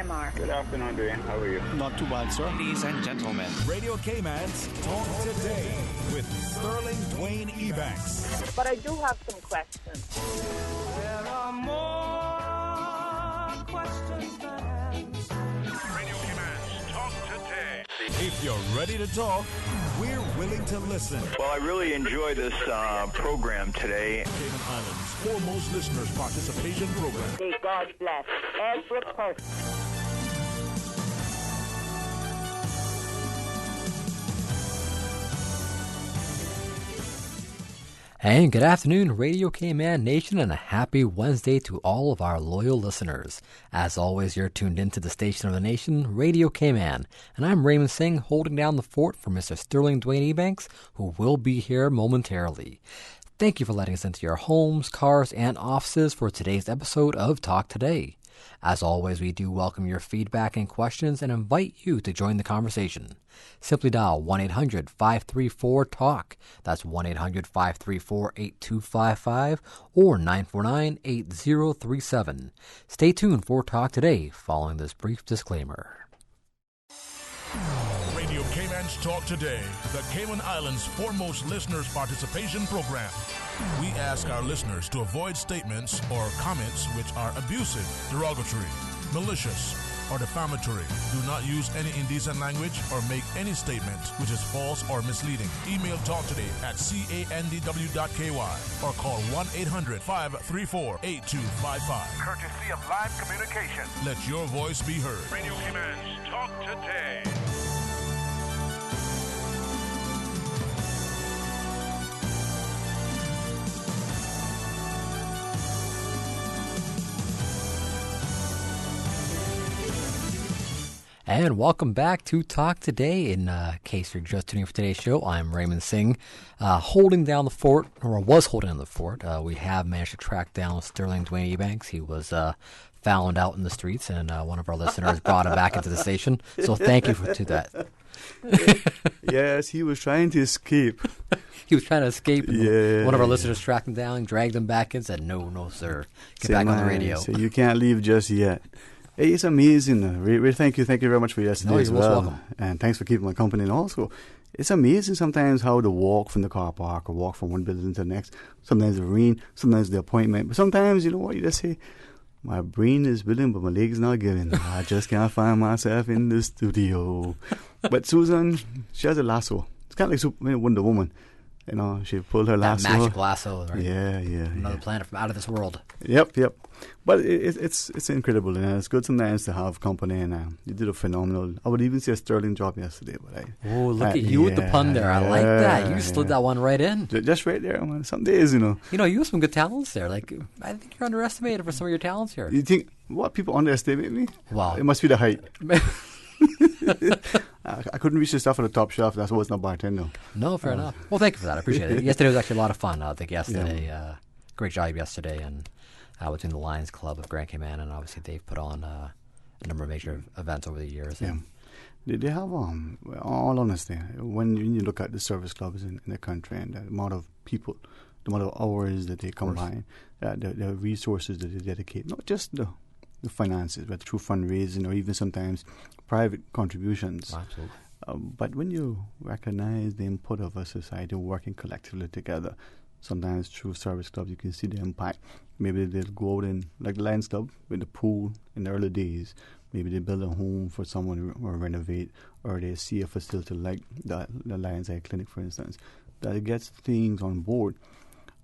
Mark. Good afternoon, Dwayne. How are you? Not too bad, sir. Ladies and gentlemen, Radio Cayman's Talk Today with Sterling Dwayne Ebanks. But I do have some questions. There are more questions than answers. Radio Cayman's Talk Today. If you're ready to talk, we're willing to listen. Well, I really enjoy this program today. Cayman Islands' foremost listeners participation program. May God bless every person. And good afternoon, Radio Cayman Nation, and a happy Wednesday to all of our loyal listeners. As always, you're tuned into the station of the nation, Radio Cayman, and I'm Raymond Singh, holding down the fort for Mr. Sterling Dwayne Ebanks, who will be here momentarily. Thank you for letting us into your homes, cars, and offices for today's episode of Talk Today. As always, we do welcome your feedback and questions and invite you to join the conversation. Simply dial 1-800-534-TALK. That's 1-800-534-8255 or 949-8037. Stay tuned for Talk Today following this brief disclaimer. Radio Cayman's Talk Today, the Cayman Islands' foremost listeners participation program. We ask our listeners to avoid statements or comments which are abusive, derogatory, malicious, or defamatory. Do not use any indecent language or make any statement which is false or misleading. Email talktoday@candw.ky or call 1-800-534-8255. Courtesy of Live Communication. Let your voice be heard. Radio Cayman's Talk Today. And welcome back to Talk Today. In case you're just tuning in for today's show, I'm Raymond Singh, holding down the fort, or was holding down the fort. We have managed to track down Sterling Dwayne Ebanks. He was found out in the streets, and one of our listeners brought him back into the station. So thank you to that. Yes, he was trying to escape. He was trying to escape. And Yeah. One of our listeners tracked him down, dragged him back in, said, no, sir. Get back on the radio. So you can't leave just yet. Hey, it's amazing. Thank you very much for yesterday No, as you're most well. welcome. And thanks for keeping my company. And also, it's amazing sometimes how the walk from the car park or walk from one building to the next. Sometimes the rain, sometimes the appointment. But sometimes, you know what, you just say, my brain is willing, but my leg's not giving. I just can't find myself in the studio. But Susan, she has a lasso. It's kind of like Wonder Woman. You know, she pulled her That lasso. magic lasso, right? Yeah. Another planet from out of this world. Yep. But it's incredible, and it's good sometimes to have company. And you did a phenomenal. I would even say a sterling job yesterday, but Look at you with the pun there. I like that. You slid that one right in. Just right there, man. Some days, you know. You have some good talents there. Like, I think you're underestimated for some of your talents here. You think what people underestimate me? Wow. It must be the height. I couldn't reach the stuff on the top shelf. That's what's not bartender. No, fair enough. Well, thank you for that. I appreciate it. Yesterday was actually a lot of fun. I think yesterday, great job yesterday, and between the Lions Club of Grand Cayman, and obviously they've put on a number of major events over the years. Yeah. They have, all honesty, when you look at the service clubs in the country and the amount of people, the amount of hours that they combine, the resources that they dedicate, not just the finances, but through fundraising or even sometimes private contributions. Absolutely. But when you recognize the input of a society working collectively together, sometimes through service clubs, you can see the impact. Maybe they'll go out in, like the Lions Club, with the pool in the early days. Maybe they build a home for someone or renovate, or they see a facility like the Lions Eye Clinic, for instance, that it gets things on board.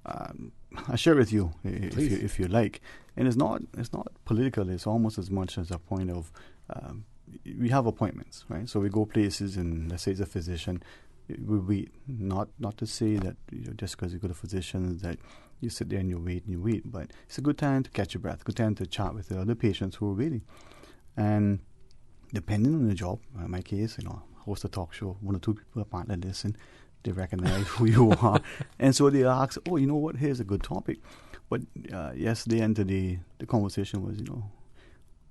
I'll share with you if you like. And it's not political. It's almost as much as a point of we have appointments, right? So we go places, and let's say it's a physician, we wait. Not to say that just because you go to physicians that you sit there and you wait, but it's a good time to catch your breath, a good time to chat with the other patients who are waiting. And depending on the job, in my case, host a talk show, one or two people apparently listen. They recognize who you are. And so they ask, oh, you know what, here's a good topic. But yesterday and today, the conversation was,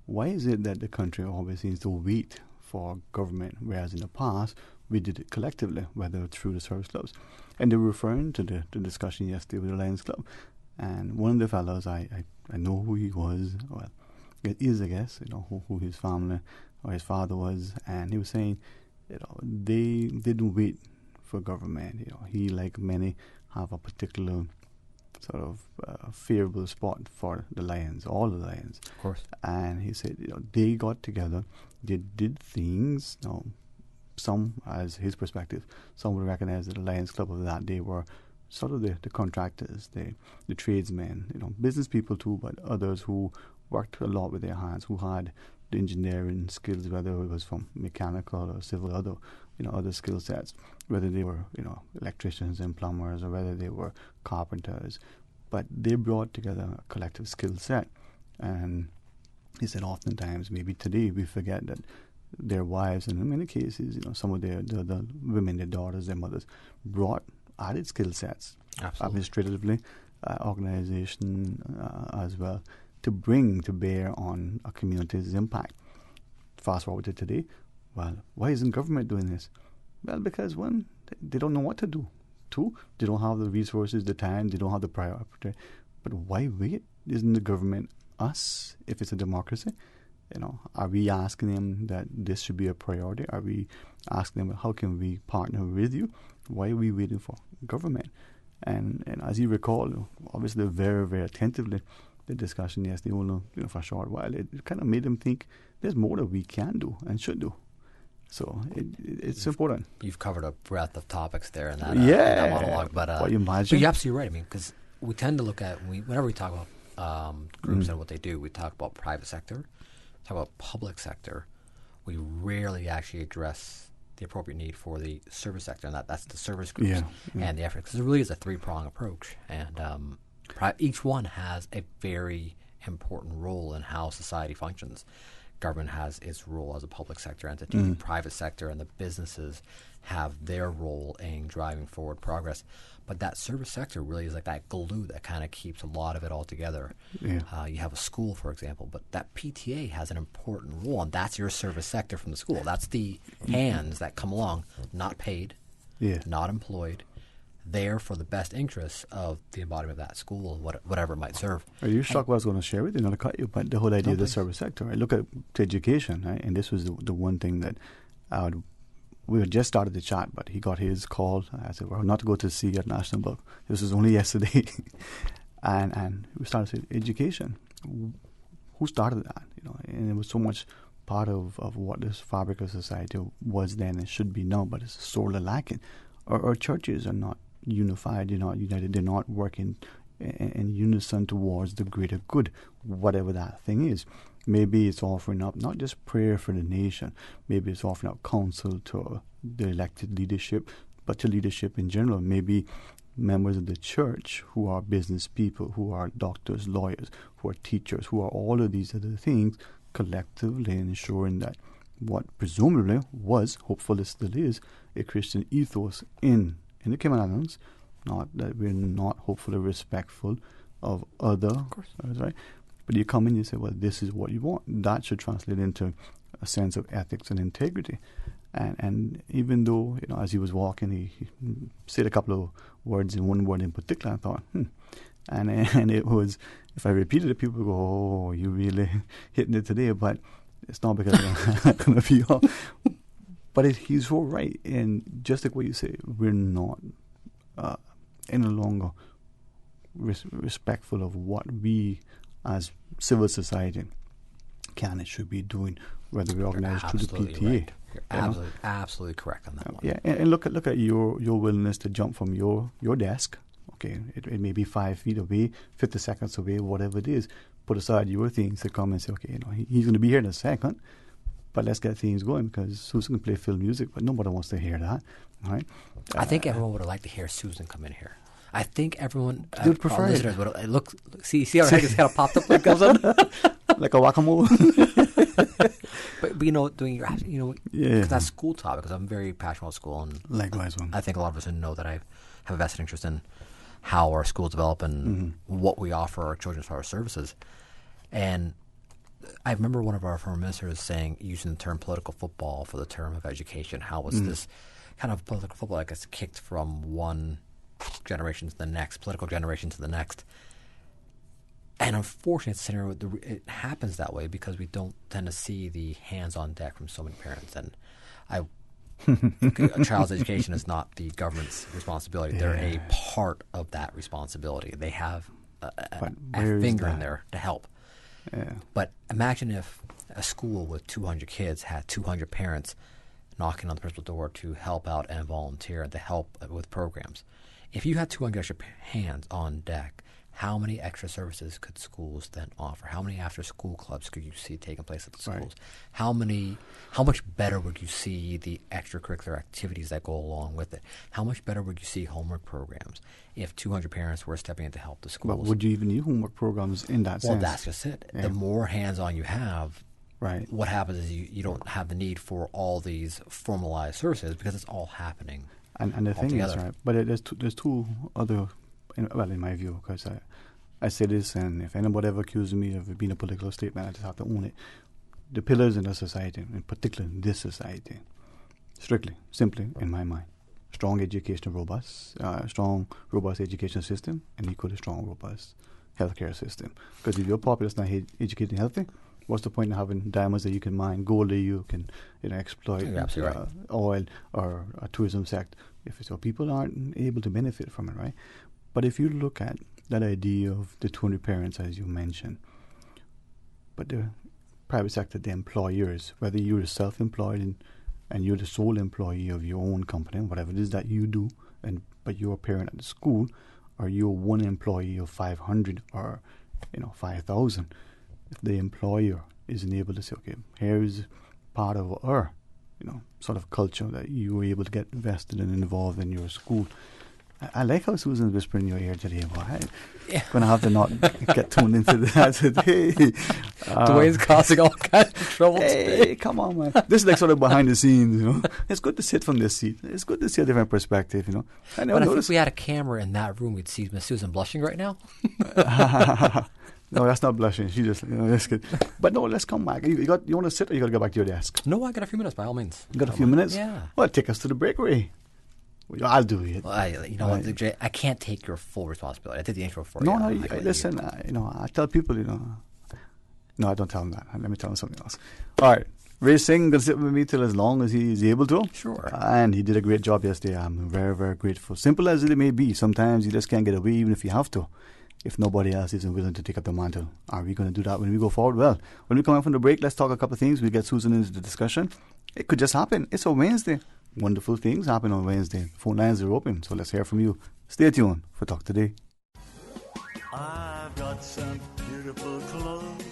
why is it that the country always seems to wait for government, whereas in the past, we did it collectively, whether through the service clubs. And they were referring to the discussion yesterday with the Lions Club. And one of the fellows, I know who he was. Well, is, I guess, who his family or his father was, and he was saying, they didn't wait for government. He, like many, have a particular sort of favorable spot for the Lions, all the Lions. Of course. And he said, they got together, they did things. Some, as his perspective, some would recognize that the Lions Club of that day were sort of the contractors, the tradesmen, business people too, but others who worked a lot with their hands, who had the engineering skills, whether it was from mechanical or civil, other skill sets, whether they were, electricians and plumbers, or whether they were carpenters. But they brought together a collective skill set. And he said oftentimes, maybe today, we forget that their wives, and in many cases, some of the women, their daughters, their mothers, brought added skill sets, administratively, organization as well, to bring to bear on a community's impact. Fast forward to today, well, why isn't government doing this? Well, because one, they don't know what to do. Two, they don't have the resources, the time, they don't have the priority. But why wait? Isn't the government us if it's a democracy? Are we asking them that this should be a priority? Are we asking them, how can we partner with you? Why are we waiting for government? And as you recall, obviously very, very attentively, the discussion yesterday, for a short while, it kind of made them think there's more that we can do and should do. So it's important. You've covered a breadth of topics there in that, that monologue. But you imagine? But you're absolutely right. I mean, because we tend to look at, whenever we talk about groups and what they do, we talk about private sector, talk about public sector. We rarely actually address the appropriate need for the service sector, and that's the service groups and the effort. Because it really is a three-prong approach, and each one has a very important role in how society functions. Government has its role as a public sector entity. The private sector and the businesses have their role in driving forward progress. But that service sector really is like that glue that kind of keeps a lot of it all together. Yeah. You have a school, for example, but that PTA has an important role, and that's your service sector from the school. That's the hands that come along, not paid, not employed, there for the best interests of the embodiment of that school, whatever it might serve. Are you shocked what I was going to share with you? Not to cut you, but the whole idea of the service sector. I look at education, right? And this was the one thing that we had just started the chat, but he got his call. I said, well, not to go to sea at National Book. This was only yesterday. and we started saying, education. Who started that? And it was so much part of what this fabric of society was then and should be now, but it's sorely lacking. Our churches are not unified, they're not united, they're not working in unison towards the greater good, whatever that thing is. Maybe it's offering up not just prayer for the nation, maybe it's offering up counsel to the elected leadership, but to leadership in general. Maybe members of the church who are business people, who are doctors, lawyers, who are teachers, who are all of these other things, collectively ensuring that what presumably was, hopefully still is, a Christian ethos in the Cayman Islands. Not that we're not hopefully respectful of other, of course, right? But you come in and you say, well, this is what you want. That should translate into a sense of ethics and integrity. And even though, as he was walking, he said a couple of words in one word in particular, I thought, And it was, if I repeated it, people would go, oh, you really hitting it today. But it's not because I'm going to be off. But he's so right. And just like what you say, we're not any longer respectful of what we as civil society can and should be doing, whether we organize through the PTA. Right. You're absolutely correct on that one. Yeah, and look at your willingness to jump from your desk. Okay, it may be 5 feet away, 50 seconds away, whatever it is. Put aside your things to come and say, okay, he's going to be here in a second, but let's get things going, because Susan can play film music, but nobody wants to hear that, right? I think everyone would have liked to hear Susan come in here. I think everyone, would prefer listeners would see how her head just kind of popped up like that, like a whack-a-mole. but doing your, because that's school topic. Because I'm very passionate about school, and likewise, I think a lot of us know that I have a vested interest in how our schools develop and what we offer our children as far as services. And I remember one of our former ministers using the term political football for the term of education. How was this kind of political football that gets kicked from one generation to the next, political generation to the next? And unfortunately, it's a scenario, it happens that way because we don't tend to see the hands on deck from so many parents. And a child's education is not the government's responsibility. They're a part of that responsibility. They have a finger in there to help. Yeah. But imagine if a school with 200 kids had 200 parents knocking on the principal's door to help out and volunteer and to help with programs. If you had 200 extra hands on deck, how many extra services could schools then offer? How many after-school clubs could you see taking place at the schools? Right. How much better would you see the extracurricular activities that go along with it? How much better would you see homework programs if 200 parents were stepping in to help the schools? But would you even need homework programs in that sense? Well, that's just it. Yeah. The more hands-on you have, right, what happens is you don't have the need for all these formalized services because it's all happening. And the thing is, right, but there's two other, in my view, because I say this, and if anybody ever accuses me of being a political statement, I just have to own it. The pillars in a society, in particular this society, strictly, simply, in my mind, strong education, robust education system, and equally strong, robust healthcare system. Because if your populace not educated and healthy, what's the point in having diamonds that you can mine, gold that you can exploit, oil or a tourism sector, if so people aren't able to benefit from it, right? But if you look at that idea of the 200 parents, as you mentioned, but the private sector, the employers, whether you're self-employed and you're the sole employee of your own company, whatever it is that you do, but you're a parent at the school, or you're one employee of 500 or 5,000, if the employer isn't able to say, okay, here's part of our sort of culture that you were able to get invested and involved in your school. I like how Susan's whispering in your ear today. I'm going to have to not get tuned into that today. Dwayne's causing all kinds of trouble today. Hey, come on, man. This is like sort of behind the scenes, It's good to sit from this seat. It's good to see a different perspective, I think if we had a camera in that room, we'd see Miss Susan blushing right now. No, that's not blushing. She just, that's good. But no, let's come back. You want to sit or you got to go back to your desk? No, I got a few minutes, by all means. You got a few minutes? Yeah. Well, take us to the break, Ray. I'll do it. Well, I can't take your full responsibility. I did the intro for you. No, listen, I tell people, no, I don't tell them that. Let me tell them something else. All right. Ray Singh going to sit with me till as long as he's able to. Sure. And he did a great job yesterday. I'm very, very grateful. Simple as it may be, sometimes you just can't get away even if you have to. If nobody else isn't willing to take up the mantle. Are we going to do that when we go forward? Well, when we come out from the break, let's talk a couple of things. We'll get Susan into the discussion. It could just happen. It's a Wednesday. Wonderful things happen on Wednesday. Phone lines are open, so let's hear from you. Stay tuned for Talk Today. I've got some beautiful clothes.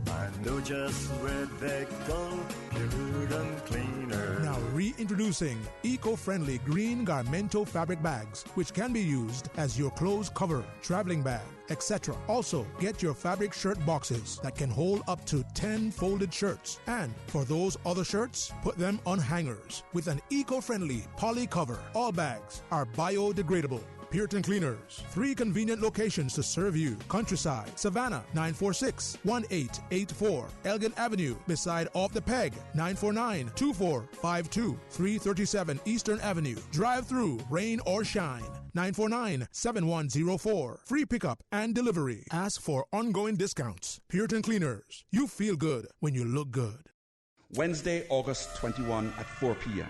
I know just where they go. Pure and cleaner. Now reintroducing eco-friendly green Garmento fabric bags, which can be used as your clothes cover, traveling bag, etc. Also, get your fabric shirt boxes that can hold up to 10 folded shirts. And for those other shirts, put them on hangers with an eco-friendly poly cover. All bags are biodegradable. Puritan Cleaners. 3 convenient locations to serve you. Countryside, Savannah, 946-1884. Elgin Avenue, beside Off the Peg, 949-2452. 337 Eastern Avenue. Drive-through, rain or shine. 949-7104. Free pickup and delivery. Ask for ongoing discounts. Puritan Cleaners. You feel good when you look good. Wednesday, August 21 at 4 p.m.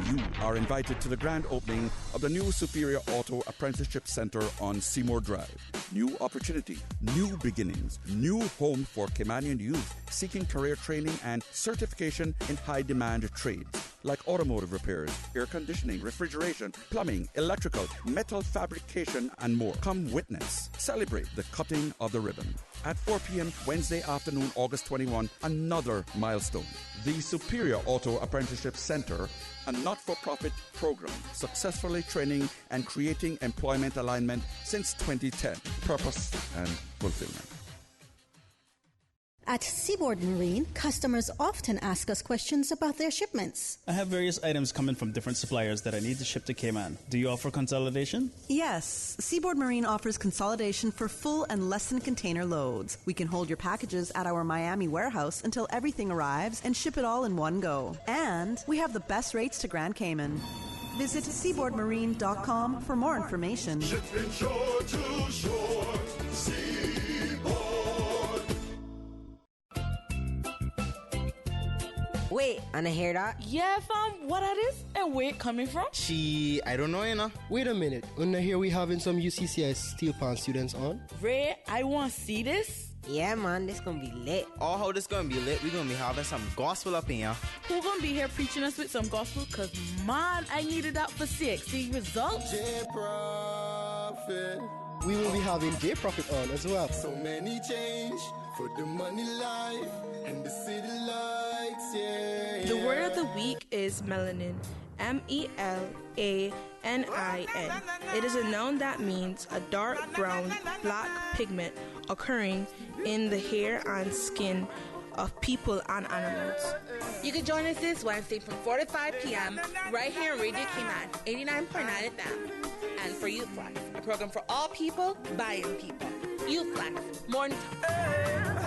You are invited to the grand opening of the new Superior Auto Apprenticeship Center on Seymour Drive. New opportunity, new beginnings, new home for Caymanian youth seeking career training and certification in high-demand trades like automotive repairs, air conditioning, refrigeration, plumbing, electrical, metal fabrication, and more. Come witness, celebrate the cutting of the ribbon. At 4 p.m. Wednesday afternoon, August 21, another milestone. The Superior Auto Apprenticeship Center, a not-for-profit program successfully training and creating employment alignment since 2010. Purpose and fulfillment. At Seaboard Marine, customers often ask us questions about their shipments. I have various items coming from different suppliers that I need to ship to Cayman. Do you offer consolidation? Yes. Seaboard Marine offers consolidation for full and less than container loads. We can hold your packages at our Miami warehouse until everything arrives and ship it all in one go. And we have the best rates to Grand Cayman. Visit seaboardmarine.com for more information. Shipping shore to shore. Seaboard. Wait, and I hear that? Yeah, fam, what that is and where it coming from? I don't know, you know. Wait a minute, and here we having some UCCI Steel Pan students on. Ray, I want to see this. Yeah, man, this gonna be lit. Oh, how this gonna be lit? We gonna be having some gospel up in here. Who gonna be here preaching us with some gospel? Cause man, I needed that for CXC results. J-Prophet. We will be having J-Prophet on as well. So many change for the money life and the city lights, yeah. The word of the week is melanin. MELANIN. It is a noun that means a dark brown, black pigment occurring in the hair and skin of people and animals. You can join us this Wednesday from 4 to 5 p.m. right here on Radio Cayman 89.9 FM. And for Youth Flex, a program for all people, by young people. Youth Flex, morning time.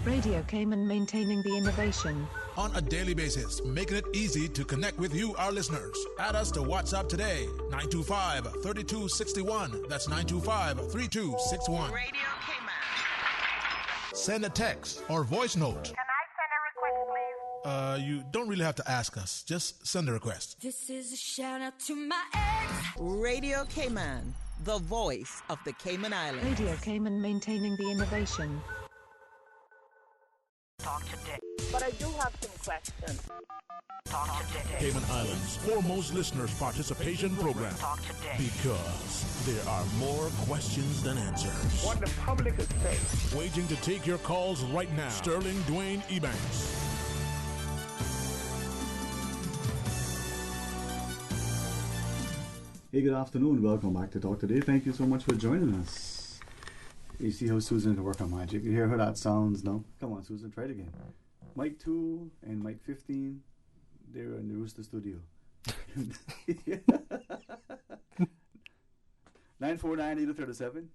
Radio Cayman, maintaining the innovation. On a daily basis, making it easy to connect with you, our listeners. Add us to WhatsApp today, 925-3261. That's 925-3261. Radio Cayman. Send a text or voice note. Can I send a request, please? You don't really have to ask us. Just send a request. This is a shout out to my ex. Radio Cayman, the voice of the Cayman Islands. Radio Cayman, maintaining the innovation. Talk today. But I do have some questions. Talk today. Cayman Islands' foremost listeners' participation program. Talk today. Because there are more questions than answers. What the public is saying. Waiting to take your calls right now. Sterling Dwayne Ebanks. Hey, good afternoon. Welcome back to Talk Today. Thank you so much for joining us. You see how Susan can work on magic. You hear how that sounds now? Come on, Susan, try it again. Mic 2 and mic 15, they're in the Rooster Studio. 949-837.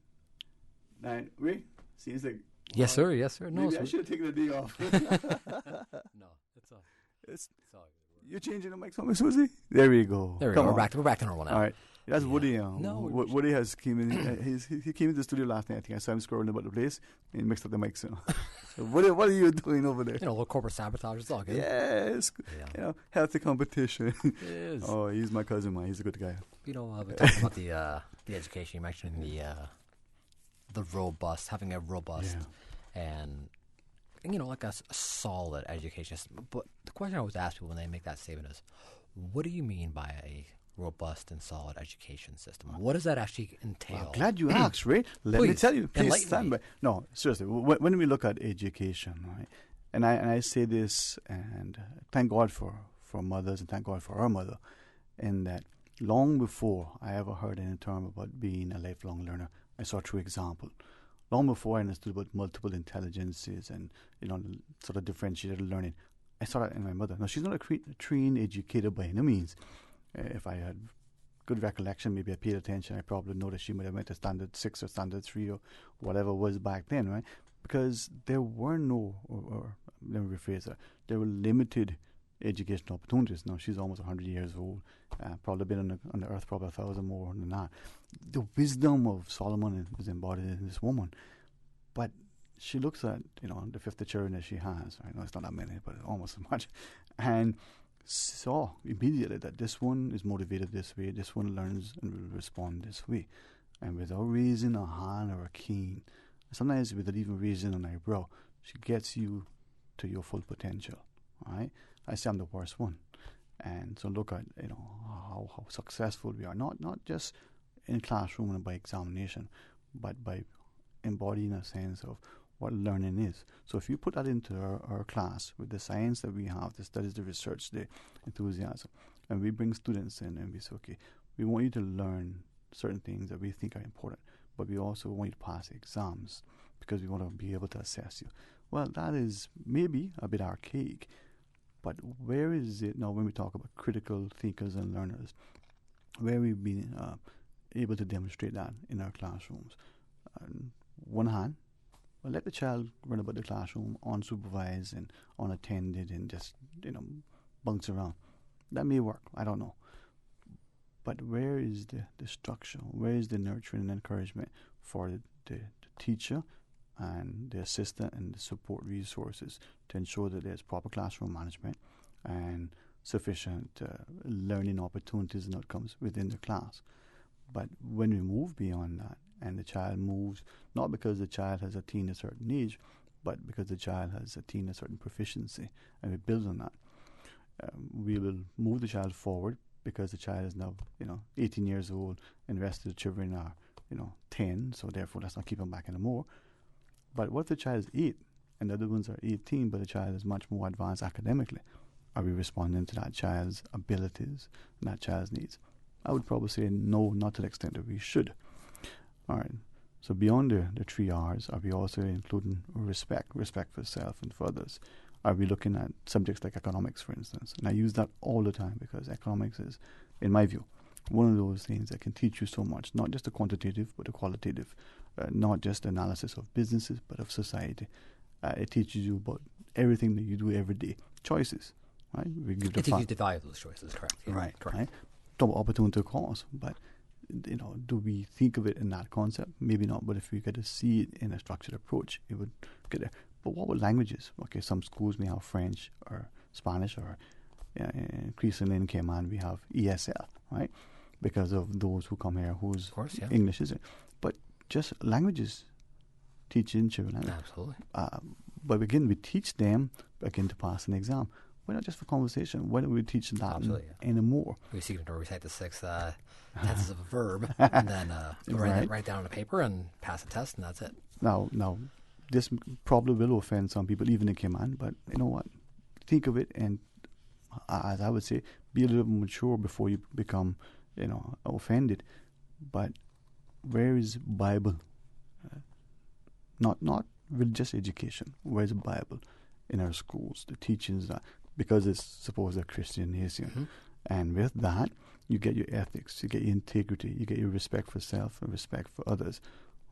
Wait, seems like... Yes, sir. Yes, sir. No, maybe sir. I should have taken a day off. No, it's all. It's all good. You're changing the mic for me, Susie? There we go. There we Come go. on. We're back to normal now. All right. That's Woody. No, Woody has came in. He came into the studio last night. I think I saw him scrolling about the place and he mixed up the mics. So what are you doing over there? You know, a little corporate sabotage. It's all good. Yes. Yeah. You know, healthy competition. It is. Oh, he's my cousin, man. He's a good guy. You know, we're talking about the education. You mentioned the robust, having a robust and you know, like a solid education system. But the question I always ask people when they make that statement is, what do you mean by a robust and solid education system? What does that actually entail? Well, glad you asked, Ray. Let me tell you. Please stand by. No, seriously. When we look at education, right, and I say this, and thank God for mothers, and thank God for our mother, in that long before I ever heard any term about being a lifelong learner, I saw true example. Long before I understood about multiple intelligences and, you know, sort of differentiated learning, I saw that in my mother. Now, she's not a trained educator by any means. If I had good recollection, maybe I paid attention, I probably noticed she might have meant a standard 6 or standard 3 or whatever it was back then, right? Because there were no, or let me rephrase that, there were limited educational opportunities. Now, she's almost 100 years old, probably been on the earth probably 1,000 more than that. The wisdom of Solomon is embodied in this woman. But she looks at, you know, the 50 children that she has. I know it's not that many, but almost as much. And saw immediately that this one is motivated this way, this one learns and will respond this way. And without raising a hand or a cane, sometimes without even raising an eyebrow, she gets you to your full potential. Right? I say I'm the worst one. And so look at, you know, how successful we are, not just in classroom and by examination, but by embodying a sense of what learning is. So if you put that into our class with the science that we have, the studies, the research, the enthusiasm, and we bring students in and we say, okay, we want you to learn certain things that we think are important, but we also want you to pass exams because we want to be able to assess you. Well, that is maybe a bit archaic, but where is it now when we talk about critical thinkers and learners? Where we've been able to demonstrate that in our classrooms. One hand, well, let the child run about the classroom unsupervised and unattended and just, you know, bunks around. That may work, I don't know. But where is the structure? Where is the nurturing and encouragement for the teacher and the assistant and the support resources to ensure that there's proper classroom management and sufficient learning opportunities and outcomes within the class. But when we move beyond that, and the child moves, not because the child has attained a certain age, but because the child has attained a certain proficiency, and we build on that. We will move the child forward because the child is now, 18 years old, and the rest of the children are, 10, so therefore let's not keep them back anymore. But what if the child is 8, and the other ones are 18, but the child is much more advanced academically? Are we responding to that child's abilities and that child's needs? I would probably say no, not to the extent that we should. All right. So beyond the 3 R's, are we also including respect for self and for others? Are we looking at subjects like economics, for instance? And I use that all the time because economics is, in my view, one of those things that can teach you so much, not just the quantitative, but the qualitative, not just analysis of businesses, but of society. It teaches you about everything that you do every day. Choices, right? We give it teaches you the value of those choices, correct? Yeah. Right, correct. Right. Double opportunity cost, but do we think of it in that concept? Maybe not, but if we get to see it in a structured approach, it would get there. But what with languages? Okay, some schools may have French or Spanish, or increasingly in Cayman we have ESL, right? Because of those who come here whose English isn't. But just languages, teaching children. Absolutely. But again, we teach them again to pass an exam. Why not just for conversation? Why don't we teach Latin anymore? We see them to recite the 6 tenses of a verb, and then write down on a paper and pass a test, and that's it. Now, this probably will offend some people, even in Cayman, but you know what? Think of it, and as I would say, be a little mature before you become, offended. But where is Bible? Not religious education. Where is the Bible in our schools? The teachings that, because it's supposed a Christian nation, and with that you get your ethics, you get your integrity, you get your respect for self and respect for others.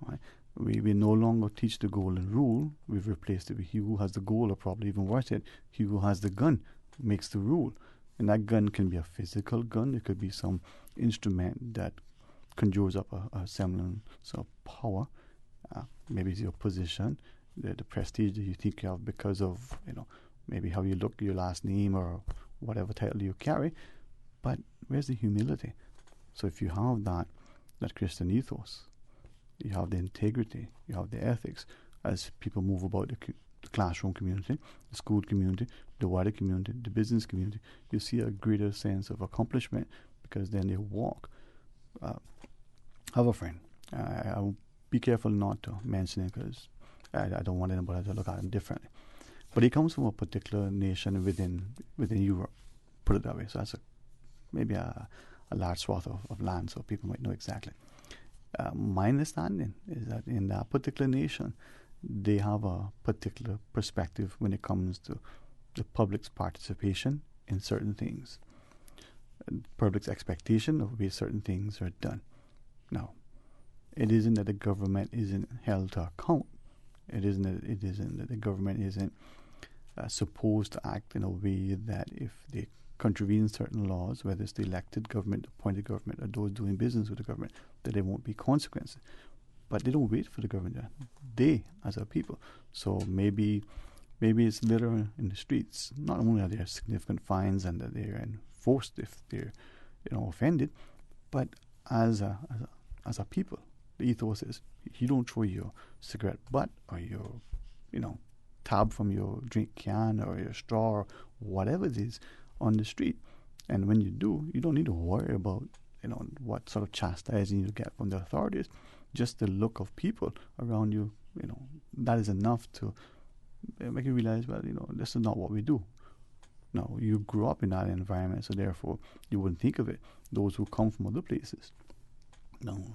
Right? We no longer teach the golden rule. We've replaced it with he who has the goal, or probably even worse yet, he who has the gun makes the rule. And that gun can be a physical gun. It could be some instrument that conjures up a semblance of power. Maybe it's your position, the prestige that you think you have because of, maybe how you look, your last name, or whatever title you carry. But where's the humility? So if you have that Christian ethos, you have the integrity, you have the ethics, as people move about the classroom community, the school community, the wider community, the business community, you see a greater sense of accomplishment, because then they walk. I have a friend. I will be careful not to mention it because I don't want anybody to look at him differently. But he comes from a particular nation within Europe, put it that way. So that's maybe a large swath of land, so people might know exactly. My understanding is that in that particular nation, they have a particular perspective when it comes to the public's participation in certain things, public's expectation of the way certain things are done. Now, it isn't that the government isn't held to account. It isn't that the government isn't supposed to act in a way that if they contravene certain laws, whether it's the elected government, appointed government, or those doing business with the government, that there won't be consequences. But they don't wait for the government. They, as a people. So maybe it's litter in the streets. Not only are there significant fines and that they're enforced if they're offended, but as a people, the ethos is you don't throw your cigarette butt or your tab from your drink can or your straw or whatever it is on the street. And when you do, you don't need to worry about what sort of chastising you get from the authorities. Just the look of people around you, that is enough to make you realize, well, this is not what we do. No, you grew up in that environment, so therefore you wouldn't think of it. Those who come from other places,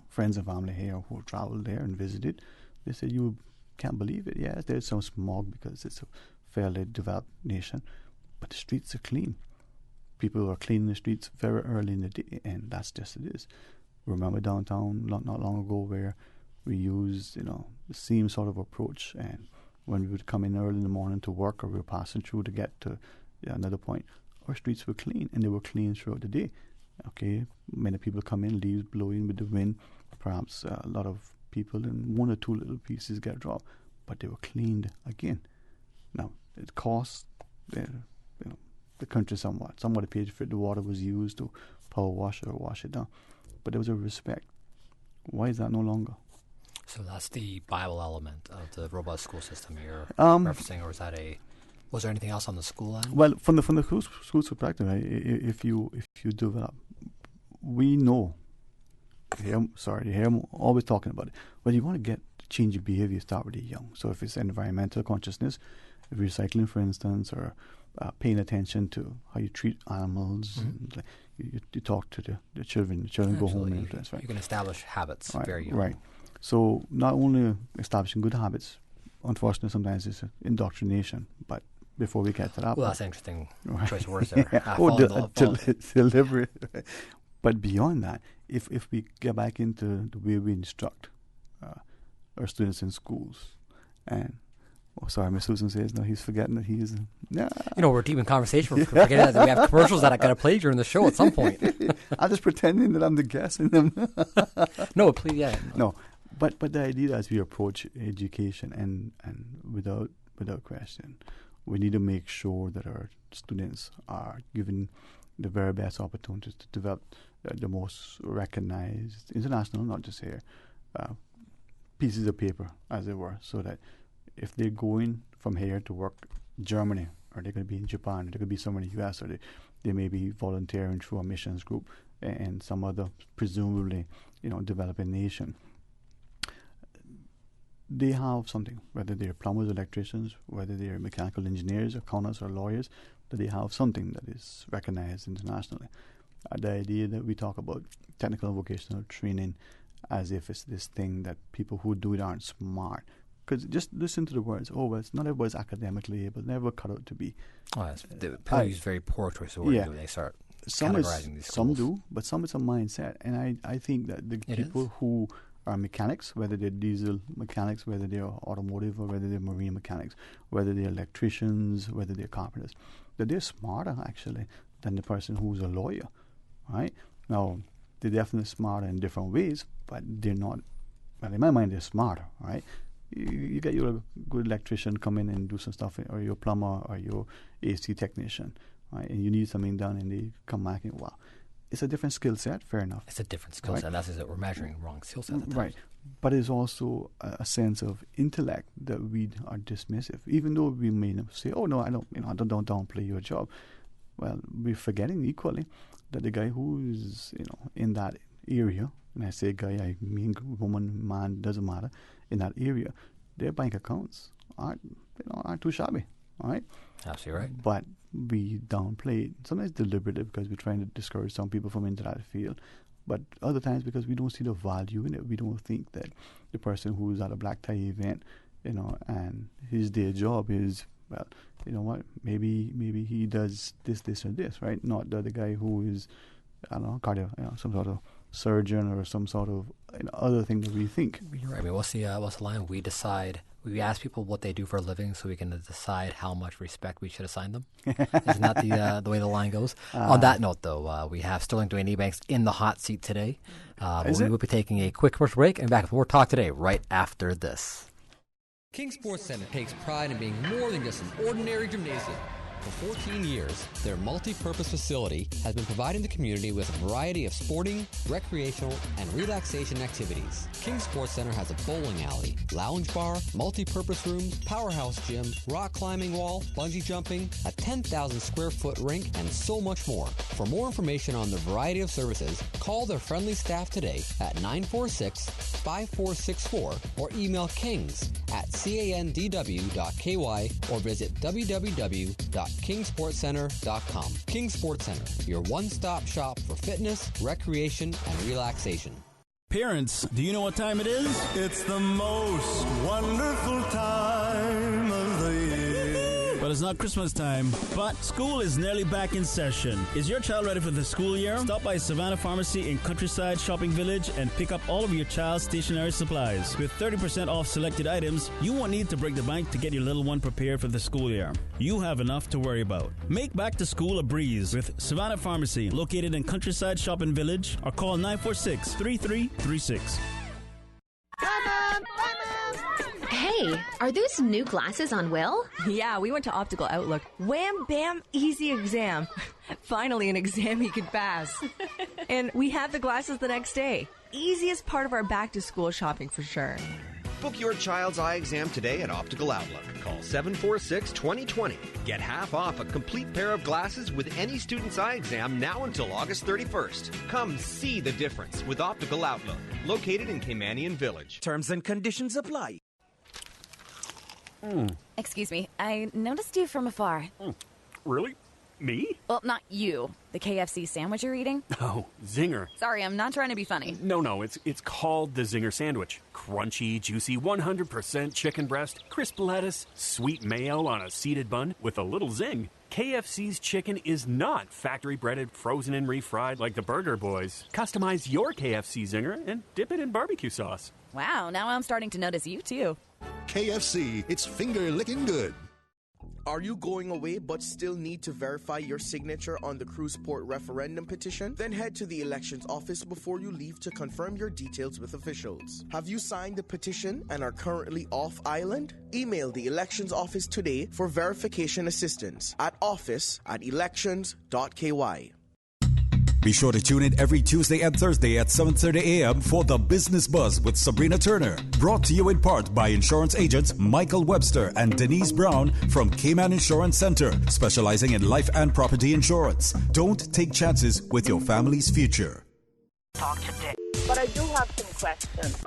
friends and family here who traveled there and visited, they say you can't believe it. Yes, there's some smog because it's a fairly developed nation, but the streets are clean. People are cleaning the streets very early in the day, and that's just it is. Remember downtown not long ago where we used the same sort of approach, and when we would come in early in the morning to work, or we were passing through to get to another point, our streets were clean, and they were clean throughout the day. Okay, many people come in, leaves blowing with the wind, perhaps a lot of people, and one or two little pieces get dropped, but they were cleaned again. Now, it cost the country somewhat. Somebody paid for it. The water was used to power wash or wash it down. But there was a respect. Why is that no longer? So that's the Bible element of the robust school system you're referencing, or is that was there anything else on the school end? Well, from the school perspective, right, if you develop, we know. You hear I'm always talking about it. But you want to get change your behavior, start really young. So if it's environmental consciousness, if recycling, for instance, or paying attention to how you treat animals, and, you talk to the children. The children go home and influence. Right? You can establish habits very young. Right. So not only establishing good habits, unfortunately sometimes it's indoctrination, but before we get to that, well, that's an interesting choice of words there. Deliberate. But beyond that, if we get back into the way we instruct our students in schools, and Miss Susan says no, he's forgetting that he's we're deep in conversation. We're forgetting that we have commercials that I got to play during the show at some point. I'm just pretending that I'm the guest in them. No, please, yeah. No, but the idea as we approach education and without question, we need to make sure that our students are given the very best opportunities to develop the most recognized, international, not just here, pieces of paper, as it were, so that if they're going from here to work in Germany, or they're going to be in Japan, or they could be somewhere in the U.S., or they may be volunteering through a missions group and some other, presumably, developing nation, they have something, whether they're plumbers, electricians, whether they're mechanical engineers, accountants, or lawyers, that they have something that is recognized internationally. The idea that we talk about technical and vocational training as if it's this thing that people who do it aren't smart. Because just listen to the words. Oh, well, it's not everybody's academically able, never cut out to be. Oh, people use very poor choice of words when they start categorizing these schools. Some do, but some it's a mindset. And I think that the people who are mechanics, whether they're diesel mechanics, whether they're automotive, or whether they're marine mechanics, whether they're electricians, whether they're carpenters, that they're smarter, actually, than the person who's a lawyer, right? Now, they're definitely smarter in different ways, but they're not, well, in my mind, they're smarter, right? You get your good electrician come in and do some stuff, or your plumber, or your AC technician, right? And you need something done, and they come back and, wow. It's a different skill set, fair enough. It's a different skill set. That's it. We're measuring wrong skill set. Right. But it's also a sense of intellect that we are dismissive. Even though we may say, oh, no, I don't downplay your job. Well, we're forgetting equally that the guy who is, in that area, and I say guy, I mean woman, man, doesn't matter, in that area, their bank accounts aren't too shabby, all right? Absolutely right. But we downplay it, sometimes deliberately because we're trying to discourage some people from into that field, but other times because we don't see the value in it. We don't think that the person who's at a black tie event, and his day job is, well, you know what, maybe he does this, or this, right? Not the other guy who is, I don't know, cardio, some sort of surgeon or some sort of other thing that we think. You're right. I mean, what's the line? We ask people what they do for a living so we can decide how much respect we should assign them. Isn't that the way the line goes? On that note, though, we have Sterling Dwayne Ebanks in the hot seat today. We will be taking a quick commercial break and back with more talk today right after this. King Sports Center takes pride in being more than just an ordinary gymnasium. For 14 years, their multi-purpose facility has been providing the community with a variety of sporting, recreational, and relaxation activities. King Sports Center has a bowling alley, lounge bar, multi-purpose rooms, powerhouse gym, rock climbing wall, bungee jumping, a 10,000 square foot rink, and so much more. For more information on the variety of services, call their friendly staff today at 946-5464 or email kings@candw.ky or visit www.kingsportscenter.com. King Sports Center, your one-stop shop for fitness, recreation, and relaxation. Parents, do you know what time it is? It's the most wonderful time of the year. Well, it's not Christmas time, but school is nearly back in session. Is your child ready for the school year? Stop by Savannah Pharmacy in Countryside Shopping Village and pick up all of your child's stationery supplies. With 30% off selected items, you won't need to break the bank to get your little one prepared for the school year. You have enough to worry about. Make back to school a breeze with Savannah Pharmacy, located in Countryside Shopping Village, or call 946-3336. Hey, Hey, are those new glasses on Will? Yeah, we went to Optical Outlook. Wham, bam, easy exam. Finally, an exam he could pass. And we had the glasses the next day. Easiest part of our back-to-school shopping for sure. Book your child's eye exam today at Optical Outlook. Call 746-2020. Get half off a complete pair of glasses with any student's eye exam now until August 31st. Come see the difference with Optical Outlook, located in Caymanian Village. Terms and conditions apply. Excuse me, I noticed you from afar. Really? Me? Well, not you. The KFC sandwich you're eating. Oh, Zinger. Sorry, I'm not trying to be funny. No, it's called the Zinger Sandwich. Crunchy, juicy, 100% chicken breast, crisp lettuce, sweet mayo on a seeded bun with a little zing. KFC's chicken is not factory breaded, frozen and refried like the Burger Boys. Customize your KFC Zinger and dip it in barbecue sauce. Wow, now I'm starting to notice you too. KFC, it's finger-licking good. Are you going away but still need to verify your signature on the cruise port referendum petition? Then head to the elections office before you leave to confirm your details with officials. Have you signed the petition and are currently off island? Email the elections office today for verification assistance at office@elections.ky. Be sure to tune in every Tuesday and Thursday at 7:30 a.m. for The Business Buzz with Sabrina Turner. Brought to you in part by insurance agents Michael Webster and Denise Brown from Cayman Insurance Center, specializing in life and property insurance. Don't take chances with your family's future. Talk today. But I do have some questions.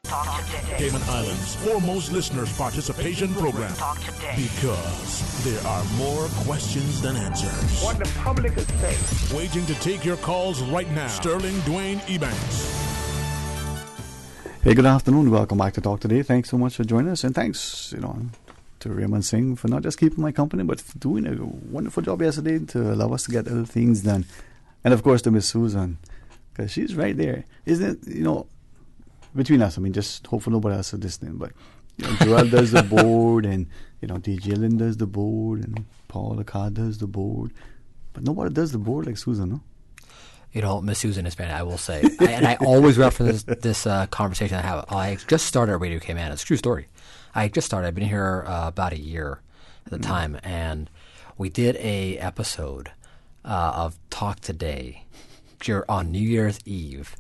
Talk today. Cayman Islands' foremost listeners' participation program. Talk today. Because there are more questions than answers. What the public is saying. Waiting to take your calls right now. Sterling Dwayne Ebanks. Hey, good afternoon. Welcome back to Talk Today. Thanks so much for joining us, and thanks, to Raymond Singh for not just keeping my company, but for doing a wonderful job yesterday to allow us to get other things done. And of course, to Miss Susan, because she's right there, isn't it? Between us, just hopefully nobody else is listening, but Joel does the board, and DJ Lynn does the board, and Paul Acard does the board, but nobody does the board like Susan, no? Miss Susan is fantastic, I will say. And I always reference this conversation I have. I just started at Radio Cayman. It's a true story. I just started. I've been here about a year at the time, and we did a episode of Talk Today on New Year's Eve.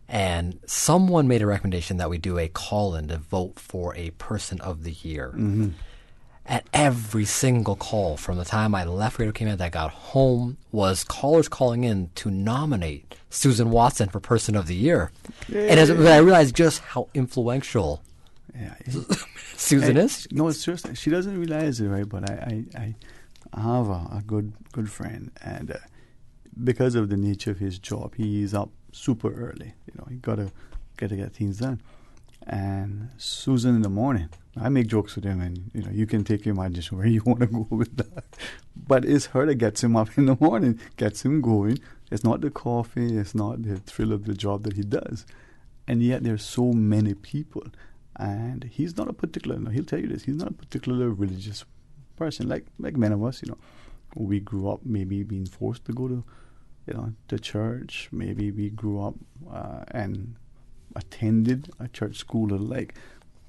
And someone made a recommendation that we do a call-in to vote for a person of the year. Mm-hmm. And every single call from the time I left Radio Cayman that I got home was callers calling in to nominate Susan Watson for person of the year. Yeah. And I realized just how influential Susan is. No, it's just she doesn't realize it, right? But I have a good friend, and because of the nature of his job, he's up super early. He gotta get things done. And Susan in the morning, I make jokes with him, and you can take your imagination where you want to go with that. But it's her that gets him up in the morning, gets him going. It's not the coffee, it's not the thrill of the job that he does. And yet there's so many people, and he's not a particular. He'll tell you this. He's not a particular religious person like many of us. We grew up maybe being forced to go to to church. Maybe we grew up and attended a church school alike.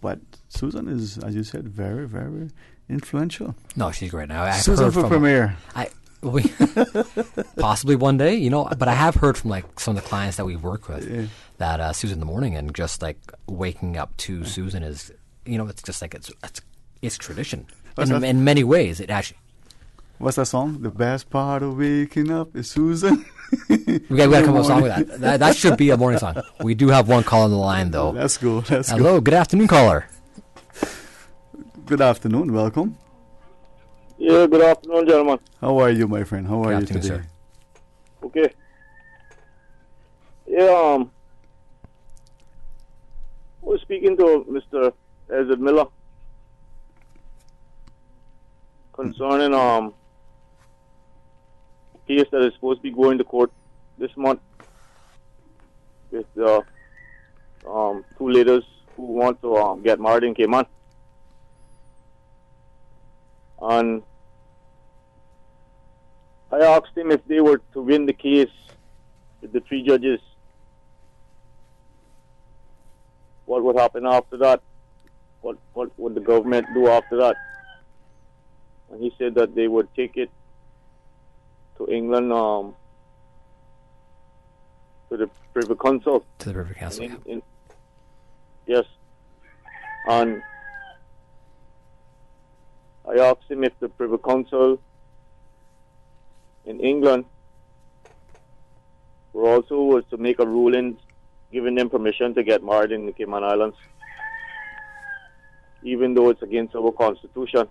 But Susan is, as you said, very, very influential. No, she's great. Now, Susan for premier. Possibly one day, but I have heard from some of the clients that we work with that Susan in the morning, and just waking up to Susan is, it's just it's tradition. In many ways, it actually. What's that song? The best part of waking up is Susan. we got to come up with a song with that. That should be a morning song. We do have one call on the line, though. Let's go. Hello, good afternoon, caller. Good afternoon. Welcome. Yeah, good afternoon, gentlemen. How are you, my friend? How are you today? Sir. Okay. Yeah, I was speaking to Mr. Ezra Miller concerning case that is supposed to be going to court this month with the two ladies who want to get married in Cayman. And I asked him if they were to win the case with the three judges, what would happen after that. what would the government do after that? And he said that they would take it to England, to the Privy Council. To the Privy Council, yes. And I asked him if the Privy Council in England was to make a ruling giving them permission to get married in the Cayman Islands, even though it's against our constitution.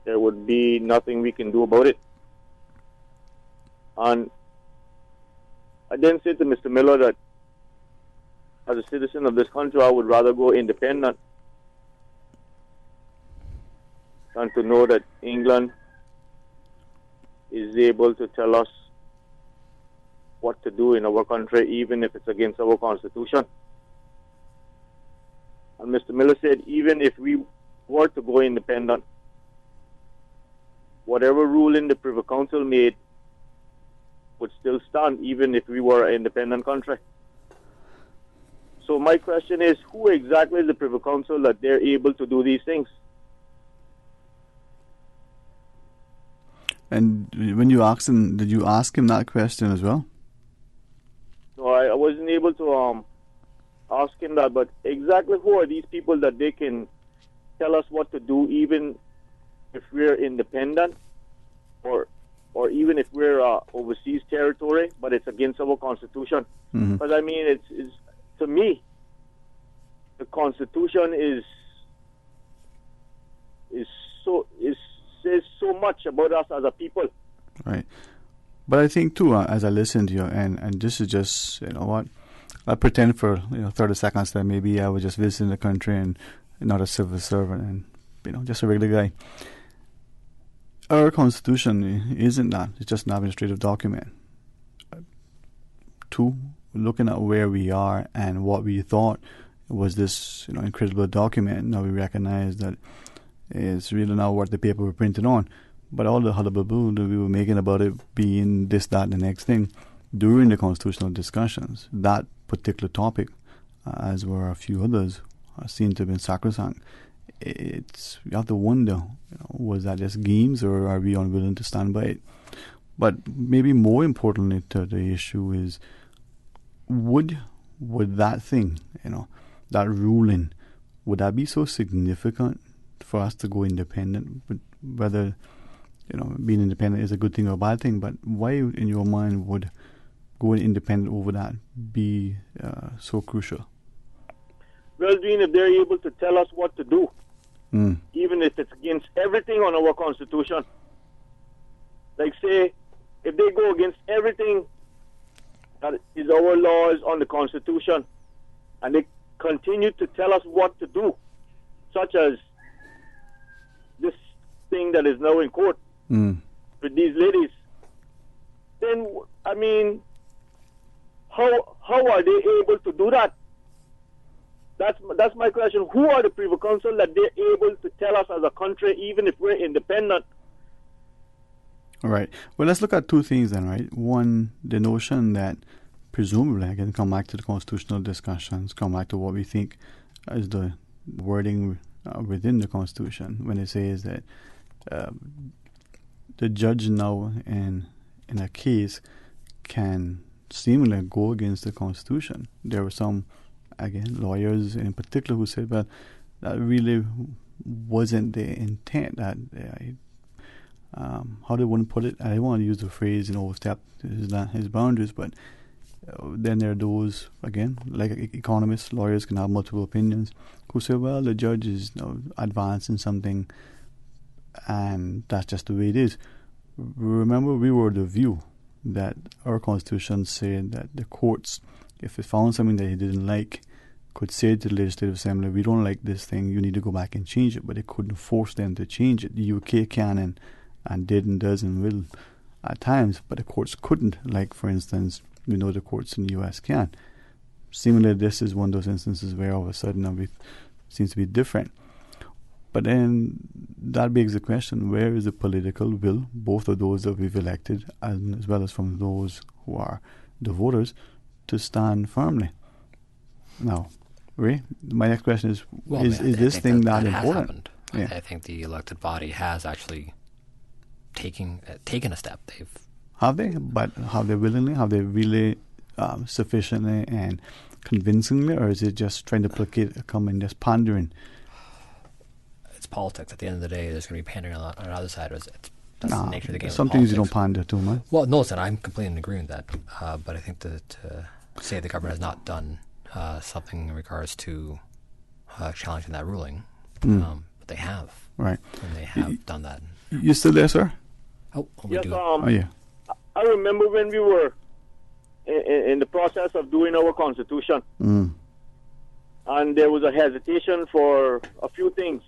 There would be nothing we can do about it. And I then said to Mr. Miller that as a citizen of this country, I would rather go independent than to know that England is able to tell us what to do in our country, even if it's against our constitution. And Mr. Miller said, even if we were to go independent, whatever ruling the Privy Council made would still stand, even if we were an independent country. So my question is, who exactly is the Privy Council that they're able to do these things? And when you asked him, did you ask him that question as well? No, I wasn't able to ask him that, but exactly who are these people that they can tell us what to do, even if we're independent, or even if we're overseas territory, but it's against our constitution? Because I mean, it's to me, the constitution says so much about us as a people. Right. But I think too, as I listen to you, and this is just, you know what, I pretend for 30 seconds that maybe I was just visiting the country and not a civil servant and just a regular guy. Our constitution isn't that. It's just an administrative document. Two, looking at where we are and what we thought was this incredible document, now we recognize that it's really not what the paper were printed on. But all the hullabaloo that we were making about it being this, that, and the next thing during the constitutional discussions, that particular topic, as were a few others, seem to have been sacrosanct. You have to wonder, was that just games, or are we unwilling to stand by it? But maybe more importantly to the issue is, would that thing, that ruling, would that be so significant for us to go independent? Whether being independent is a good thing or a bad thing, but why in your mind would going independent over that be so crucial? Well, Dean, if they're able to tell us what to do, even if it's against everything on our constitution, like say, if they go against everything that is our laws on the constitution, and they continue to tell us what to do, such as this thing that is now in court with these ladies, then I mean, how are they able to do that? That's my question. Who are the Privy Council that they're able to tell us as a country, even if we're independent? All right. Well, let's look at two things then, right? One, the notion that presumably, again, come back to the constitutional discussions, come back to what we think is the wording within the Constitution, when it says that the judge now in a case can seemingly go against the Constitution. There were some, again, lawyers in particular who said, well, that really wasn't the intent. That how they wouldn't put it, I don't want to use the phrase, overstep his boundaries, but then there are those, again, like economists, lawyers can have multiple opinions, who say, well, the judge is advancing something, and that's just the way it is. Remember, we were the view that our Constitution said that the courts, if they found something that they didn't like, could say to the Legislative Assembly, we don't like this thing, you need to go back and change it, but they couldn't force them to change it. The UK can and did and does and will at times, but the courts couldn't. Like, for instance, we know the courts in the US can. Similarly, this is one of those instances where all of a sudden it seems to be different. But then that begs the question, where is the political will, both of those that we've elected as well as from those who are the voters, to stand firmly. Now, Ray, my next question is: is this thing that important? Yeah. I think the elected body has actually taken a step. Have they? But have they willingly? Have they really sufficiently and convincingly, or is it just trying to placate, come in just pandering? It's politics. At the end of the day, there's going to be pandering on the other side. That's the nature of the game. Some things you don't pander too much. Well, no, I'm completely in agreement with that. But I think that say the government has not done something in regards to challenging that ruling, but they have. Right. And they have done that. You still there, sir? Oh, yes. Yeah. I remember when we were in the process of doing our constitution, and there was a hesitation for a few things.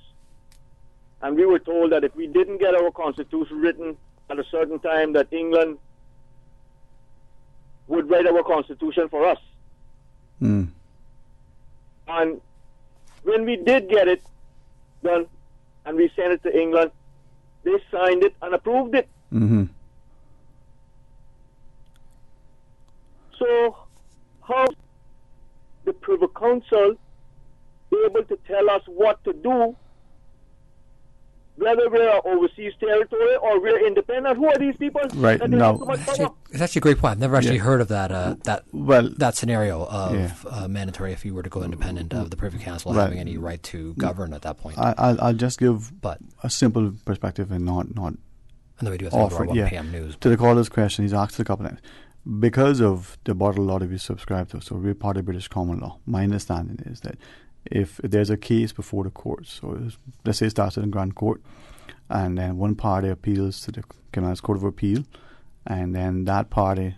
And we were told that if we didn't get our constitution written at a certain time, that England would write our constitution for us. And when we did get it done, and we sent it to England, they signed it and approved it. So, how the Privy Council able to tell us what to do, whether we're overseas territory or we're independent? Who are these people? Right now, it's actually a great point. I've never actually heard of that. That scenario of mandatory if you were to go independent of the Privy Council having any right to govern at that point. I'll just give a simple perspective and not. And then we do have to go to our 1 p.m. news. To the caller's question, he's asked a couple of times. Because of the bottle law that we subscribe to, so we're part of British common law, my understanding is that if there's a case before the courts, so let's say it started in Grand Court, and then one party appeals to the Cayman's Court of Appeal, and then that party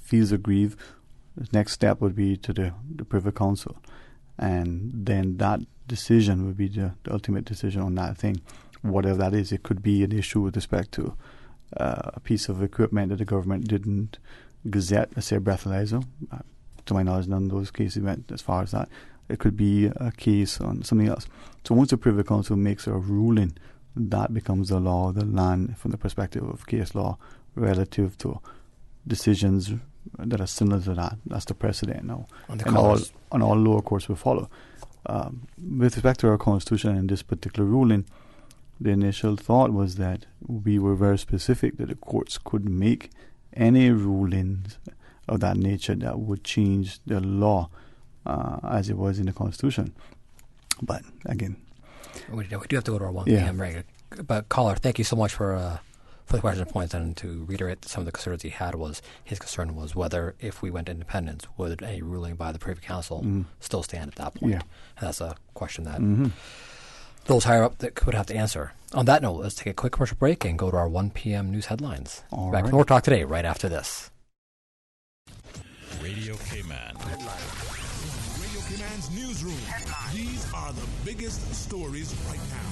feels aggrieved, the next step would be to the Privy Council, and then that decision would be the ultimate decision on that thing, whatever that is. It could be an issue with respect to a piece of equipment that the government didn't gazette, let's say a breathalyzer. To my knowledge, none of those cases went as far as that. It could be a case on something else. So once the Privy Council makes a ruling, that becomes the law of the land from the perspective of case law relative to decisions that are similar to that. That's the precedent now. And all lower courts will follow. With respect to our Constitution and this particular ruling, the initial thought was that we were very specific that the courts could make any rulings of that nature that would change the law as it was in the Constitution. But again, we do have to go to our 1 p.m. break. But caller, thank you so much for the question and points. And to reiterate, some of the concerns he had his concern was whether if we went independent, would any ruling by the Privy Council still stand at that point? And that's a question that those higher up that could have to answer. On that note, let's take a quick commercial break and go to our 1 p.m. news headlines. Back with more Talk Today right after this. Radio Cayman. Radio Cayman's newsroom. These are the biggest stories right now.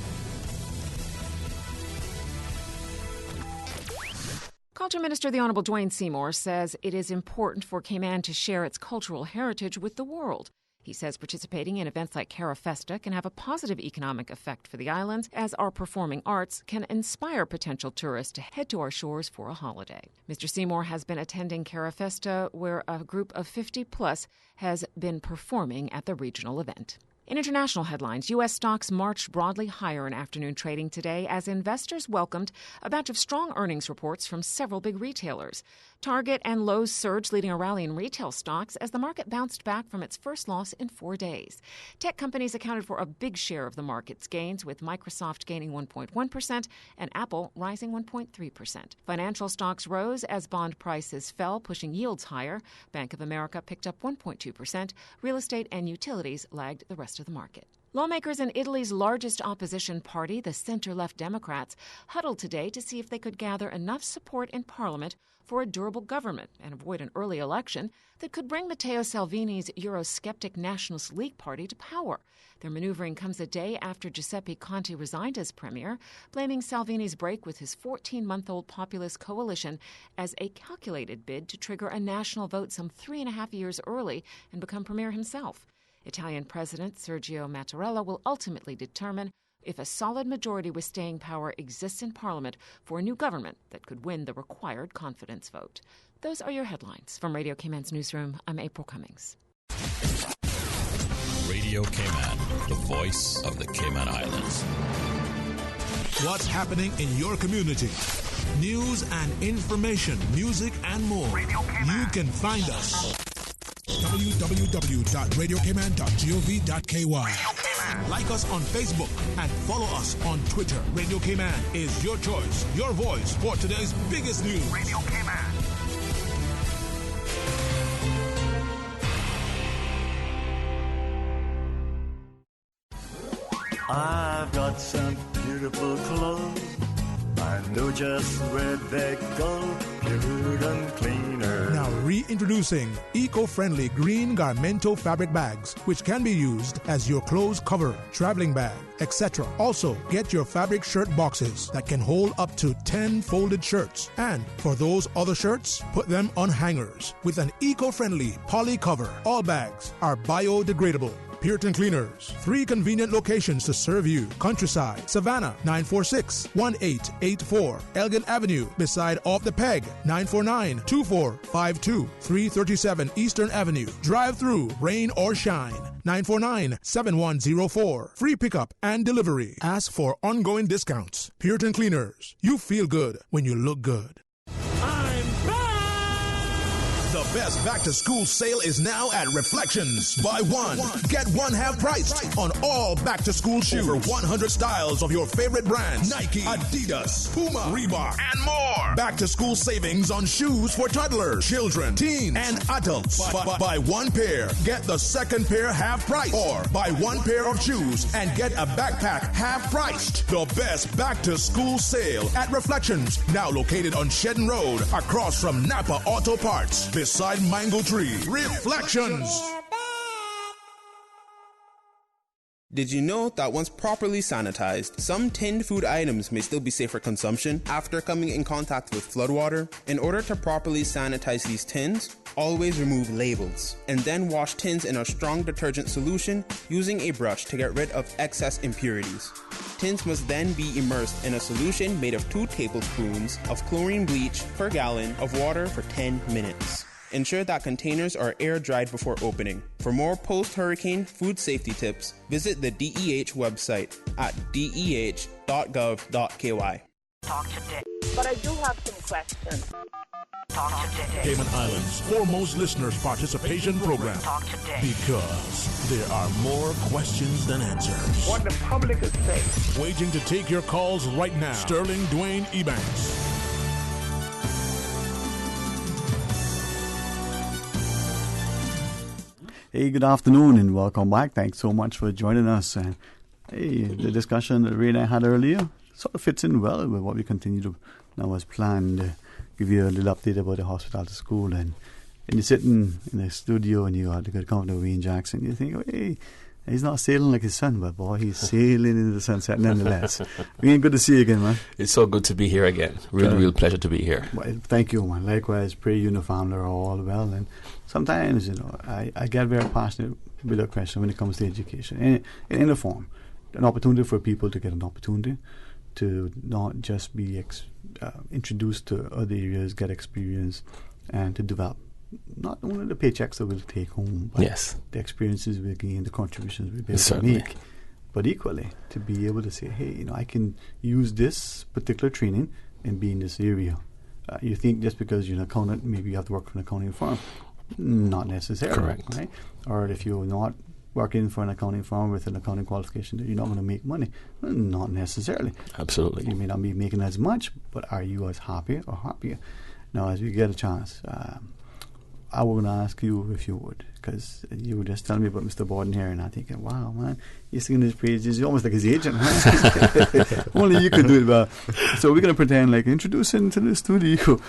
Culture Minister the Honourable Dwayne Seymour says it is important for Cayman to share its cultural heritage with the world. He says participating in events like Cara Festa can have a positive economic effect for the islands, as our performing arts can inspire potential tourists to head to our shores for a holiday. Mr. Seymour has been attending Cara Festa, where a group of 50-plus has been performing at the regional event. In international headlines, U.S. stocks marched broadly higher in afternoon trading today as investors welcomed a batch of strong earnings reports from several big retailers. Target and Lowe's surged, leading a rally in retail stocks as the market bounced back from its first loss in 4 days. Tech companies accounted for a big share of the market's gains, with Microsoft gaining 1.1% and Apple rising 1.3%. Financial stocks rose as bond prices fell, pushing yields higher. Bank of America picked up 1.2%. Real estate and utilities lagged the rest of the market. Lawmakers in Italy's largest opposition party, the center-left Democrats, huddled today to see if they could gather enough support in Parliament for a durable government and avoid an early election that could bring Matteo Salvini's Eurosceptic Nationalist League party to power. Their maneuvering comes a day after Giuseppe Conte resigned as premier, blaming Salvini's break with his 14-month-old populist coalition as a calculated bid to trigger a national vote some 3.5 years early and become premier himself. Italian President Sergio Mattarella will ultimately determine if a solid majority with staying power exists in Parliament for a new government that could win the required confidence vote. Those are your headlines. From Radio Cayman's newsroom, I'm April Cummings. Radio Cayman, the voice of the Cayman Islands. What's happening in your community? News and information, music and more. You can find us. www.radiocayman.gov.ky. Like us on Facebook and follow us on Twitter. Radio Cayman is your choice, your voice for today's biggest news. Radio Cayman. I've got some beautiful clothes. I know just where they go, pure and cleaner. Now reintroducing eco-friendly green Garmento fabric bags, which can be used as your clothes cover, traveling bag, etc. Also, get your fabric shirt boxes that can hold up to 10 folded shirts. And for those other shirts, put them on hangers with an eco-friendly poly cover. All bags are biodegradable. Puritan Cleaners. 3 convenient locations to serve you. Countryside, Savannah, 946-1884. Elgin Avenue, beside Off the Peg, 949-2452. 337 Eastern Avenue. Drive-through, rain or shine, 949-7104. Free pickup and delivery. Ask for ongoing discounts. Puritan Cleaners. You feel good when you look good. The best back-to-school sale is now at Reflections. Buy one, get one half price on all back-to-school shoes. Over 100 styles of your favorite brands. Nike, Adidas, Puma, Reebok, and more. Back-to-school savings on shoes for toddlers, children, teens, and adults. Buy one pair, get the second pair half price. Or buy one pair of shoes and get a backpack half priced. The best back-to-school sale at Reflections. Now located on Shedden Road, across from Napa Auto Parts. Beside Mango Tree. Reflections. Did you know that once properly sanitized, some tinned food items may still be safe for consumption after coming in contact with floodwater? In order to properly sanitize these tins, always remove labels and then wash tins in a strong detergent solution using a brush to get rid of excess impurities. Tins must then be immersed in a solution made of 2 tablespoons of chlorine bleach per gallon of water for 10 minutes. Ensure that containers are air-dried before opening. For more post-hurricane food safety tips, visit the DEH website at deh.gov.ky. Talk to Dick. But I do have some questions. Talk to Dick. Cayman Islands' foremost listeners participation program. Talk to Dick. Because there are more questions than answers. What the public is saying. Waiting to take your calls right now. Sterling Dwayne Ebanks. Hey, good afternoon and welcome back. Thanks so much for joining us. And hey, the discussion that Ray and I had earlier sort of fits in well with what we continue to now as planned. Give you a little update about the hospital to school. And you're sitting in the studio and you got the good company of Wayne Jackson. You think, oh, hey, he's not sailing like his son, but boy, he's sailing into the sunset nonetheless. Wayne, good to see you again, man. It's so good to be here again. Real pleasure to be here. Well, thank you, man. Likewise, pray you and the family are all well. And sometimes, I get very passionate with a question when it comes to education. In any form, an opportunity for people to get an opportunity to not just be introduced to other areas, get experience, and to develop not only the paychecks that we'll take home, but the experiences we gain, the contributions we'll be able to make, but equally to be able to say, hey, I can use this particular training and be in this area. You think just because you're an accountant, maybe you have to work for an accounting firm. Not necessarily. Correct. Right? Or if you're not working for an accounting firm with an accounting qualification, that you're not going to make money. Not necessarily. Absolutely. You may not be making as much, but are you as happy or happier? Now, as we get a chance, I was going to ask you if you would, because you were just telling me about Mr. Borden here, and I'm thinking, wow, man, you're singing his praises. You're almost like his agent, huh? Only you could do it well. So we're going to pretend like introduce him to the studio.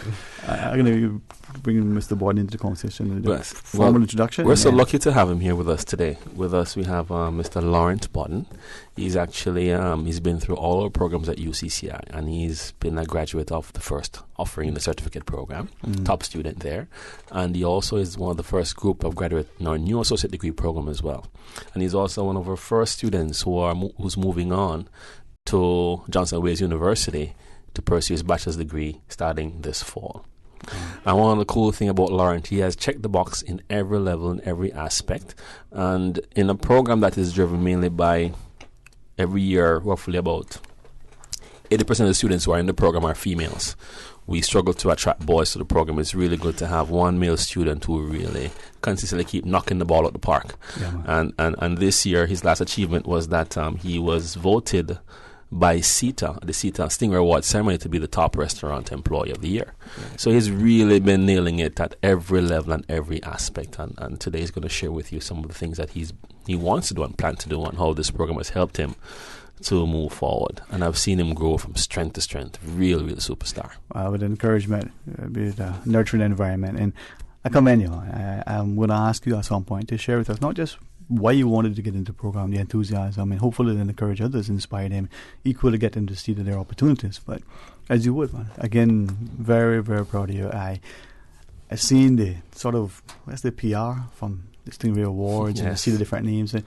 I'm going to bringing Mr. Borden into the conversation and Yes. formal introduction. We're so lucky to have him here with us today. With us, we have Mr. Lawrence Borden. He's actually he's been through all our programs at UCCI, and he's been a graduate of the first offering the certificate program, top student there, and he also is one of the first group of graduate in our new associate degree program as well. And he's also one of our first students who's moving on to Johnson Wales University to pursue his bachelor's degree starting this fall. And one of the cool thing about Laurent, he has checked the box in every level, in every aspect, and in a program that is driven mainly by every year, roughly about 80% of the students who are in the program are females. We struggle to attract boys to the program. It's really good to have one male student who really consistently keep knocking the ball at the park. Yeah, and this year, his last achievement was that he was voted by the CETA Stingray Award ceremony to be the top restaurant employee of the year. Yeah. So he's really been nailing it at every level and every aspect. And today he's going to share with you some of the things that he wants to do and plan to do and how this program has helped him to move forward. And I've seen him grow from strength to strength. Real superstar. With encouragement, with a nurturing environment. And I commend you. I'm going to ask you at some point to share with us not just why you wanted to get into the program, the enthusiasm, and hopefully then encourage others, inspire them, equally get them to see that there are opportunities. But as you would, man, again, very, very proud of you. I've seen the sort of, what's the PR from the Stingray Awards, and I see the different names. And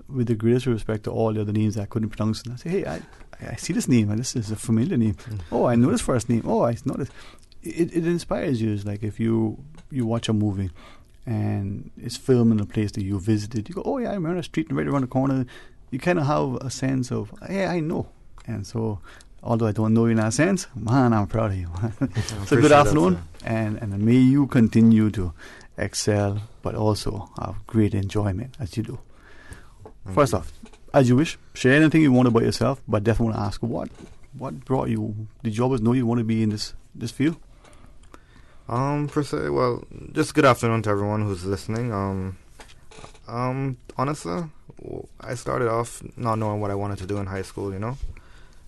with the greatest respect to all the other names I couldn't pronounce, and I say, hey, I see this name, and this is a familiar name. Oh, I know this first name. Oh, I know this. It inspires you. It's like if you watch a movie and it's filmed in a place that you visited, you go, oh yeah, I remember that street right around the corner. You kind of have a sense of, hey, I know. And so, although I don't know you in that sense, man, I'm proud of you. So good afternoon, and may you continue to excel, but also have great enjoyment as you do. First off, as you wish, share anything you want about yourself, but definitely want to ask, what brought you, did you always know you want to be in this field? Per se, well, just good afternoon to everyone who's listening. Honestly, I started off not knowing what I wanted to do in high school, you know.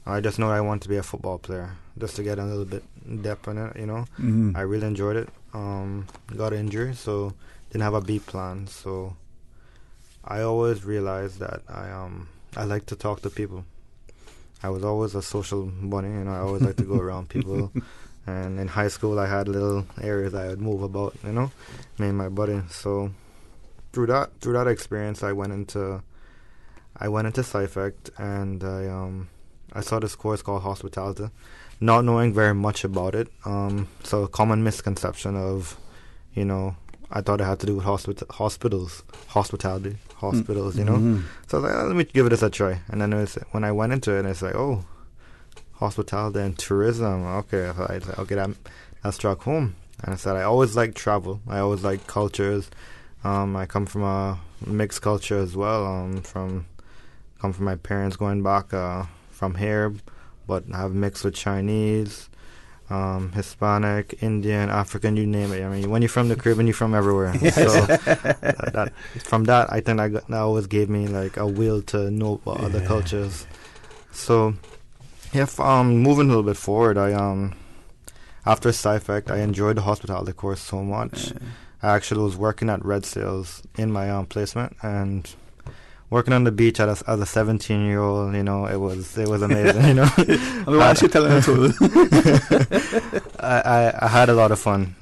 I just know I wanted to be a football player, just to get a little bit depth in it, you know. Mm-hmm. I really enjoyed it. Got injured, so didn't have a B plan. So I always realized that I like to talk to people. I was always a social bunny, you know. I always like to go around people. And in high school, I had little areas I would move about, you know, me and my buddy. So through that experience, I went into SciFect, and I saw this course called hospitality, not knowing very much about it. So a common misconception of, you know, I thought it had to do with hospitals, you know. So I was like, let me give this a try. And then when I went into it, it's like, oh, hospitality and tourism. Okay, I said, okay, that struck home. And I said, I always like travel. I always like cultures. I come from a mixed culture as well. Come from my parents going back from here, but have mixed with Chinese, Hispanic, Indian, African, you name it. I mean, when you're from the Caribbean, you're from everywhere. Yes. So from that, I think that always gave me like a will to know about other cultures. So. Yeah, moving a little bit forward, after SciFect, I enjoyed the hospitality course so much. I actually was working at Red Sails in my placement, and working on the beach as a 17-year-old, you know, it was amazing, you know. Why are you telling us? I had a lot of fun.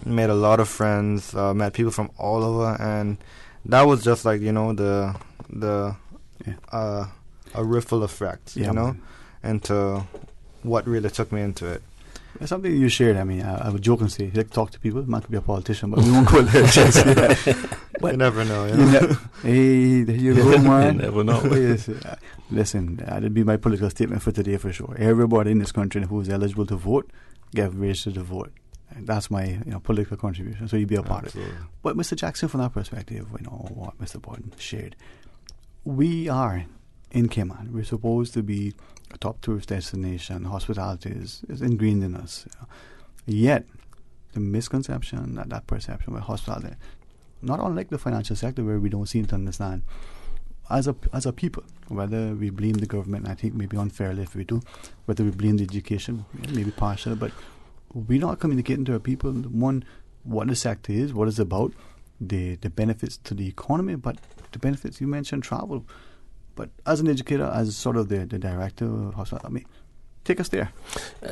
Made a lot of friends, met people from all over, and that was just like, you know, a ripple effect, you know, into what really took me into it. It's something you shared. I mean, I would joke and say, you like to talk to people. Man could be a politician, but we won't go there. But you never know. You know? Hey, there you go, man. You never know. Listen, that'd be my political statement for today for sure. Everybody in this country who is eligible to vote, get registered to vote. And that's my political contribution. So you be a part of it. But Mr. Jackson, from that perspective, you know what Mr. Borden shared, we are in Cayman. We're supposed to be a top tourist destination. Hospitality is ingrained in us. You know. Yet, the misconception, that perception with hospitality, not unlike the financial sector where we don't seem to understand, as a people, whether we blame the government, I think maybe unfairly if we do, whether we blame the education, maybe partial, but we're not communicating to our people, one, what the sector is, what it's about, the benefits to the economy, but the benefits, you mentioned travel. But as an educator, as sort of the director of hospital, I mean, take us there.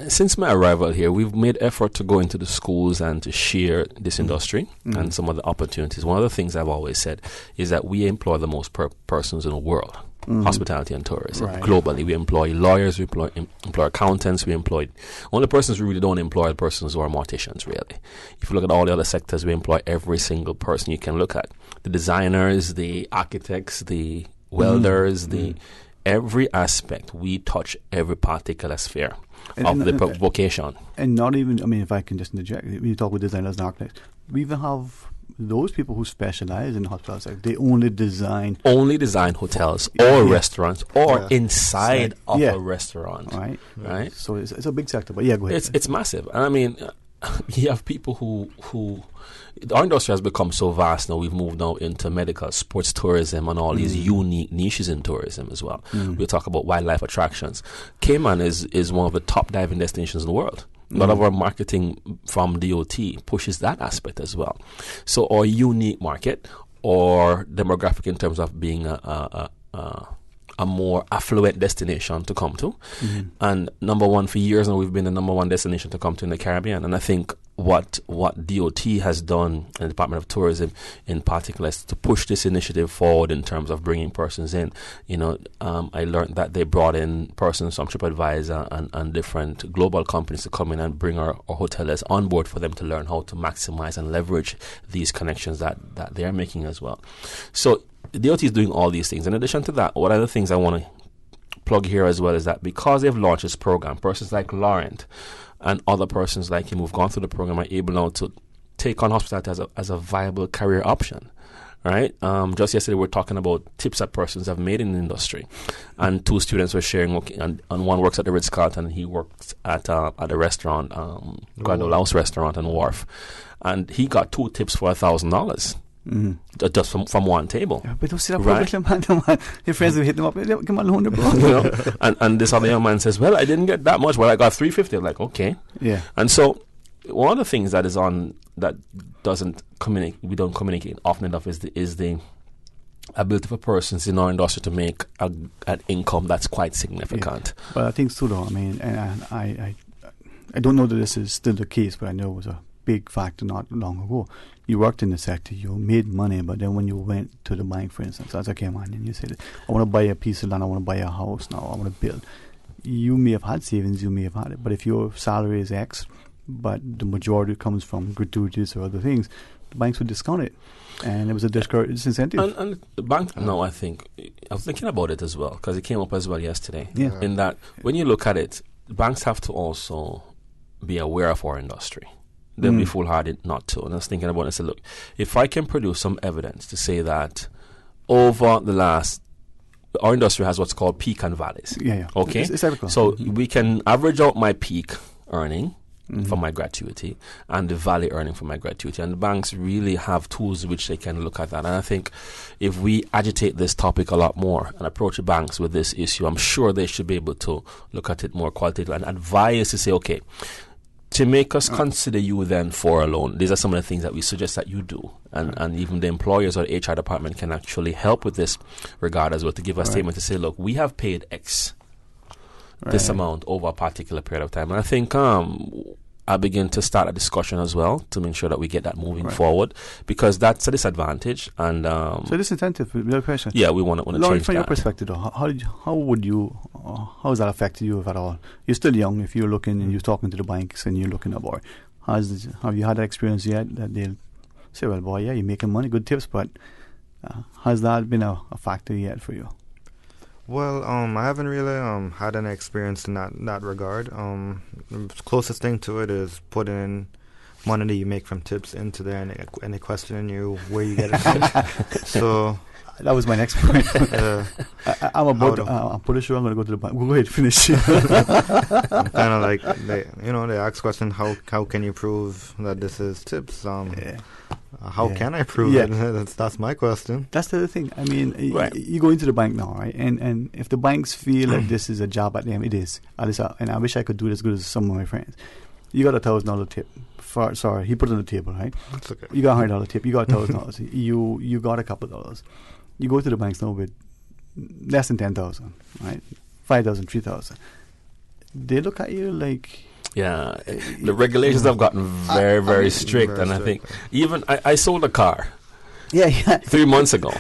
Since my arrival here, we've made effort to go into the schools and to share this industry and some of the opportunities. One of the things I've always said is that we employ the most persons in the world, hospitality and tourism. Right. Globally, we employ lawyers, we employ accountants, we employ... Only persons we really don't employ are the persons who are morticians, really. If you look at all the other sectors, we employ every single person you can look at. The designers, the architects, the welders, every aspect. We touch every particular sphere of the vocation. And not even, I mean, if I can just interject, when you talk with designers and architects, we even have those people who specialize in the hospitality. They only design hotels or restaurants or inside of a restaurant. Right. So it's a big sector, but yeah, go ahead. It's massive. And I mean, you have people who our industry has become so vast now. We've moved now into medical, sports tourism, and all these unique niches in tourism as well. We'll talk about wildlife attractions. Cayman is one of the top diving destinations in the world. A lot of our marketing from DOT pushes that aspect as well. So our unique market or demographic in terms of being a more affluent destination to come to. And number one, for years now, we've been the number one destination to come to in the Caribbean. And I think what DOT has done, and the Department of Tourism in particular, is to push this initiative forward in terms of bringing persons in. You know, I learned that they brought in persons from TripAdvisor and different global companies to come in and bring our hoteliers on board for them to learn how to maximize and leverage these connections that they're making as well. So the DOT is doing all these things. In addition to that, one of the things I want to plug here as well is that because they've launched this program, persons like Laurent and other persons like him who've gone through the program are able now to take on hospitality as a viable career option. Right? Just yesterday we were talking about tips that persons have made in the industry, and two students were sharing. And one works at the Ritz-Carlton, and he works at a restaurant, Guadalupe House restaurant in Wharf, and he got 2 tips for $1,000. Just from one table. Yeah, but don't see that problem, man. Your friends will hit them up. Give them a loan, bro. You know? and this other young man says, "Well, I didn't get that much. Well, I got $350." I'm like, okay. Yeah. And so one of the things that is on that doesn't communicate, we don't communicate often enough, is the ability for persons in our industry to make an income that's quite significant. Yeah. But I think so, though. I mean, and I don't know that this is still the case, but I know it was a big factor not long ago. You worked in the sector, you made money, but then when you went to the bank, for instance, as I came on and you said, I want to buy a piece of land, I want to buy a house now, I want to build. You may have had savings, you may have had it, but if your salary is X, but the majority comes from gratuities or other things, the banks would discount it. And it was a disincentive. And the bank, no, I was thinking about it as well, because it came up as well yesterday. Yeah. In that, when you look at it, banks have to also be aware of our industry. They'll be foolhardy not to. And I was thinking about it and said, look, if I can produce some evidence to say that over the last, our industry has what's called peak and valleys. Yeah. Okay? It's everything. So we can average out my peak earning for my gratuity and the valley earning for my gratuity. And the banks really have tools which they can look at that. And I think if we agitate this topic a lot more and approach the banks with this issue, I'm sure they should be able to look at it more qualitatively and advise to say, okay, to make us consider you then for a loan, these are some of the things that we suggest that you do. And even the employers or the HR department can actually help with this regard as well, to give a statement to say, look, we have paid X, this amount over a particular period of time. And I think I begin to start a discussion as well to make sure that we get that moving forward, because that's a disadvantage. And so disincentive, without question. Yeah, we want to change that. From your perspective, though, how has that affected you, if at all? You're still young. If you're looking and you're talking to the banks and you're looking at, boy, have you had that experience yet that they'll say, well, boy, yeah, you're making money, good tips, but has that been a factor yet for you? Well, I haven't really had any experience in that regard. The closest thing to it is putting in money that you make from tips into there, and they questioning you where you get it from. So that was my next point. I'm pretty sure I'm going to go to the bank. Go ahead, finish. I'm kind of like they ask question, how can you prove that this is tips? How can I prove it? That's my question. That's the other thing. I mean, you go into the bank now, right? And if the banks feel like this is a job at them, it is. And I wish I could do it as good as some of my friends. You got $1,000 tip. Sorry, he put it on the table, right? That's okay. You got $100 tip. You got $1,000. You got a couple dollars. You go to the banks now with less than 10,000, right? 5,000, 3,000. They look at you like. Yeah, the regulations have gotten very strict, and I think even I sold a car. Yeah. 3 months ago.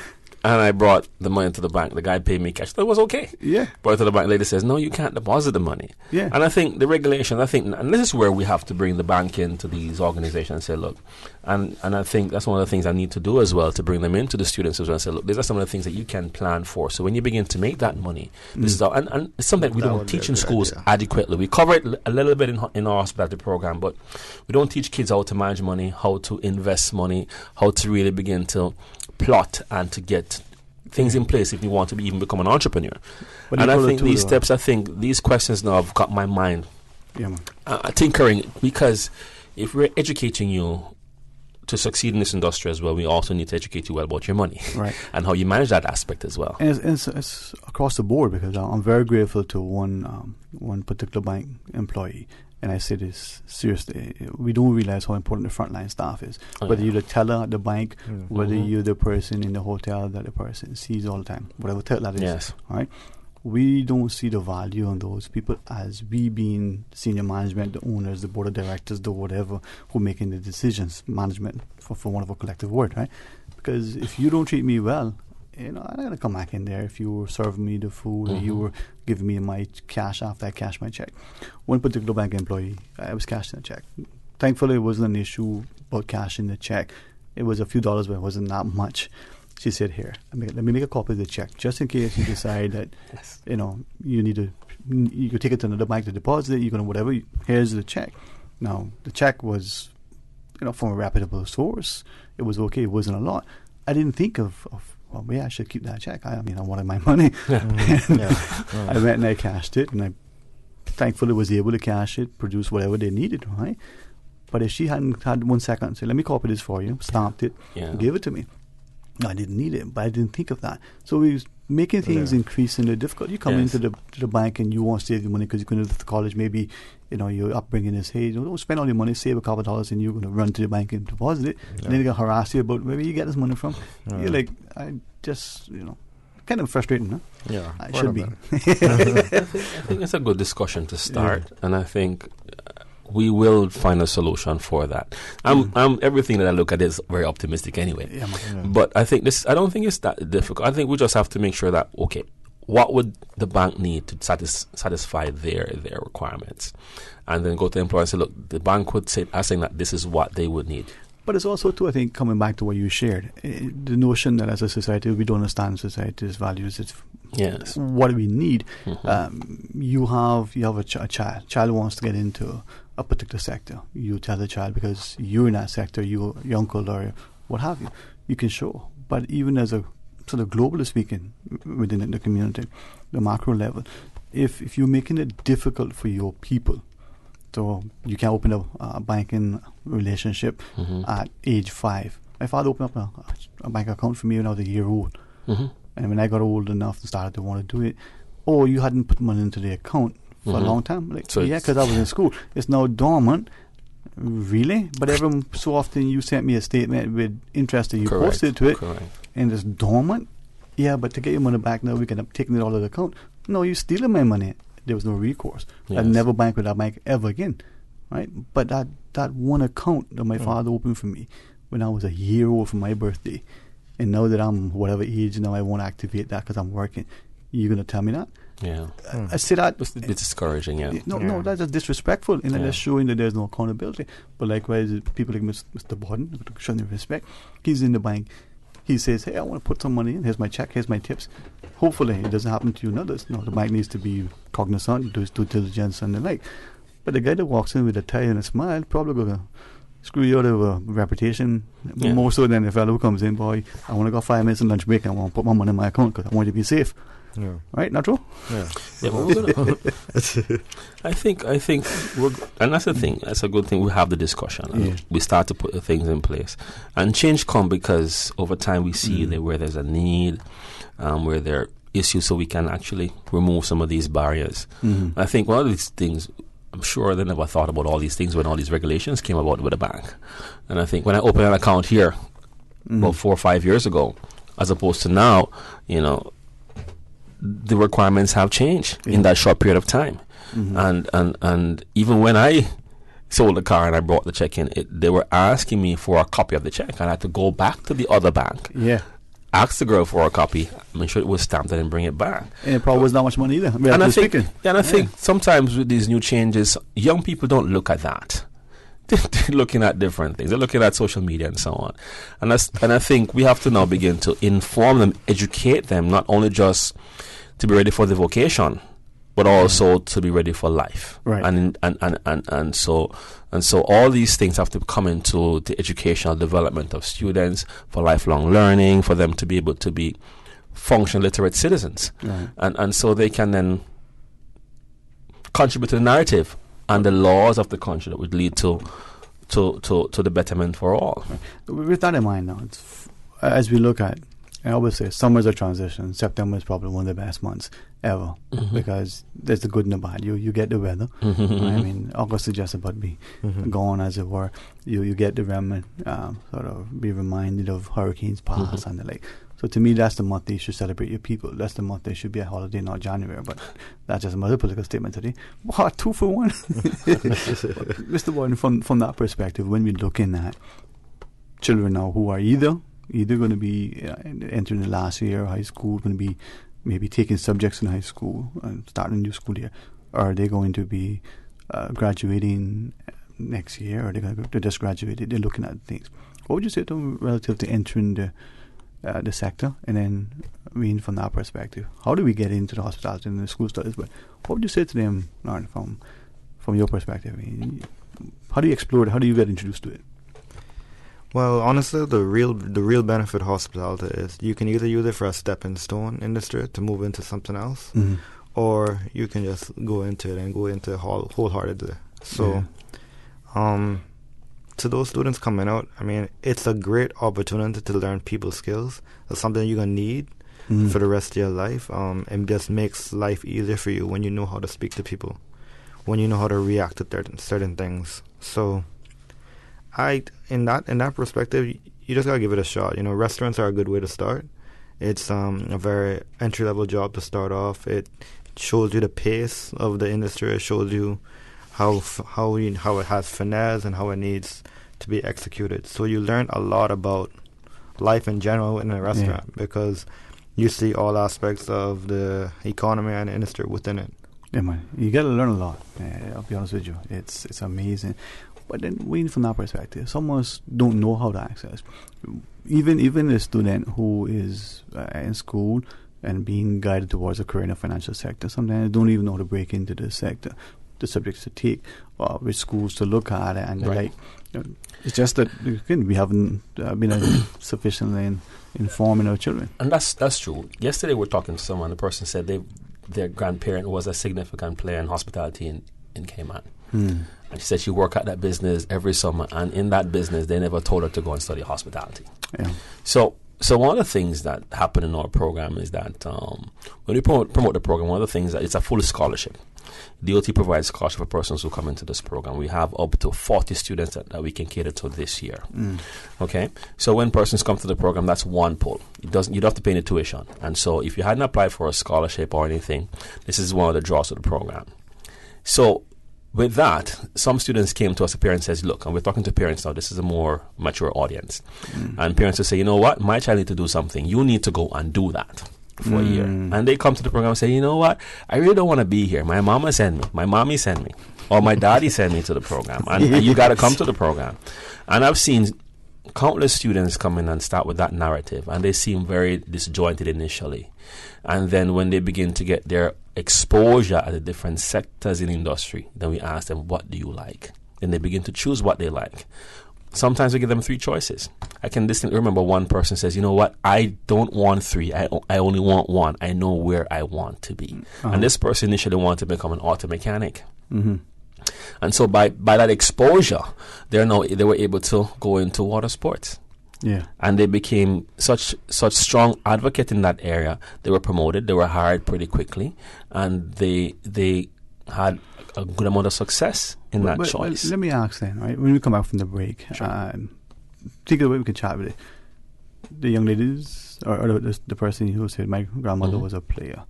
And I brought the money to the bank. The guy paid me cash. That was okay. Yeah. Brought it to the bank. The lady says, no, you can't deposit the money. Yeah. And I think the regulations, and this is where we have to bring the bank into these organizations and say, look, and I think that's one of the things I need to do as well, to bring them into the students as well and say, look, these are some of the things that you can plan for. So when you begin to make that money, this is how, and it's something we don't teach in schools adequately. We cover it a little bit in our hospitality program, but we don't teach kids how to manage money, how to invest money, how to really begin to plot and to get things in place if you want to even become an entrepreneur. But and I think these steps, these questions now have got my mind tinkering, because if we're educating you to succeed in this industry as well, we also need to educate you well about your money, right, and how you manage that aspect as well. And it's across the board, because I'm very grateful to one particular bank employee. And I say this seriously, we don't realize how important the frontline staff is. Whether you're the teller at the bank, whether you're the person in the hotel that the person sees all the time, whatever teller that is. Yes. Right? We don't see the value in those people as we being senior management, the owners, the board of directors, the whatever, who are making the decisions, management, for one of a collective word, right? Because if you don't treat me well, I'm not going to come back in there if you were serving me the food or you were giving me my cash after I cashed my check. One particular bank employee, I was cashing a check. Thankfully, it wasn't an issue about cashing the check. It was a few dollars, but it wasn't that much. She said, here, let me make a copy of the check, just in case you decide that, you need to, you could take it to another bank to deposit it, you're going to whatever, here's the check. Now, the check was, from a reputable source. It was okay. It wasn't a lot. I didn't think of well, maybe I should keep that check. I wanted my money. I went and I cashed it, and I thankfully was able to cash it, produce whatever they needed, right? But if she hadn't had 1 second, say, let me copy this for you, stamped it, give it to me. No, I didn't need it, but I didn't think of that. So we was making things increasingly difficult. You come into the bank and you want to save your money because you're going to the college. Maybe your upbringing is, hey, don't spend all your money, save a couple of dollars, and you're going to run to the bank and deposit it. And then they're going to harass you about where you get this money from. You're like, I just kind of frustrating, huh? Yeah, I should be. I think it's a good discussion to start, and I think we will find a solution for that. Everything that I look at is very optimistic anyway. But I think I don't think it's that difficult. I think we just have to make sure that, okay, what would the bank need to satisfy their requirements? And then go to the employer and say, look, the bank would say, saying that this is what they would need. But it's also, too, I think, coming back to what you shared, the notion that as a society, we don't understand society's values. It's what do we need? You have a child. Child wants to get into a particular sector. You tell the child, because you're in that sector, your uncle or what have you, you can show. But even as a sort of globally speaking, within the community, the macro level, if you're making it difficult for your people, so you can't open a banking relationship at age 5. My father opened up a bank account for me when I was a year old. And when I got old enough and started to want to do it, you hadn't put money into the account for a long time. Because I was in school. It's now dormant. Really? But every so often you sent me a statement with interest that you posted to it. And it's dormant. Yeah, but to get your money back now, we can have taken it all out of the account. No, you're stealing my money. There was no recourse. I'd never bank with that bank ever again, right? But that one account that my father opened for me when I was a year old for my birthday, and now that I'm whatever age now, I won't activate that because I'm working. You're going to tell me that? Yeah. I say that. It's a bit discouraging, No, that's just disrespectful, and that's showing that there's no accountability. But likewise, people like Mr. Borden, showing respect, he's in the bank. He says, hey, I want to put some money in. Here's my check. Here's my tips. Hopefully, it doesn't happen to you and others. No, the bank needs to be cognizant, do due diligence and the like. But the guy that walks in with a tie and a smile probably going to screw you out of a reputation more so than the fellow who comes in, boy, I want to go 5 minutes in lunch break and I want to put my money in my account because I want to be safe. Yeah. Right? Not true? Yeah. I think and that's the thing. That's a good thing. We have the discussion. And we start to put the things in place. And change come because over time we see that where there's a need, where there are issues, so we can actually remove some of these barriers. I think one of these things, I'm sure they never thought about all these things when all these regulations came about with the bank. And I think when I opened an account here about 4 or 5 years ago, as opposed to now, the requirements have changed in that short period of time. And even when I sold the car and I brought the check in, they were asking me for a copy of the check. And I had to go back to the other bank. Yeah. Ask the girl for a copy, make sure it was stamped, and then bring it back. And it probably was not much money either. And I think sometimes with these new changes, young people don't look at that. They're looking at different things. They're looking at social media and so on. And I think we have to now begin to inform them, educate them, not only just to be ready for the vocation, but also to be ready for life. Right. And so all these things have to come into the educational development of students for lifelong learning, for them to be able to be functional literate citizens. Right. And so they can then contribute to the narrative and the laws of the country that would lead to the betterment for all. Right. With that in mind now, as we look at, I always say summer's a transition. September is probably one of the best months ever because there's the good and the bad. You get the weather. I mean, August is just about to be gone, as it were. You get the remnant, sort of be reminded of hurricanes past and the like. So to me, that's the month they should celebrate your people. That's the month they should be a holiday, not January. But that's just another political statement today. Wow, 2 for 1. Mr. Warden, from that perspective, when we're looking at children now who are either going to be entering the last year of high school, going to be maybe taking subjects in high school and starting a new school year, or are they going to be graduating next year, or they're just graduated, they're looking at things. What would you say to them relative to entering the sector? And then, I mean, from that perspective, how do we get into the hospitality and the school studies? But what would you say to them, Lauren, from your perspective? I mean, how do you explore it? How do you get introduced to it? Well, honestly, the real benefit of hospitality is you can either use it for a stepping stone industry to move into something else, or you can just go into it and go into it wholeheartedly. So, to those students coming out, I mean, it's a great opportunity to learn people skills. It's something you're going to need for the rest of your life. It just makes life easier for you when you know how to speak to people, when you know how to react to certain things. So, in that perspective, you just gotta give it a shot. Restaurants are a good way to start. It's a very entry-level job to start off. It shows you the pace of the industry. It shows you how it has finesse and how it needs to be executed. So you learn a lot about life in general in a restaurant because you see all aspects of the economy and the industry within it. Yeah, man, you gotta learn a lot. I'll be honest with you, it's amazing. But then, from that perspective, some of us don't know how to access. Even a student who is in school and being guided towards a career in the financial sector, sometimes don't even know how to break into the sector, the subjects to take, which schools to look at, and like. It's just that we haven't been sufficiently informing our children. And that's true. Yesterday we were talking to someone. The person said their grandparent was a significant player in hospitality in Cayman. And she said she worked at that business every summer, and in that business they never told her to go and study hospitality. Yeah. So one of the things that happen in our program is that when we promote the program, one of the things that it's a full scholarship. DOT provides scholarship for persons who come into this program. We have up to 40 students that we can cater to this year. Okay, so when persons come to the program, that's one pool. You don't have to pay any tuition. And so if you hadn't applied for a scholarship or anything, this is one of the draws of the program. So with that, some students came to us, a parent says, look, and we're talking to parents now, this is a more mature audience. And parents will say, you know what, my child needs to do something. You need to go and do that for a year. And they come to the program and say, you know what, I really don't want to be here. My mama sent me, my mommy sent me, or my daddy sent me to the program. And you got to come to the program. And I've seen countless students come in and start with that narrative, and they seem very disjointed initially. And then when they begin to get their exposure at the different sectors in industry, then we ask them, what do you like? Then they begin to choose what they like. Sometimes we give them 3 choices. I can distinctly remember one person says, you know what, I don't want 3, I only want 1. I know where I want to be. And this person initially wanted to become an auto mechanic. And so by that exposure, they were able to go into water sports. Yeah. And they became such strong advocate in that area. They were promoted, they were hired pretty quickly, and they had a good amount of success in that choice. Let me ask then, right? When we come back from the break, take it away, we can chat with it. The young ladies, or the person who said my grandmother was a player.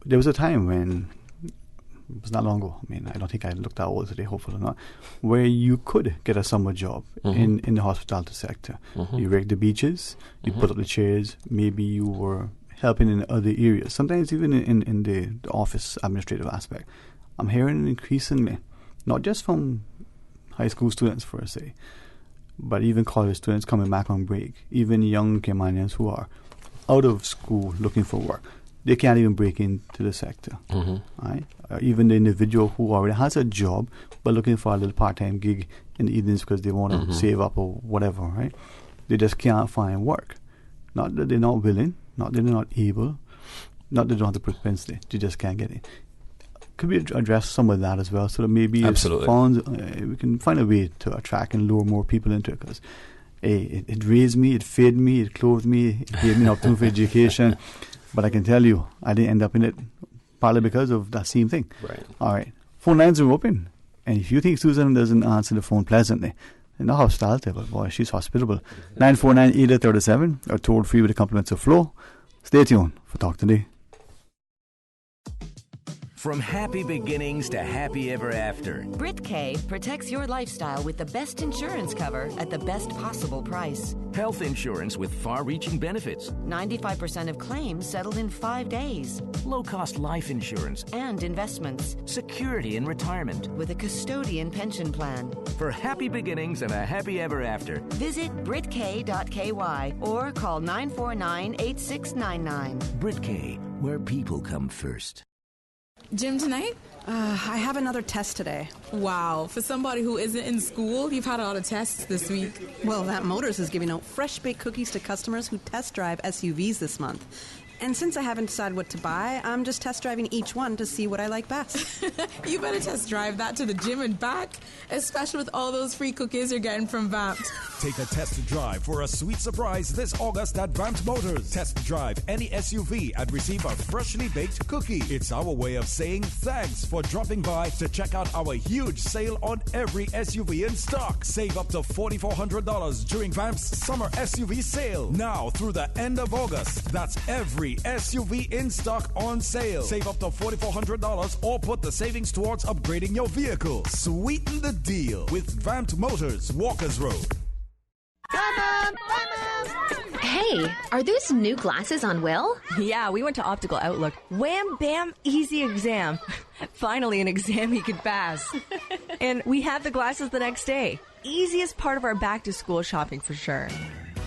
There was a time when, it was not long ago, I mean, I don't think I looked that old today, hopefully not, where you could get a summer job in the hospitality sector. You rake the beaches, you put up the chairs, maybe you were helping in other areas, sometimes even in the office administrative aspect. I'm hearing increasingly, not just from high school students, for say, but even college students coming back on break, even young Caymanians who are out of school looking for work. They can't even break into the sector. Right? Even the individual who already has a job but looking for a little part-time gig in the evenings because they want to save up or whatever, right? They just can't find work. Not that they're not willing, not that they're not able, not that they don't have the propensity, they just can't get it. Could we address some of that as well, so that maybe we can find a way to attract and lure more people into it, because it raised me, it fed me, it clothed me, it gave me an opportunity for education, but I can tell you, I didn't end up in it partly because of that same thing. Right. All right. Phone lines are open, and if you think Susan doesn't answer the phone pleasantly, not hostile, but boy, she's hospitable. 949-8037 or toll free with the compliments of Flo. Stay tuned for Talk Today. From happy beginnings to happy ever after. Brit-K protects your lifestyle with the best insurance cover at the best possible price. Health insurance with far-reaching benefits. 95% of claims settled in 5 days. Low-cost life insurance. And investments. Security in retirement. With a custodian pension plan. For happy beginnings and a happy ever after. Visit Brit-K.ky or call 949-8699. Brit-K, where people come first. Gym tonight? I have another test today. Wow, for somebody who isn't in school, you've had a lot of tests this week. Well, Vamp Motors is giving out fresh baked cookies to customers who test drive SUVs this month. And since I haven't decided what to buy, I'm just test driving each one to see what I like best. You better test drive that to the gym and back, especially with all those free cookies you're getting from Vamp. Take a test drive for a sweet surprise this August at Vamp Motors. Test drive any SUV and receive a freshly baked cookie. It's our way of saying thanks for dropping by to check out our huge sale on every SUV in stock. Save up to $4,400 during Vamp's summer SUV sale. Now through the end of August. That's every SUV in stock on sale. Save up to $4,400 or put the savings towards upgrading your vehicle. Sweeten the deal with Vamp Motors, Walkers Road. Hey, are those new glasses on Will? Yeah, we went to Optical Outlook. Wham, bam, easy exam. Finally, an exam he could pass. And we have the glasses the next day. Easiest part of our back-to-school shopping for sure.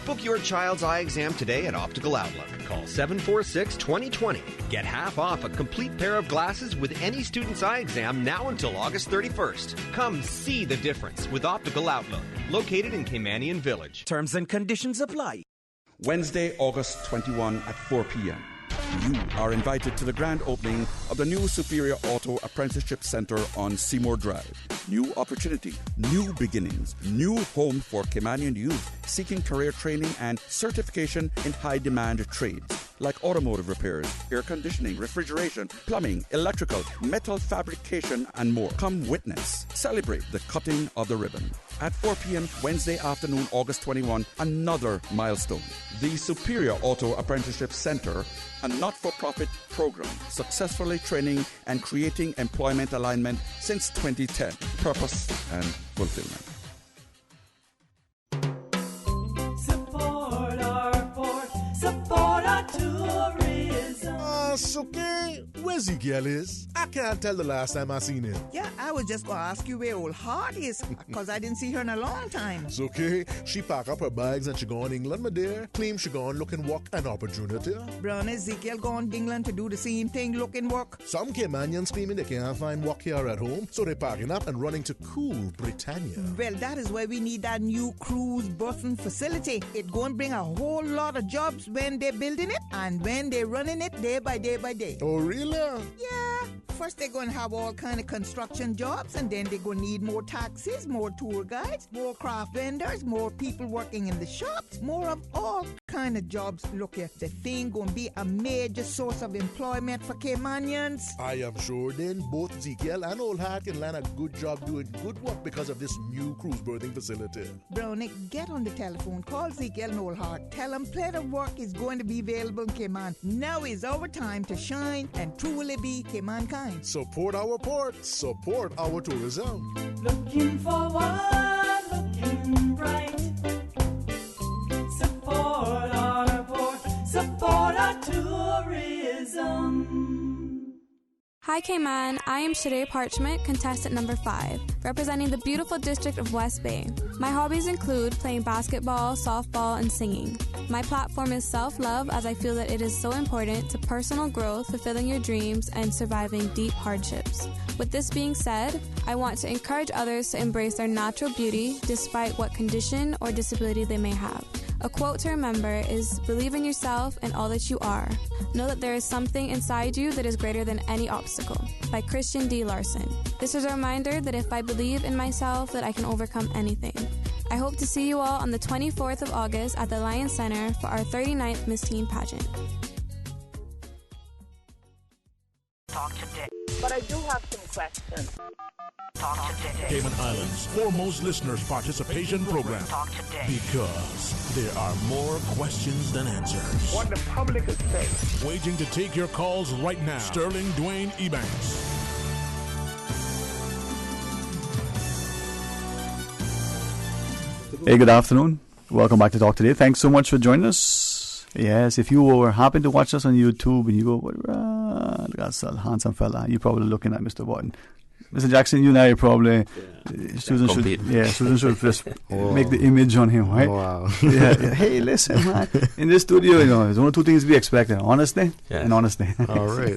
Book your child's eye exam today at Optical Outlook. Call 746-2020. Get half off a complete pair of glasses with any student's eye exam now until August 31st. Come see the difference with Optical Outlook, located in Caymanian Village. Terms and conditions apply. Wednesday, August 21 at 4 p.m. You are invited to the grand opening of the new Superior Auto Apprenticeship Center on Seymour Drive. New opportunity, new beginnings, new home for Caymanian youth seeking career training and certification in high-demand trades like automotive repairs, air conditioning, refrigeration, plumbing, electrical, metal fabrication, and more. Come witness, celebrate the cutting of the ribbon. At 4 p.m. Wednesday afternoon, August 21, another milestone. The Superior Auto Apprenticeship Center, a not-for-profit program successfully training and creating employment alignment since 2010. Purpose and fulfillment. Support our port, support our tourism. Okay, where Ezekiel is? I can't tell the last time I seen him. Yeah, I was just going to ask you where old Heart is, because I didn't see her in a long time. It's okay. She pack up her bags and she gone England, my dear. Claim she gone look and work an opportunity. Brown Ezekiel gone to England to do the same thing, look and work. Some Caymanians claiming they can't find work here at home, so they packing up and running to cool Britannia. Well, that is why we need that new cruise berthing facility. It's going to bring a whole lot of jobs when they're building it and when they're running it day by day by day. Oh, really? Yeah. First, they're going to have all kind of construction jobs, and then they're going to need more taxis, more tour guides, more craft vendors, more people working in the shops, more of all kind of jobs, look here, the thing gonna be a major source of employment for Caymanians. I am sure then both Ezekiel and Old Heart can land a good job doing good work because of this new cruise berthing facility. Brownie, get on the telephone, call Ezekiel and Old Heart, tell them plenty of work is going to be available in Cayman. Now is our time to shine and truly be Caymankind. Support our port, support our tourism. Looking forward, looking bright. Support our port, support our tourism. Hi Cayman, I am Sheree Parchment, contestant number 5, representing the beautiful district of West Bay. My hobbies include playing basketball, softball, and singing. My platform is self-love, as I feel that it is so important to personal growth, fulfilling your dreams, and surviving deep hardships. With this being said, I want to encourage others to embrace their natural beauty despite what condition or disability they may have. A quote to remember is, believe in yourself and all that you are. Know that there is something inside you that is greater than any obstacle. By Christian D. Larson. This is a reminder that if I believe in myself, that I can overcome anything. I hope to see you all on the 24th of August at the Lions Center for our 39th Miss Teen pageant. Talk today. But I do have some questions. Talk today. Cayman Islands' foremost listeners participation program. Talk today. Because there are more questions than answers. What the public is saying. Waiting to take your calls right now. Sterling Dwayne Ebanks. Hey, good afternoon. Welcome back to Talk Today. Thanks so much for joining us. Yes, if you were happen to watch us on YouTube and you go, that's a handsome fella, you're probably looking at Mr. Button. Mr. Jackson, you and I probably Susan should just make the image on him, right? Wow. Hey, listen, man. In this studio, there's only two things to be expected: honesty and honesty. All right.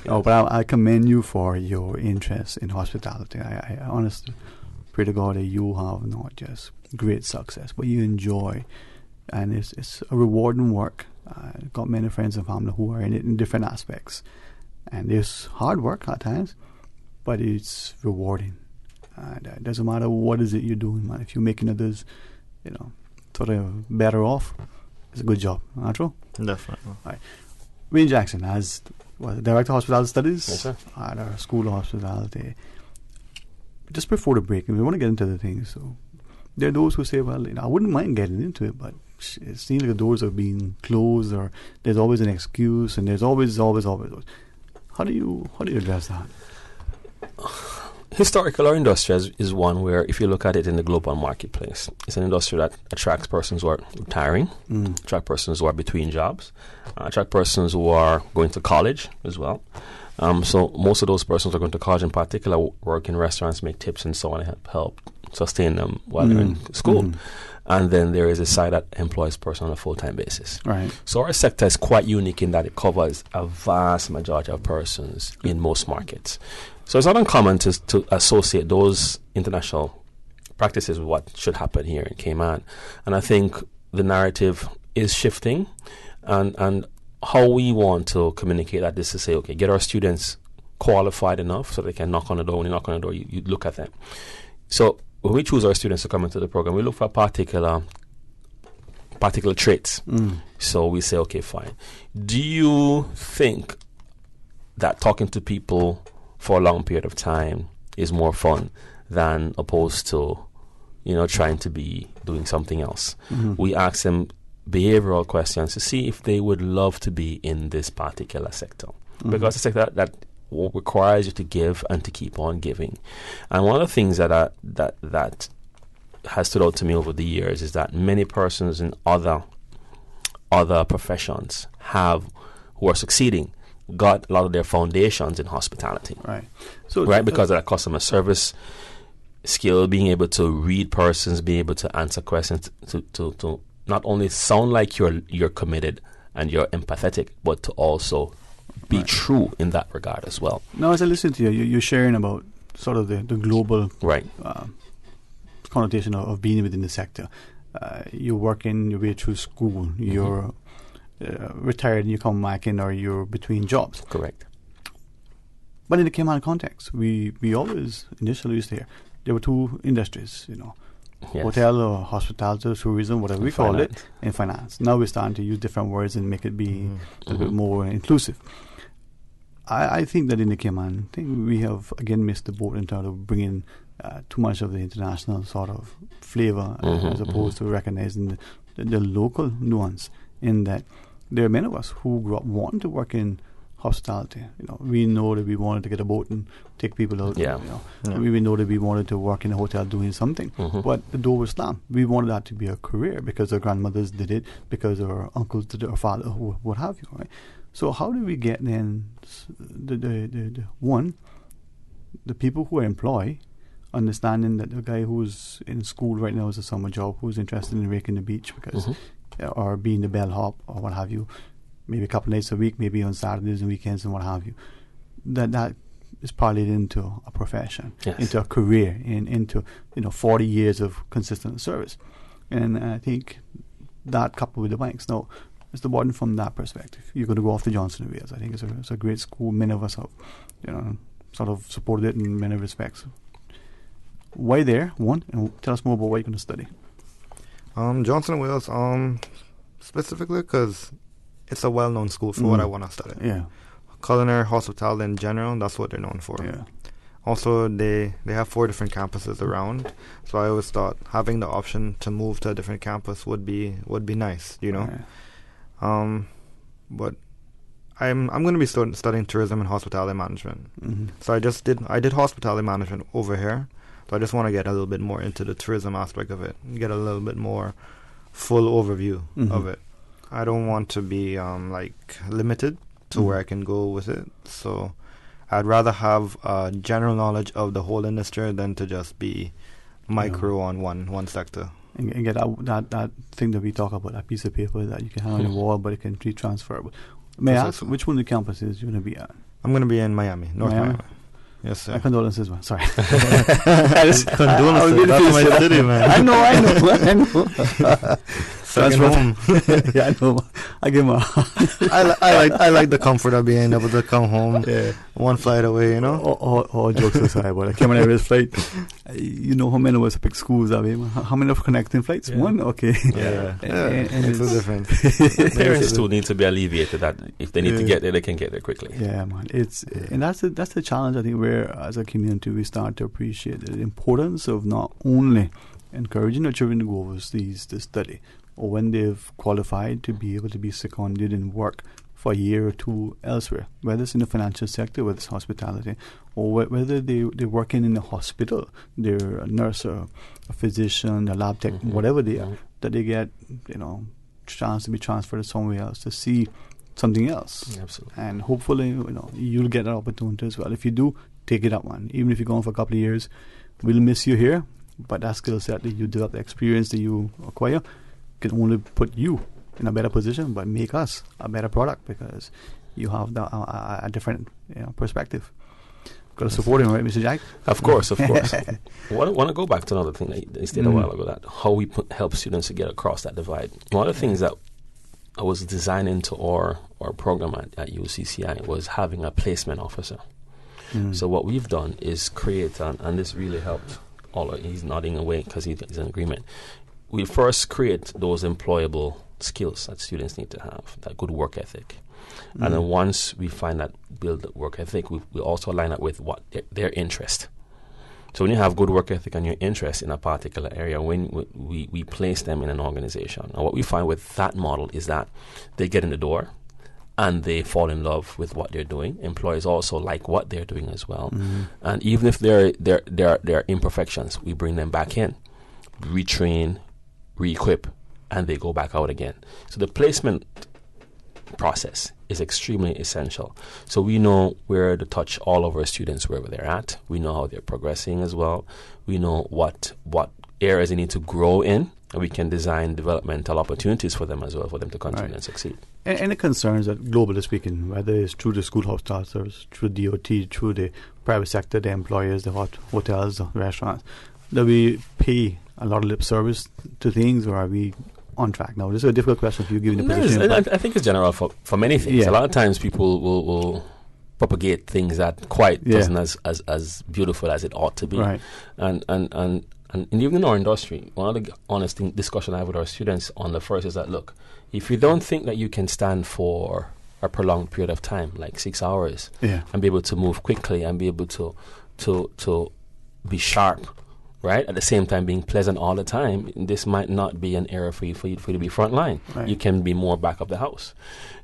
But I commend you for your interest in hospitality. I honestly pray to God that you have not just great success, but you enjoy, and it's a rewarding work. I've got many friends and family who are in it in different aspects, and it's hard work at times, but it's rewarding. And it doesn't matter what is it you're doing, man. If you're making others, sort of better off, it's a good job. Not true? Definitely. All right. Wayne Jackson, as Director of Hospitality Studies at our School of Hospitality. Just before the break, we want to get into the things. So there are those who say, well, I wouldn't mind getting into it, but it seems like the doors are being closed, or there's always an excuse, and there's always. How do you address that? Historical, our industry is one where, if you look at it in the global marketplace, it's an industry that attracts persons who are retiring, attract persons who are between jobs, attract persons who are going to college as well. So most of those persons are going to college, in particular, work in restaurants, make tips and so on, and help sustain them while they're in school. And then there is a side that employs a person on a full-time basis. Right. So our sector is quite unique in that it covers a vast majority of persons in most markets. So it's not uncommon to associate those international practices with what should happen here in Cayman. And I think the narrative is shifting, and how we want to communicate that is to say, okay, get our students qualified enough so they can knock on the door. When you knock on the door, you look at them. So when we choose our students to come into the program, we look for particular traits. So we say, okay, fine. Do you think that talking to people for a long period of time is more fun than opposed to, trying to be doing something else? We ask them behavioral questions to see if they would love to be in this particular sector, because it's a sector that requires you to give and to keep on giving. And one of the things that has stood out to me over the years is that many persons in other professions who are succeeding got a lot of their foundations in hospitality. Right. Because of that customer service skill, being able to read persons, being able to answer questions, to not only sound like you're committed and you're empathetic, but to also be true in that regard as well. Now, as I listen to you, you're sharing about sort of the global connotation of being within the sector. You're working your way through school. You're retired and you come back in, or you're between jobs. Correct. But in the Cayman context, we always initially used to hear there were two industries, hotel or hospitality or tourism, whatever we call it, in finance. Now we're starting to use different words and make it be a bit more inclusive. I think that in the Cayman thing, we have again missed the boat in terms of bringing too much of the international sort of flavor as opposed to recognizing the local nuance, in that there are many of us who grew up wanting to work in hospitality. We know that we wanted to get a boat and take people out. We know that we wanted to work in a hotel doing something, but the door was slammed. We wanted that to be a career because our grandmothers did it, because our uncles did it, our father, what have you, right? So how do we get then the people who are employed, understanding that the guy who's in school right now is a summer job, who's interested in raking the beach because or being the bellhop or what have you, maybe a couple of nights a week, maybe on Saturdays and weekends and what have you, that is parlayed into a profession, into a career, into 40 years of consistent service. And I think that coupled with the banks. Now, Mr. Borden, from that perspective, you're going to go off to Johnson & Wales. I think it's a great school. Many of us have sort of supported it in many respects. Why there, one, and tell us more about what you're going to study. Johnson & Wales, specifically because it's a well-known school for what I want to study. Yeah. Culinary, hospitality in general, that's what they're known for. Yeah. Also, they have 4 different campuses around, so I always thought having the option to move to a different campus would be nice, Yeah. But I'm going to be studying tourism and hospitality management. So I did hospitality management over here. So I just want to get a little bit more into the tourism aspect of it, get a little bit more full overview of it. I don't want to be limited to where I can go with it. So I'd rather have general knowledge of the whole industry than to just be micro on one sector. And get that thing that we talk about, that piece of paper that you can have on your wall, but it can be transferable. May I ask which one of the campuses you're going to be at? I'm going to be in Miami, North Miami. Yes, sir. Condolences, man. Sorry. Condolences. That's my city, man. I know. That's home. Yeah, I know. I give him I like the comfort of being able to come home one flight away, All jokes aside, but I came on every flight. How many of us pick schools are we? How many of connecting flights? Yeah. One? Okay. Yeah. It's so different. Parents still need to be alleviated that if they need to get there, they can get there quickly. Yeah, man. And that's the challenge, I think, where as a community we start to appreciate the importance of not only encouraging our children to go overseas to study, or when they've qualified to be able to be seconded and work for a year or two elsewhere, whether it's in the financial sector, whether it's hospitality, or whether they're working in a hospital, they're a nurse or a physician, a lab tech, whatever they are, that they get, chance to be transferred somewhere else to see something else. Absolutely. And hopefully, you'll get that opportunity as well. If you do, take it up, man. Even if you're going for a couple of years, we'll miss you here, but that skill set that you develop, the experience that you acquire, can only put you in a better position, but make us a better product because you have a different perspective. Got to support him, right, Mr. Jack? Of course. I want to go back to another thing that you stated a while ago, that how we help students to get across that divide. One of the things that I was designing into our program at UCCI was having a placement officer. So what we've done is create, and this really helped. He's nodding away because he's in agreement. We first create those employable skills that students need to have, that good work ethic. And then once we find that build work ethic, we also line up with what their interest. So when you have good work ethic and your interest in a particular area, when we place them in an organization. And what we find with that model is that they get in the door and they fall in love with what they're doing. Employees also like what they're doing as well. And even if there are imperfections, we bring them back in, retrain, re-equip, and they go back out again. So the placement process is extremely essential. So we know where to touch all of our students wherever they're at. We know how they're progressing as well. We know what areas they need to grow in, and we can design developmental opportunities for them as well, for them to continue and succeed. And the concerns that, globally speaking, whether it's through the school hospital service, through DOT, through the private sector, the employers, the hotels, the restaurants, that we pay a lot of lip service to things, or are we on track now? This is a difficult question for you, given the position. I think it's general for many things. A lot of times people will propagate things that quite doesn't as beautiful as it ought to be. Right. And and even in our industry, one of the honest discussion I have with our students on the first is that, look, if you don't think that you can stand for a prolonged period of time, like 6 hours, and be able to move quickly and be able to be sharp, right, at the same time being pleasant all the time, this might not be an area for you to be front line. Right. You can be more back of the house.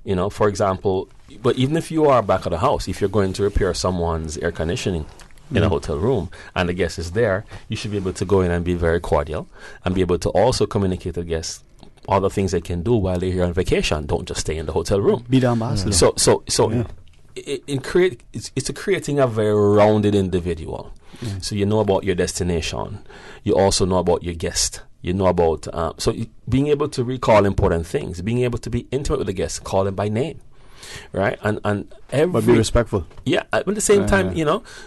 You know, for example, but even if you are back of the house, if you're going to repair someone's air conditioning in a hotel room and the guest is there, you should be able to go in and be very cordial and be able to also communicate to the guests all the things they can do while they're here on vacation. Don't just stay in the hotel room. Be the ambassador. So it's creating a very rounded individual. So you know about your destination. You also know about your guest. You know about being able to recall important things, being able to be intimate with the guest, call them by name, right? And but be respectful. Yeah, at the same time,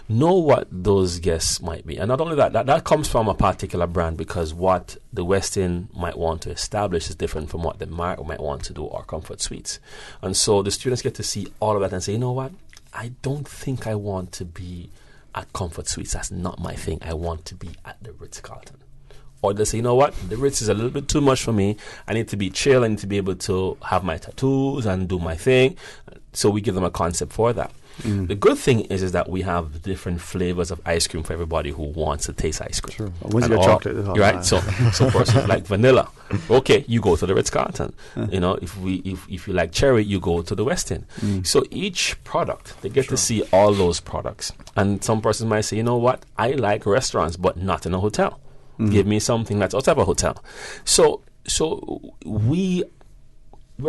know what those guests might be, and not only that comes from a particular brand, because what the Westin might want to establish is different from what the Marriott might want to do, or Comfort Suites, and so the students get to see all of that and say, you know what, I don't think I want to be at Comfort Suites. That's not my thing. I want to be at the Ritz-Carlton. Or they say, you know what, the Ritz is a little bit too much for me. I need to be chill. I need to be able to have my tattoos and do my thing. So we give them a concept for that. The good thing is that we have different flavors of ice cream for everybody who wants to taste ice cream. Sure. When's your chocolate? Right? So person like vanilla. Okay, you go to the Ritz-Carlton. You know, if you like cherry, you go to the Westin. So each product, they get to see all those products. And some persons might say, you know what, I like restaurants, but not in a hotel. Give me something that's outside of a hotel. So we're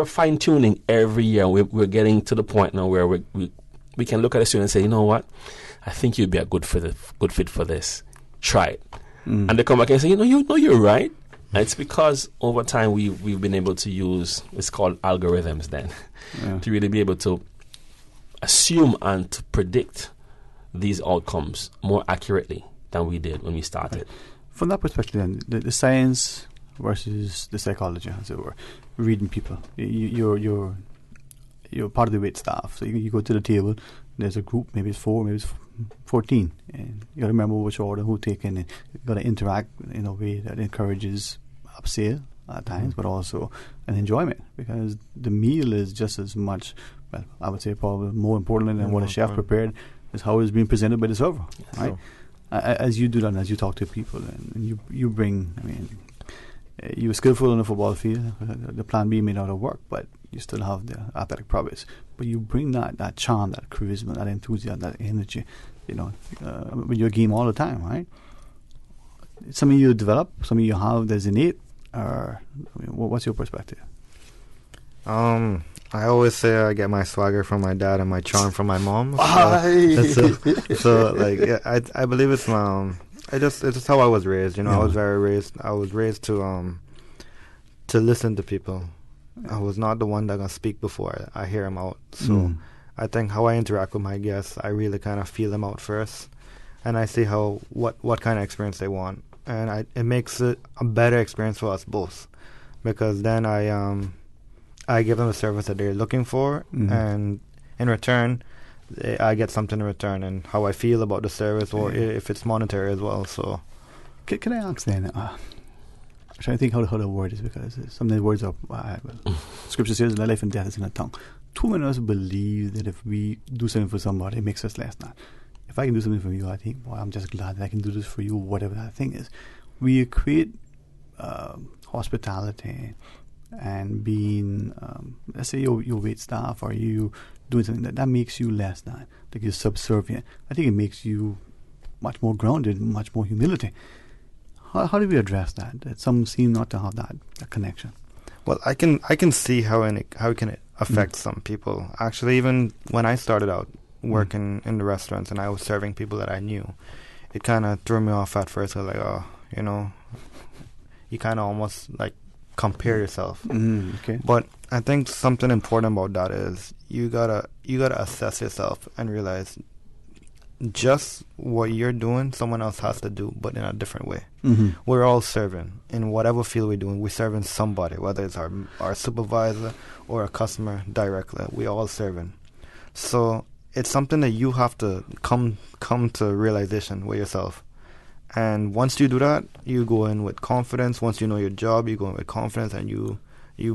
fine-tuning every year. We're getting to the point now where we can look at a student and say, you know what, I think you'd be a good fit for this. Try it. And they come back and say, you're right. And it's because over time we've been able to use, it's called algorithms then, to really be able to assume and to predict these outcomes more accurately than we did when we started. Right. From that perspective, then, the science versus the psychology, as it were, reading people. You're part of the wait staff, so you go to the table. There's a group, maybe it's 4, maybe it's 14, and you got to remember which order, who taken, and you got to interact in a way that encourages upsale at times, but also an enjoyment, because the meal is just as much. Well, I would say probably more important than what a chef prepared is how it's being presented by the server, right? So, as you do that, as you talk to people, and you bring, you were skillful on the football field, the plan B may not have worked, but you still have the athletic prowess. But you bring that charm, that charisma, that enthusiasm, that energy, with your game all the time, right? Something you develop, something you have that's innate, or what's your perspective? I always say I get my swagger from my dad and my charm from my mom. I believe it's it's just how I was raised. I was raised to listen to people. I was not the one that gonna speak before I hear them out. So I think how I interact with my guests, I really kind of feel them out first, and I see what kind of experience they want, and it makes it a better experience for us both, because then I give them a service that they're looking for, and in return, I get something in return, and how I feel about the service, or if it's monetary as well. So, can I ask then? I'm trying to think how the word is, because some of the words are. Scripture says, "Life and death is in the tongue." Too many of us believe that if we do something for somebody, it makes us less than. If I can do something for you, I think, boy, I'm just glad that I can do this for you, whatever that thing is. We create hospitality. And being, let's say you're wait staff, or you doing something that makes you less than, like you're subservient. I think it makes you much more grounded, much more humility. How do we address that? That some seem not to have that connection. Well, I can see how it can affect some people. Actually, even when I started out working in the restaurants and I was serving people that I knew, it kind of threw me off at first. I was like, you kind of almost like compare yourself. Okay. But I think something important about that is you gotta assess yourself and realize just what you're doing, someone else has to do, but in a different way. We're all serving in whatever field we're doing. We're serving somebody, whether it's our supervisor or a customer directly. We all serving. So it's something that you have to come to realization with yourself And once you do that, you go in with confidence. Once you know your job, you go in with confidence, and you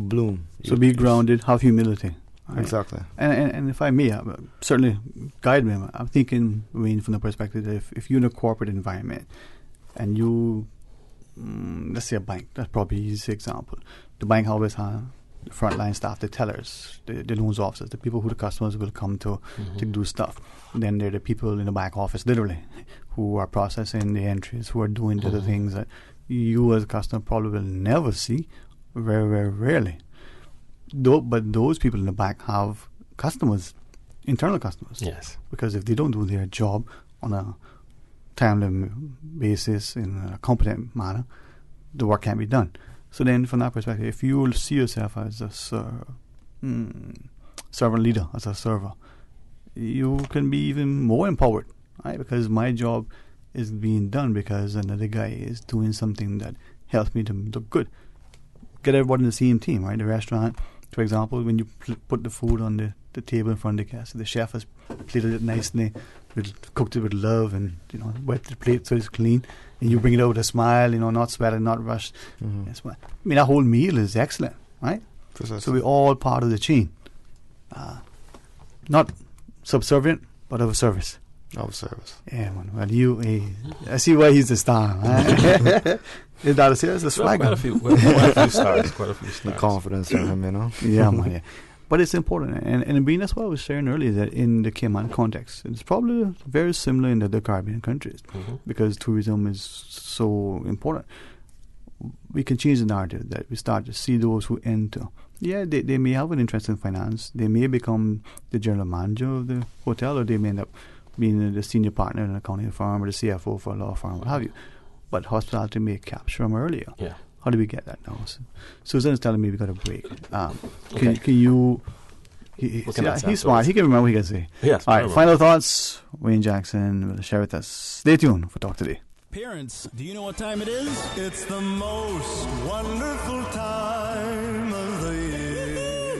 bloom. So be grounded, have humility. Right? Exactly. And if I may, certainly guide me. I'm thinking, Wayne, from the perspective that if you're in a corporate environment and you, let's say a bank, that's probably the easiest example. The bank always has the frontline staff, the tellers, the loans officers, the people who the customers will come to do stuff. And then there are the people in the back office, literally, who are processing the entries, who are doing the other things that you as a customer probably will never see, very, very rarely. But those people in the back have customers, internal customers. Yes. Because if they don't do their job on a timely basis in a competent manner, the work can't be done. So then from that perspective, if you will see yourself as a servant leader, as a server, you can be even more empowered, right? Because my job is being done because another guy is doing something that helps me to look good. Get everybody in the same team, right? The restaurant, for example, when you put the food on the table in front of the guests, the chef has plated it nicely, cooked it with love, and wet the plate so it's clean, and you bring it out with a smile, not sweating, not rushed. Yes, I mean, that whole meal is excellent, right? Precisely. So we're all part of the chain, not subservient, but of service. Of service. Yeah, man. Well, I see why he's the star. Right? Is that a serious? That's quite a few stars. Quite a few stars. The confidence in him, Yeah, man. Yeah. But it's important, and being that's what I was sharing earlier, that in the Cayman context, it's probably very similar in the other Caribbean countries because tourism is so important. We can change the narrative that we start to see those who enter. Yeah, they may have an interest in finance. They may become the general manager of the hotel, or they may end up being the senior partner in an accounting firm or the CFO for a law firm, what have you. But hospitality may capture them earlier. Yeah. How do we get that now? So, Susan is telling me we got a break. Can you? He's smart. He can remember what he can say. Yes. All right. Final thoughts. Wayne Jackson will share with us. Stay tuned for Talk Today. Parents, do you know what time it is? It's the most wonderful time of the year.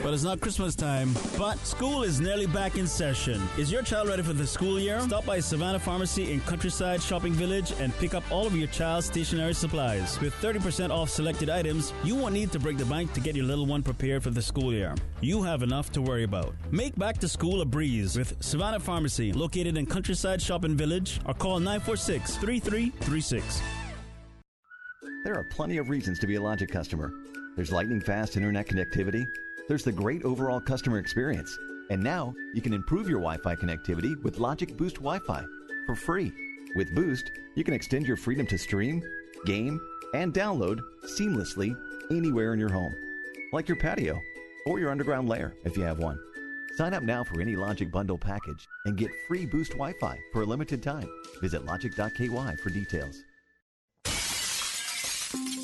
But it's not Christmas time. But school is nearly back in session. Is your child ready for the school year? Stop by Savannah Pharmacy in Countryside Shopping Village and pick up all of your child's stationery supplies. With 30% off selected items, you won't need to break the bank to get your little one prepared for the school year. You have enough to worry about. Make back to school a breeze with Savannah Pharmacy, located in Countryside Shopping Village, or call 946-3336. There are plenty of reasons to be a Logic customer. There's lightning-fast internet connectivity. There's the great overall customer experience. And now, you can improve your Wi-Fi connectivity with Logic Boost Wi-Fi for free. With Boost, you can extend your freedom to stream, game, and download seamlessly anywhere in your home, like your patio or your underground lair if you have one. Sign up now for any Logic Bundle package and get free Boost Wi-Fi for a limited time. Visit logic.ky for details.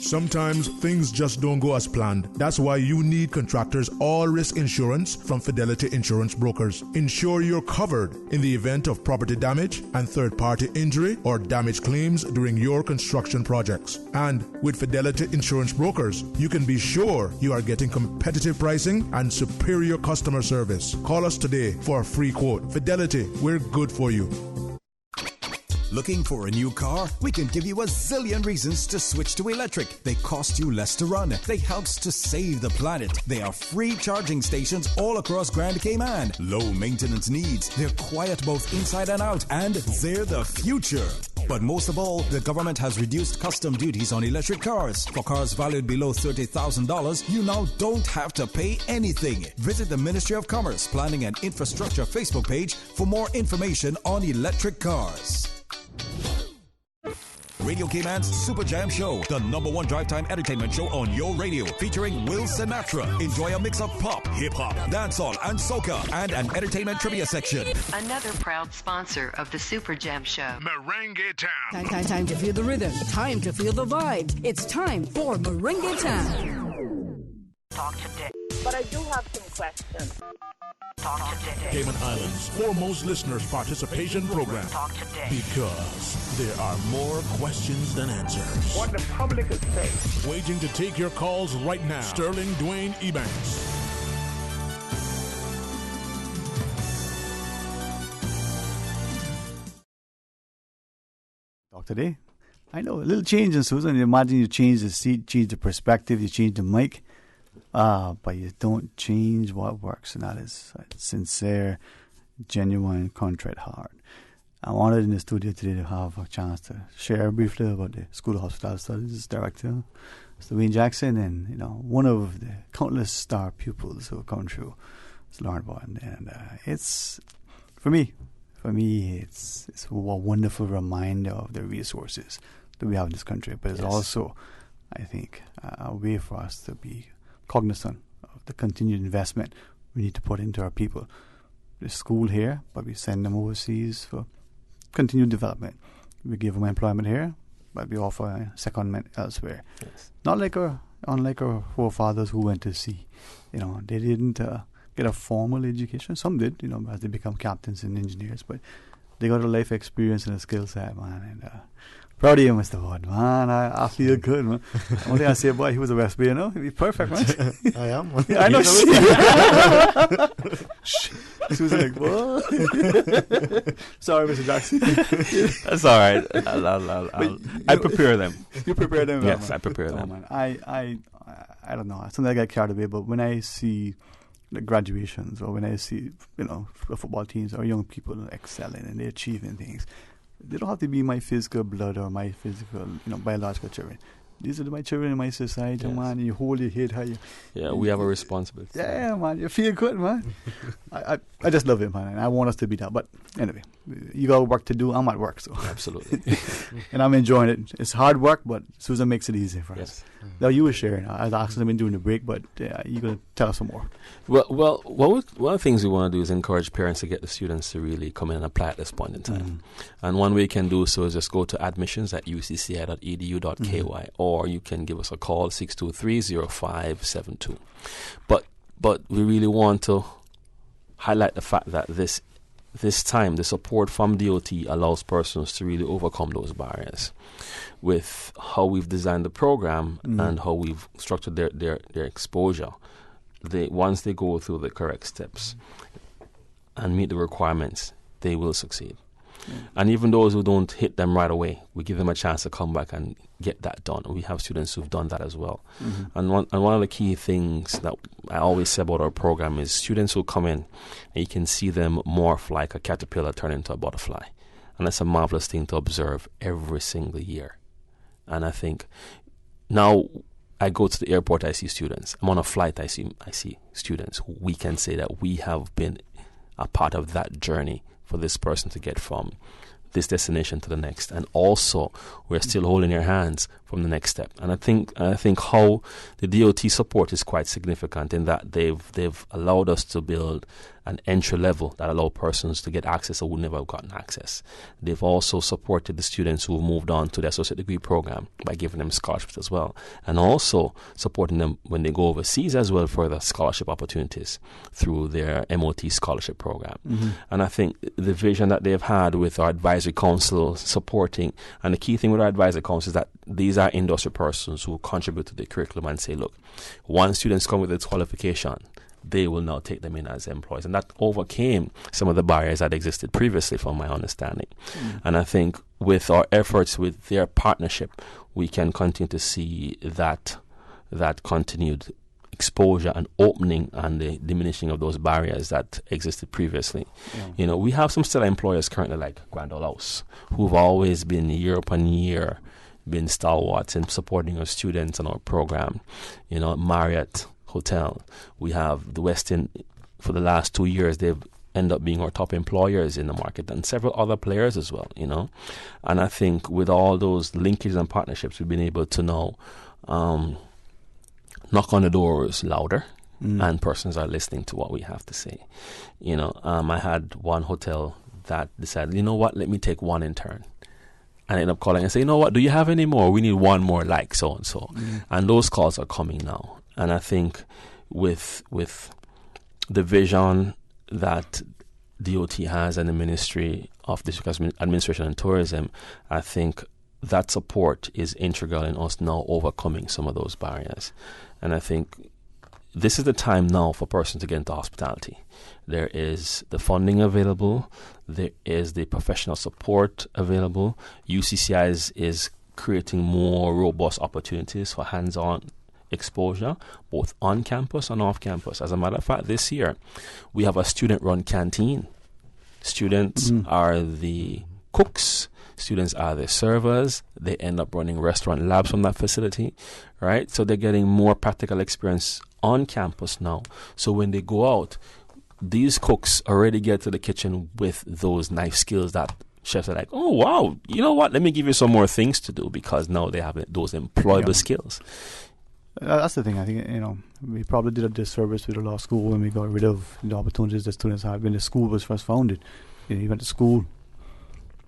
Sometimes things just don't go as planned. That's why you need Contractors All Risk Insurance from Fidelity Insurance Brokers. Ensure you're covered in the event of property damage and third-party injury or damage claims during your construction projects. And with Fidelity Insurance Brokers, you can be sure you are getting competitive pricing and superior customer service. Call us today for a free quote. Fidelity, we're good for you. Looking for a new car? We can give you a zillion reasons to switch to electric. They cost you less to run. They helps to save the planet. They are free charging stations all across Grand Cayman. Low maintenance needs. They're quiet both inside and out. And they're the future. But most of all, the government has reduced custom duties on electric cars. For cars valued below $30,000, you now don't have to pay anything. Visit the Ministry of Commerce, Planning and Infrastructure Facebook page for more information on electric cars. Radio Cayman's Super Jam Show, the #1 drive time entertainment show on your radio, featuring Will Sinatra. Enjoy a mix of pop, hip-hop, dancehall, and soca, and an entertainment trivia section. Another proud sponsor of the Super Jam Show. Merengue Town. Time to feel the rhythm. Time to feel the vibes. It's time for Merengue Town. Talk today. But I do have some questions. Talk today. Cayman Islands' foremost listeners participation program. Talk today. Because there are more questions than answers. What the public is saying. Waiting to take your calls right now. Sterling Dwayne Ebanks. Talk Today. I know, a little change in Susan. You imagine you change the seat, change the perspective, you change the mic, but you don't change what works, and that is sincere, genuine, contrite heart. I wanted in the studio today to have a chance to share briefly about the School of Hospitality Studies director, Mr. Dwayne Jackson, and one of the countless star pupils who have come through, Mr. Lauren Barton. And it's for me, it's a wonderful reminder of the resources that we have in this country, but it's also, I think, a way for us to be cognizant of the continued investment we need to put into our people. The school here, but we send them overseas for continued development. We give them employment here, but we offer secondment elsewhere. Yes. Unlike our forefathers who went to sea. They didn't get a formal education. Some did, as they become captains and engineers, but they got a life experience and a skill set, man. And proud of you, Mr. Ward, man. I feel good, man. One thing I say, boy, he was a West Bay, He'd be perfect, man. I am. Yeah, I know. She was like, what? Sorry, Mr. Jackson. That's all right. I prepare them. You prepare them? Yes, man. I prepare them. Man. I don't know. Sometimes I get carried away, but when I see the graduations, or when I see, the football teams or young people excelling and they're achieving things, they don't have to be my physical blood or my physical, biological children. These are my children in my society, man. You hold your head high. Yeah, we have a responsibility. Yeah, man. You feel good, man. I just love it, man. And I want us to be that. But anyway, you got work to do. I'm at work, so. Absolutely. And I'm enjoying it. It's hard work, but Susan makes it easy for us. Now, you were sharing. I was asking them during the break, but you're going to tell us some more. Well, one of the things we want to do is encourage parents to get the students to really come in and apply at this point in time. And one way you can do so is just go to admissions@ucci.edu.ky, or you can give us a call, 623-0572. But we really want to highlight the fact that this time, the support from DOT allows persons to really overcome those barriers with how we've designed the program and how we've structured their exposure. Once they go through the correct steps and meet the requirements, they will succeed. And even those who don't hit them right away, we give them a chance to come back and get that done. We have students who've done that as well. And one of the key things that I always say about our program is students who come in and you can see them morph like a caterpillar turn into a butterfly. And that's a marvelous thing to observe every single year. And I think now I go to the airport, I see students. I'm on a flight, I see students. We can say that we have been a part of that journey for this person to get from this destination to the next, and also we're still holding their hands from the next step. And I think how the DOT support is quite significant in that they've allowed us to build an entry level that allow persons to get access who would never have gotten access. They've also supported the students who moved on to the associate degree program by giving them scholarships as well, and also supporting them when they go overseas as well for the scholarship opportunities through their MOT scholarship program. And I think the vision that they've had with our advisory council supporting, and the key thing with our advisory council is that these are industry persons who contribute to the curriculum and say, look, once students come with this qualification, they will now take them in as employees. And that overcame some of the barriers that existed previously, from my understanding. And I think with our efforts, with their partnership, we can continue to see that continued exposure and opening and the diminishing of those barriers that existed previously. We have some stellar employers currently like Grand Ole House, who've always been year upon year been stalwarts in supporting our students and our program. Marriott Hotel, we have the Westin. For the last 2 years, they've ended up being our top employers in the market, and several other players as well. And I think with all those linkages and partnerships, we've been able to now knock on the doors louder, and persons are listening to what we have to say. I had one hotel that decided, let me take one intern. And I end up calling and say, do you have any more? We need one more like so and so. And those calls are coming now. And I think with the vision that DOT has and the Ministry of District Administration and Tourism, I think that support is integral in us now overcoming some of those barriers. And I think this is the time now for persons to get into hospitality. There is the funding available. There is the professional support available. UCCI is creating more robust opportunities for hands-on exposure, both on campus and off campus. As a matter of fact, this year, we have a student-run canteen. Students are the cooks. Students are the servers. They end up running restaurant labs from that facility, right? So they're getting more practical experience on campus now. So when they go out, these cooks already get to the kitchen with those knife skills that chefs are like, oh, wow, you know what? Let me give you some more things to do, because now they have those employable skills. That's the thing. I think, we probably did a disservice with the law school when we got rid of the opportunities that students had when the school was first founded. You went to school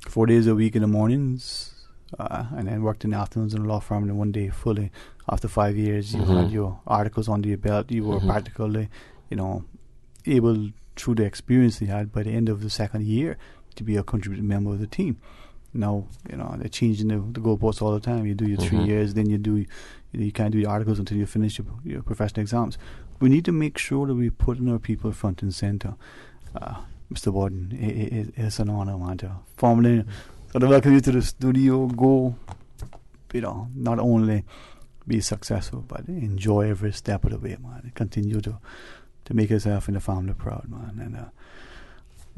4 days a week in the mornings, and then worked in the afternoons in a law firm, and one day fully. After 5 years, you had your articles under your belt. You were practically, able, through the experience you had by the end of the second year, to be a contributing member of the team. Now, they're changing the goalposts all the time. You do your 3 years, then you can't do your articles until you finish your professional exams. We need to make sure that we're putting our people front and center. Mr. Warden, it's an honor, man, to formally welcome you to the studio. Go, not only be successful, but enjoy every step of the way, man. Continue to make yourself and the family proud, man. And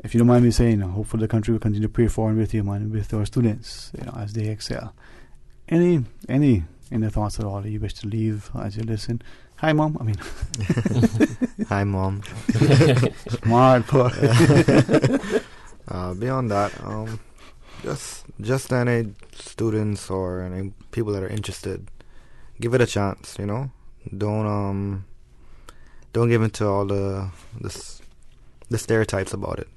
if you don't mind me saying, hopefully the country will continue to pray for and with you, man, with our students, as they excel. Any thoughts at all that you wish to leave as you listen? Hi, Mom. Hi, Mom. Smart boy. Beyond that, just any students or any people that are interested, give it a chance. Don't give into all the stereotypes about it.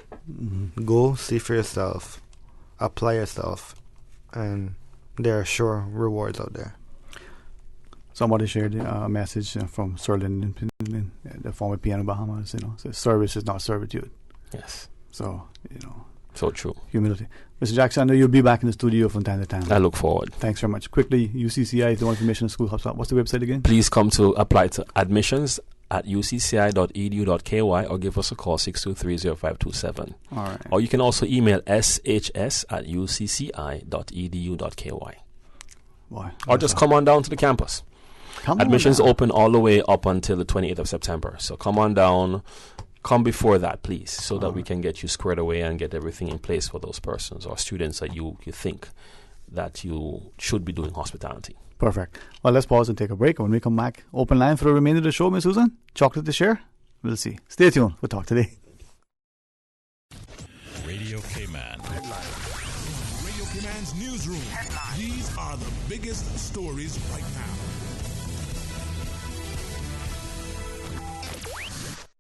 Go see for yourself, apply yourself, and there are sure rewards out there. Somebody shared a message from Serlin, the former piano Bahamas. Says service is not servitude. Yes. So so true. Humility. Mr. Jackson, I know you'll be back in the studio from time to time. I look forward. Thanks very much. Quickly, UCCI is the information school hubs. What's the website again? Please come to apply to admissions at ucci.edu.ky or give us a call 623-0527. All right. Or you can also email shs@ucci.edu.ky. Why? Or just come on down to the campus. Admissions open all the way up until the 28th of September. So come on down. Come before that, please, so that we can get you squared away and get everything in place for those persons or students that you think that you should be doing hospitality. Perfect. Well, let's pause and take a break. When we come back, open line for the remainder of the show, Miss Susan. Chocolate to share? We'll see. Stay tuned. We'll talk today. Radio K-Man. Radio K-Man's newsroom. These are the biggest stories right now.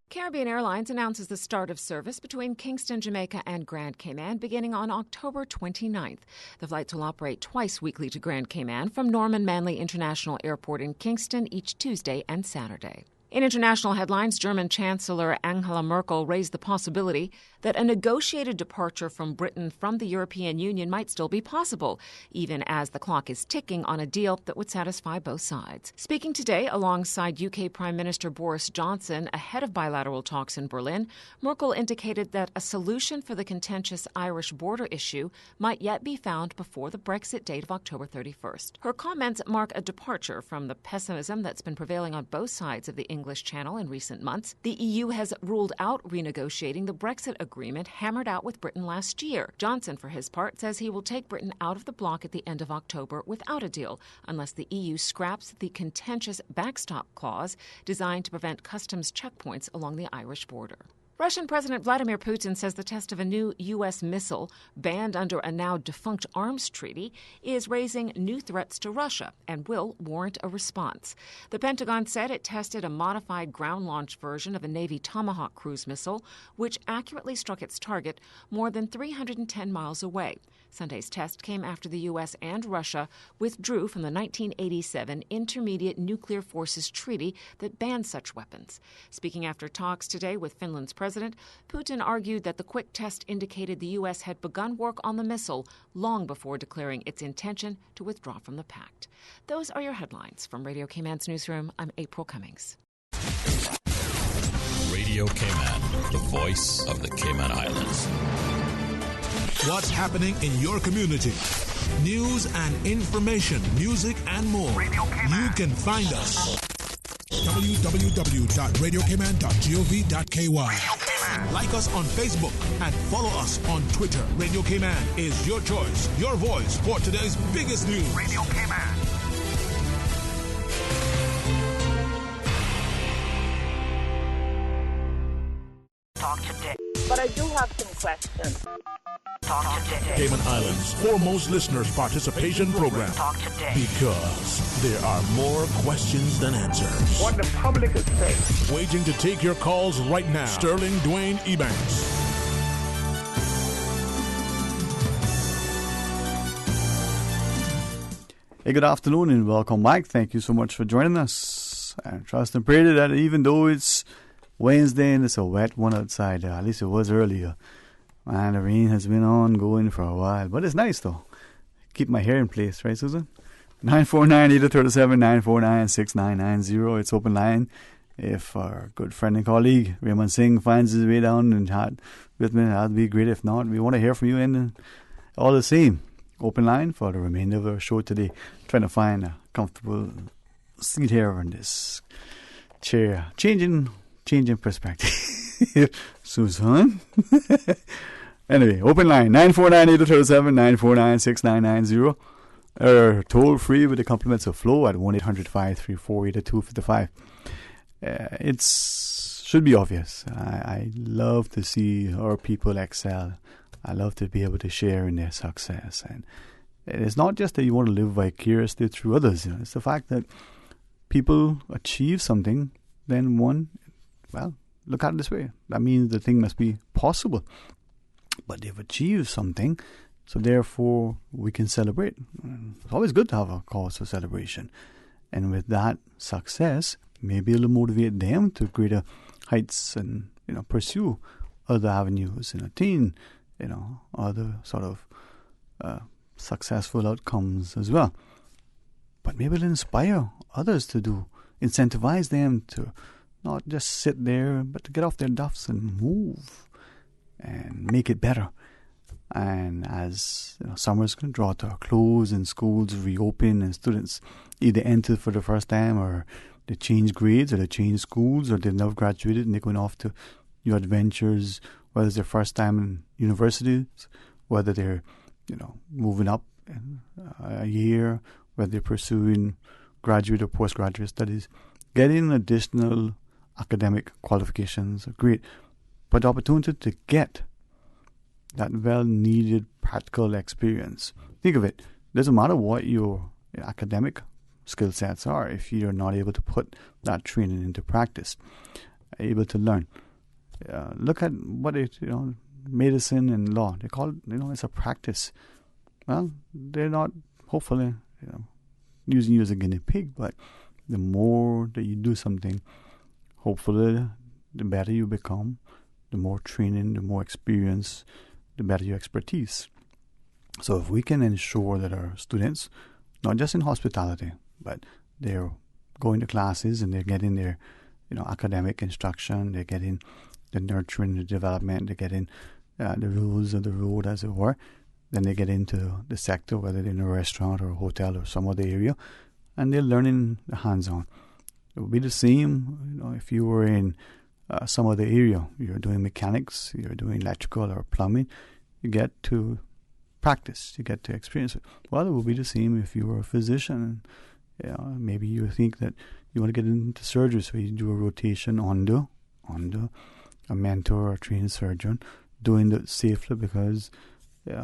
Caribbean Airlines announces the start of service between Kingston, Jamaica and Grand Cayman beginning on October 29th. The flights will operate twice weekly to Grand Cayman from Norman Manley International Airport in Kingston each Tuesday and Saturday. In international headlines, German Chancellor Angela Merkel raised the possibility that a negotiated departure from Britain from the European Union might still be possible, even as the clock is ticking on a deal that would satisfy both sides. Speaking today alongside UK Prime Minister Boris Johnson ahead of bilateral talks in Berlin, Merkel indicated that a solution for the contentious Irish border issue might yet be found before the Brexit date of October 31st. Her comments mark a departure from the pessimism that's been prevailing on both sides of the English Channel in recent months. The EU has ruled out renegotiating the Brexit agreement hammered out with Britain last year. Johnson, for his part, says he will take Britain out of the bloc at the end of October without a deal, unless the EU scraps the contentious backstop clause designed to prevent customs checkpoints along the Irish border. Russian President Vladimir Putin says the test of a new U.S. missile banned under a now-defunct arms treaty is raising new threats to Russia and will warrant a response. The Pentagon said it tested a modified ground-launched version of a Navy Tomahawk cruise missile, which accurately struck its target more than 310 miles away. Sunday's test came after the U.S. and Russia withdrew from the 1987 Intermediate Nuclear Forces Treaty that banned such weapons. Speaking after talks today with Finland's president, Putin argued that the quick test indicated the U.S. had begun work on the missile long before declaring its intention to withdraw from the pact. Those are your headlines. From Radio Cayman's newsroom, I'm April Cummings. Radio Cayman, the voice of the Cayman Islands. What's happening in your community? News and information, music and more. You can find us. www.radiokman.gov.ky. Like us on Facebook and follow us on Twitter. Radio K-Man is your choice, your voice for today's biggest news. Radio K-Man. Talk today. But I do have some questions. Talk today. Cayman Islands' foremost listeners participation program. Talk today. Because there are more questions than answers. What the public is saying. Waiting to take your calls right now. Sterling Dwayne Ebanks. Hey, good afternoon and welcome back. Thank you so much for joining us. I trust and pray that even though it's Wednesday and it's a wet one outside, at least it was earlier. Man, the rain has been ongoing for a while, but it's nice though. Keep my hair in place, right, Susan? 949-837, 949-6990. It's open line. If our good friend and colleague Raymond Singh finds his way down and had with me, that'd be great. If not, we want to hear from you. And all the same, open line for the remainder of our show today. Trying to find a comfortable seat here in this chair. Changing perspective. Susan. Anyway, open line 949-837, 949-6990. Toll free with the compliments of Flow at 1-800-534-8255. It should be obvious. I love to see our people excel. I love to be able to share in their success. And it's not just that you want to live vicariously through others. You know, it's the fact that people achieve something, then look at it this way. That means the thing must be possible. But they've achieved something, so therefore we can celebrate. It's always good to have a cause for celebration. And with that success, maybe it'll motivate them to greater heights and, pursue other avenues and attain, other sort of successful outcomes as well. But maybe it'll inspire others to incentivize them to not just sit there, but to get off their duffs and move and make it better. And as summer's going to draw to a close and schools reopen and students either enter for the first time or they change grades or they change schools or they've now graduated and they're going off to new adventures, whether it's their first time in universities, whether they're moving up in a year, whether they're pursuing graduate or postgraduate studies. Getting additional academic qualifications are great, but the opportunity to get that well-needed practical experience. Think of it. Doesn't matter what your academic skill sets are if you're not able to put that training into practice, able to learn. Look at what medicine and law. They call it, it's a practice. Well, they're not, hopefully, using you as a guinea pig, but the more that you do something, hopefully, the better you become, the more training, the more experience, the better your expertise. So if we can ensure that our students, not just in hospitality, but they're going to classes and they're getting their, academic instruction, they're getting the nurturing, the development, they're getting the rules of the road, as it were, then they get into the sector, whether they're in a restaurant or a hotel or some other area, and they're learning the hands-on. It would be the same, if you were in some other area, you're doing mechanics, you're doing electrical or plumbing, you get to practice, you get to experience it. Well, it would be the same if you were a physician. Maybe you think that you want to get into surgery, so you do a rotation under a mentor or a trained surgeon, doing it safely because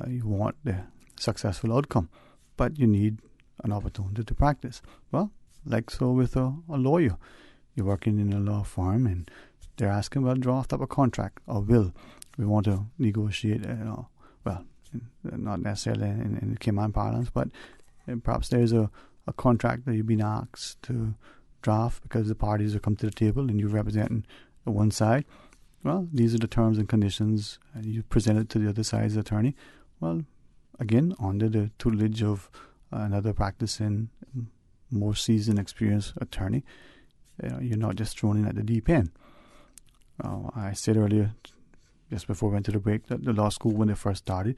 you want the successful outcome. But you need an opportunity to practice. Well, like so with a lawyer. You're working in a law firm and they're asking about draft up a contract or will. We want to negotiate, not necessarily in Cayman parlance, but perhaps there's a contract that you've been asked to draft because the parties have come to the table and you're representing one side. Well, these are the terms and conditions, and you present it to the other side's attorney. Well, again, under the tutelage of another practicing, more seasoned, experienced attorney, you're not just thrown in at the deep end. I said earlier, just before we went to the break, that the law school, when they first started,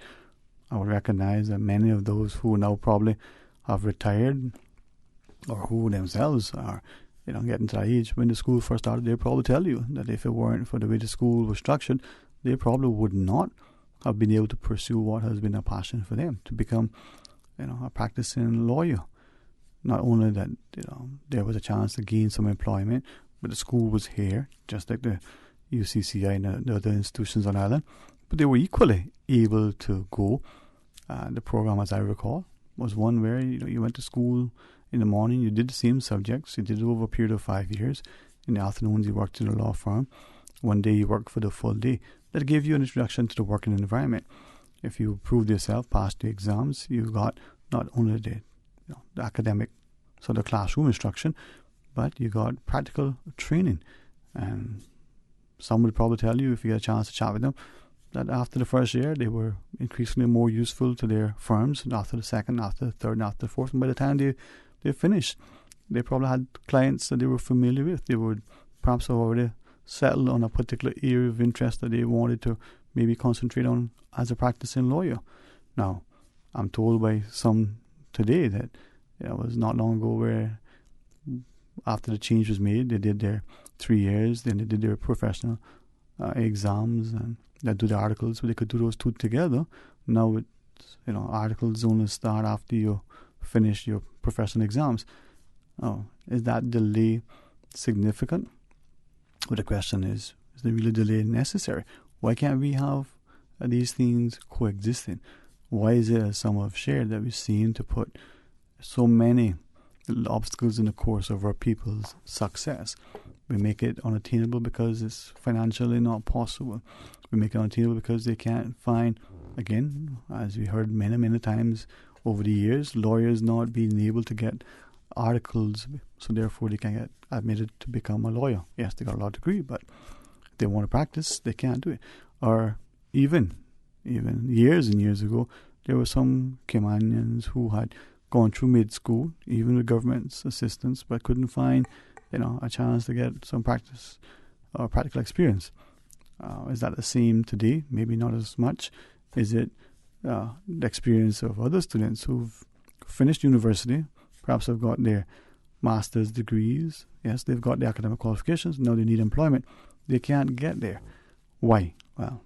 I would recognize that many of those who now probably have retired or who themselves are, getting to that age, when the school first started, they'd probably tell you that if it weren't for the way the school was structured, they probably would not have been able to pursue what has been a passion for them, to become, a practicing lawyer. Not only that, there was a chance to gain some employment, but the school was here, just like the UCCI and the other institutions on Ireland, but they were equally able to go. The program, as I recall, was one where you went to school in the morning, you did the same subjects, you did it over a period of 5 years. In the afternoons, you worked in a law firm. One day, you worked for the full day. That gave you an introduction to the working environment. If you proved yourself, passed the exams, you got not only the academic, so the classroom instruction, but you got practical training. And some would probably tell you, if you get a chance to chat with them, that after the first year, they were increasingly more useful to their firms, and after the second, after the third, and after the fourth. And by the time they finished, they probably had clients that they were familiar with. They would perhaps have already settled on a particular area of interest that they wanted to maybe concentrate on as a practicing lawyer. Now, I'm told by some today that it was not long ago where after the change was made, they did their 3 years, then they did their professional exams, and they do the articles, but they could do those two together. Now, articles only start after you finish your professional exams. Oh, is that delay significant? Well, the question is the real delay necessary? Why can't we have these things coexisting? Why is it, as some have shared, that we seem to put so many obstacles in the course of our people's success? We make it unattainable because it's financially not possible. We make it unattainable because they can't find, again, as we heard many, many times over the years, lawyers not being able to get articles, so therefore they can get admitted to become a lawyer. Yes, they got a law degree, but if they want to practice, they can't do it. Or even years and years ago, there were some Caymanians who had gone through mid-school, even with government's assistance, but couldn't find, a chance to get some practice or practical experience. Is that the same today? Maybe not as much. Is it the experience of other students who've finished university, perhaps have got their master's degrees? Yes, they've got the academic qualifications. Now they need employment. They can't get there. Why? Well,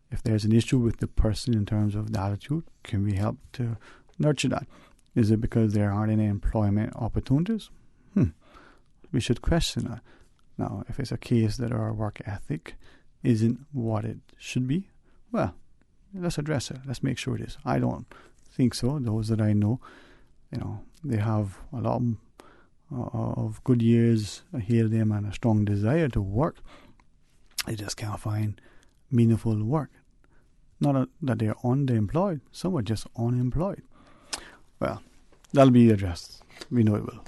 if there's an issue with the person in terms of the attitude, can we help to nurture that? Is it because there aren't any employment opportunities? We should question that. Now, if it's a case that our work ethic isn't what it should be, well, let's address it. Let's make sure it is. I don't think so. Those that I know, they have a lot of good years ahead of them and a strong desire to work. They just can't find meaningful work. Not that they're underemployed. Some are just unemployed. Well, that'll be addressed. We know it will.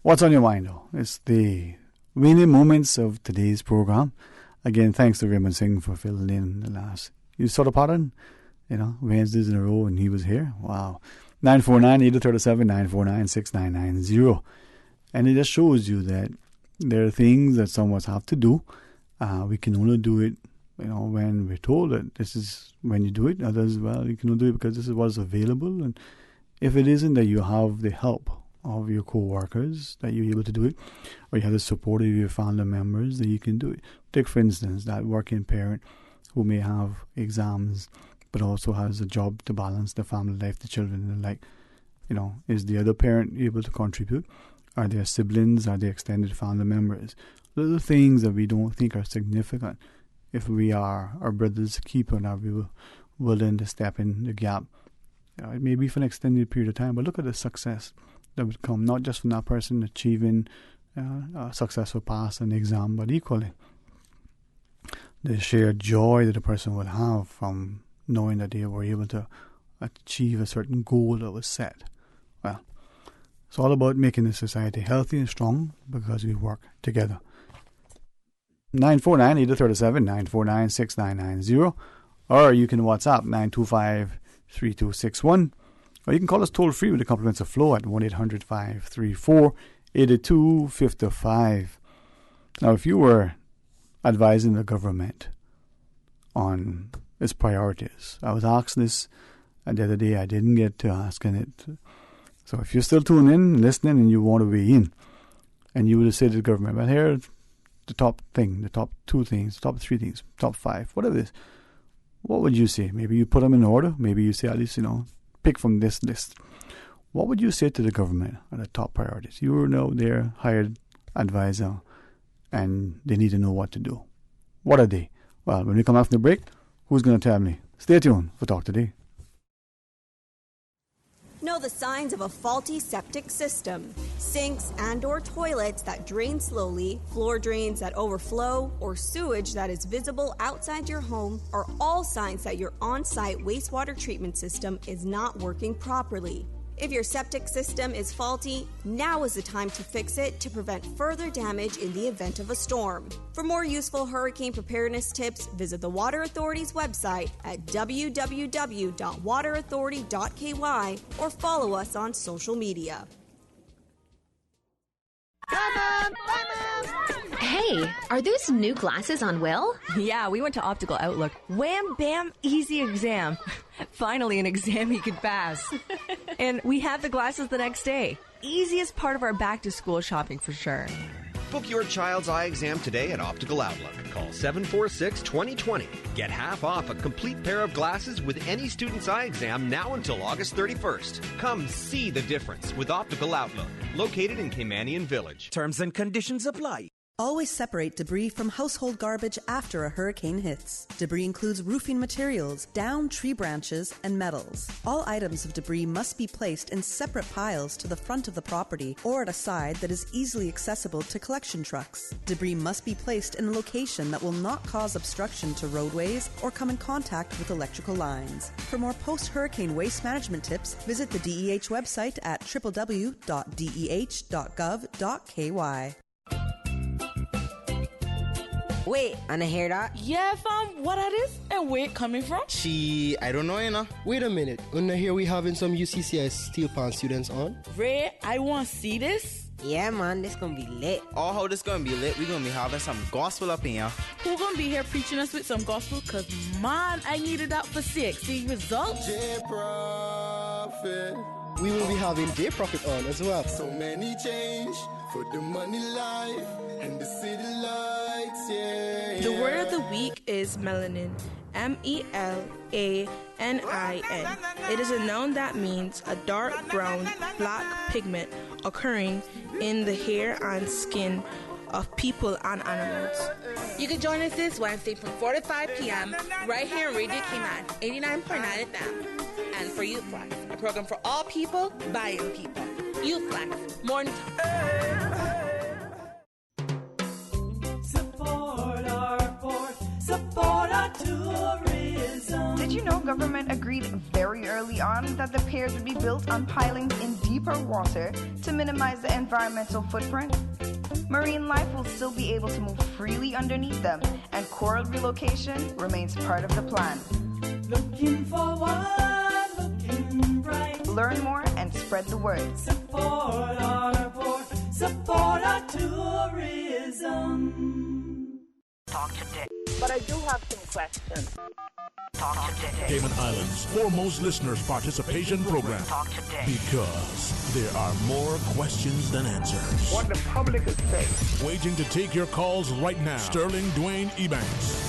What's on your mind, though? It's the winning moments of today's program. Again, thanks to Raymond Singh for filling in the last. You saw the pattern? Wednesdays in a row, and he was here. Wow. 949-837, 949-6990. And it just shows you that there are things that some of us have to do. We can only do it, when we're told that this is when you do it. Others, well, you can only do it because this is what's available. And if it isn't that you have the help of your co-workers, that you're able to do it, or you have the support of your family members, that you can do it. Take, for instance, that working parent who may have exams but also has a job to balance the family life, the children, and is the other parent able to contribute? Are there siblings? Are there extended family members? Little things that we don't think are significant. If we are our brother's keeper and are we willing to step in the gap, it may be for an extended period of time, but look at the success that would come, not just from that person achieving a successful pass an exam, but equally the shared joy that a person will have from knowing that they were able to achieve a certain goal that was set. Well, it's all about making the society healthy and strong because we work together. 949-837, 949-6990, or you can WhatsApp 925-3261, or you can call us toll free with the compliments of Flow at 1-800-534-8255. Now, if you were advising the government on its priorities, I was asked this And the other day I didn't get to asking it. So if you're still tuning in, listening, and you want to weigh in, and you would have said to the government, well, here's the top thing, the top 2 things, the top 3 things, top 5, whatever it is, what would you say? Maybe you put them in order. Maybe you say, at least, pick from this list. What would you say to the government are the top priorities? You are now their hired advisor, and they need to know what to do. What are they? Well, when we come after the break, who's going to tell me? Stay tuned for Talk Today. Know the signs of a faulty septic system. Sinks and/or toilets that drain slowly, floor drains that overflow, or sewage that is visible outside your home are all signs that your on-site wastewater treatment system is not working properly. If your septic system is faulty, now is the time to fix it to prevent further damage in the event of a storm. For more useful hurricane preparedness tips, visit the Water Authority's website at www.waterauthority.ky or follow us on social media. Hey, are those new glasses on Will? Yeah, we went to Optical Outlook. Wham, bam, easy exam. Finally, an exam he could pass. And we have the glasses the next day. Easiest part of our back-to-school shopping for sure. Book your child's eye exam today at Optical Outlook. Call 746-2020. Get half off a complete pair of glasses with any student's eye exam now until August 31st. Come see the difference with Optical Outlook, located in Caymanian Village. Terms and conditions apply. Always separate debris from household garbage after a hurricane hits. Debris includes roofing materials, downed tree branches, and metals. All items of debris must be placed in separate piles to the front of the property or at a side that is easily accessible to collection trucks. Debris must be placed in a location that will not cause obstruction to roadways or come in contact with electrical lines. For more post-hurricane waste management tips, visit the DEH website at www.deh.gov.ky. Wait, Anna hear that? Yeah, fam, what are this? And where it coming from? I don't know, you know. Wait a minute, Anna here we having some UCCI Steel Pan students on? Ray, I want to see this. Yeah, man, this gonna be lit. Oh, how this gonna be lit? We gonna be having some gospel up in here. Who gonna be here preaching us with some gospel? Cause man, I needed that for 6. See results? J-Prophet. We will be having J-Prophet on as well. So many change for the money life and the city lights, yeah. The word of the week is melanin. MELANIN. It is a noun that means a dark brown, black pigment occurring in the hair and skin of people and animals. You can join us this Wednesday from 4 to 5 p.m. right here on Radio Cayman, 89.9 FM. And for Youth Flex, a program for all people, by young people. Youth Flex, morning time. Support our port, support our tourism. Did you know government agreed very early on that the piers would be built on pilings in deeper water to minimize the environmental footprint? Marine life will still be able to move freely underneath them, and coral relocation remains part of the plan. Looking forward, looking bright. Learn more and spread the word. Support our port, support our tourism. Talk today. But I do have some questions. Talk today. Cayman Islands' foremost listeners participation program. Talk today. Because there are more questions than answers. What the public is saying. Waiting to take your calls right now. Sterling Dwayne Ebanks.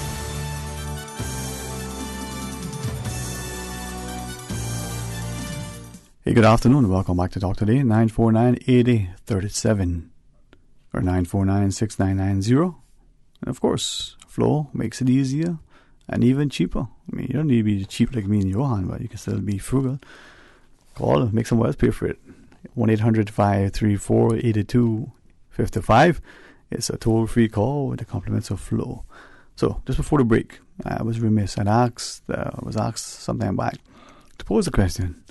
Hey, good afternoon and welcome back to Talk Today, 949-8037 or 949-6990. And of course, Flow makes it easier and even cheaper. I mean, you don't need to be cheap like me and Johan, but you can still be frugal. Call, make someone else pay for it. 1-800-534-8255. It's a toll-free call with the compliments of Flow. So, just before the break, I was remiss. I was asked sometime back to pose a question.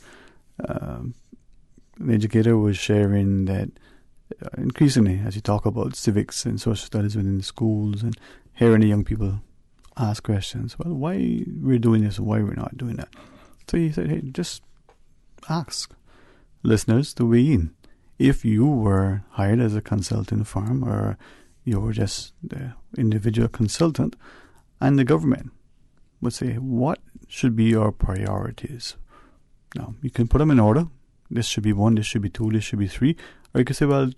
An educator was sharing that increasingly, as you talk about civics and social studies within the schools and hearing the young people ask questions, well, why we're doing this and why we're not doing that. So he said, hey, just ask listeners to weigh in. If you were hired as a consulting firm or you were just the individual consultant and the government would say, what should be your priorities? Now, you can put them in order. This should be 1, this should be 2, this should be 3. Or you can say, well,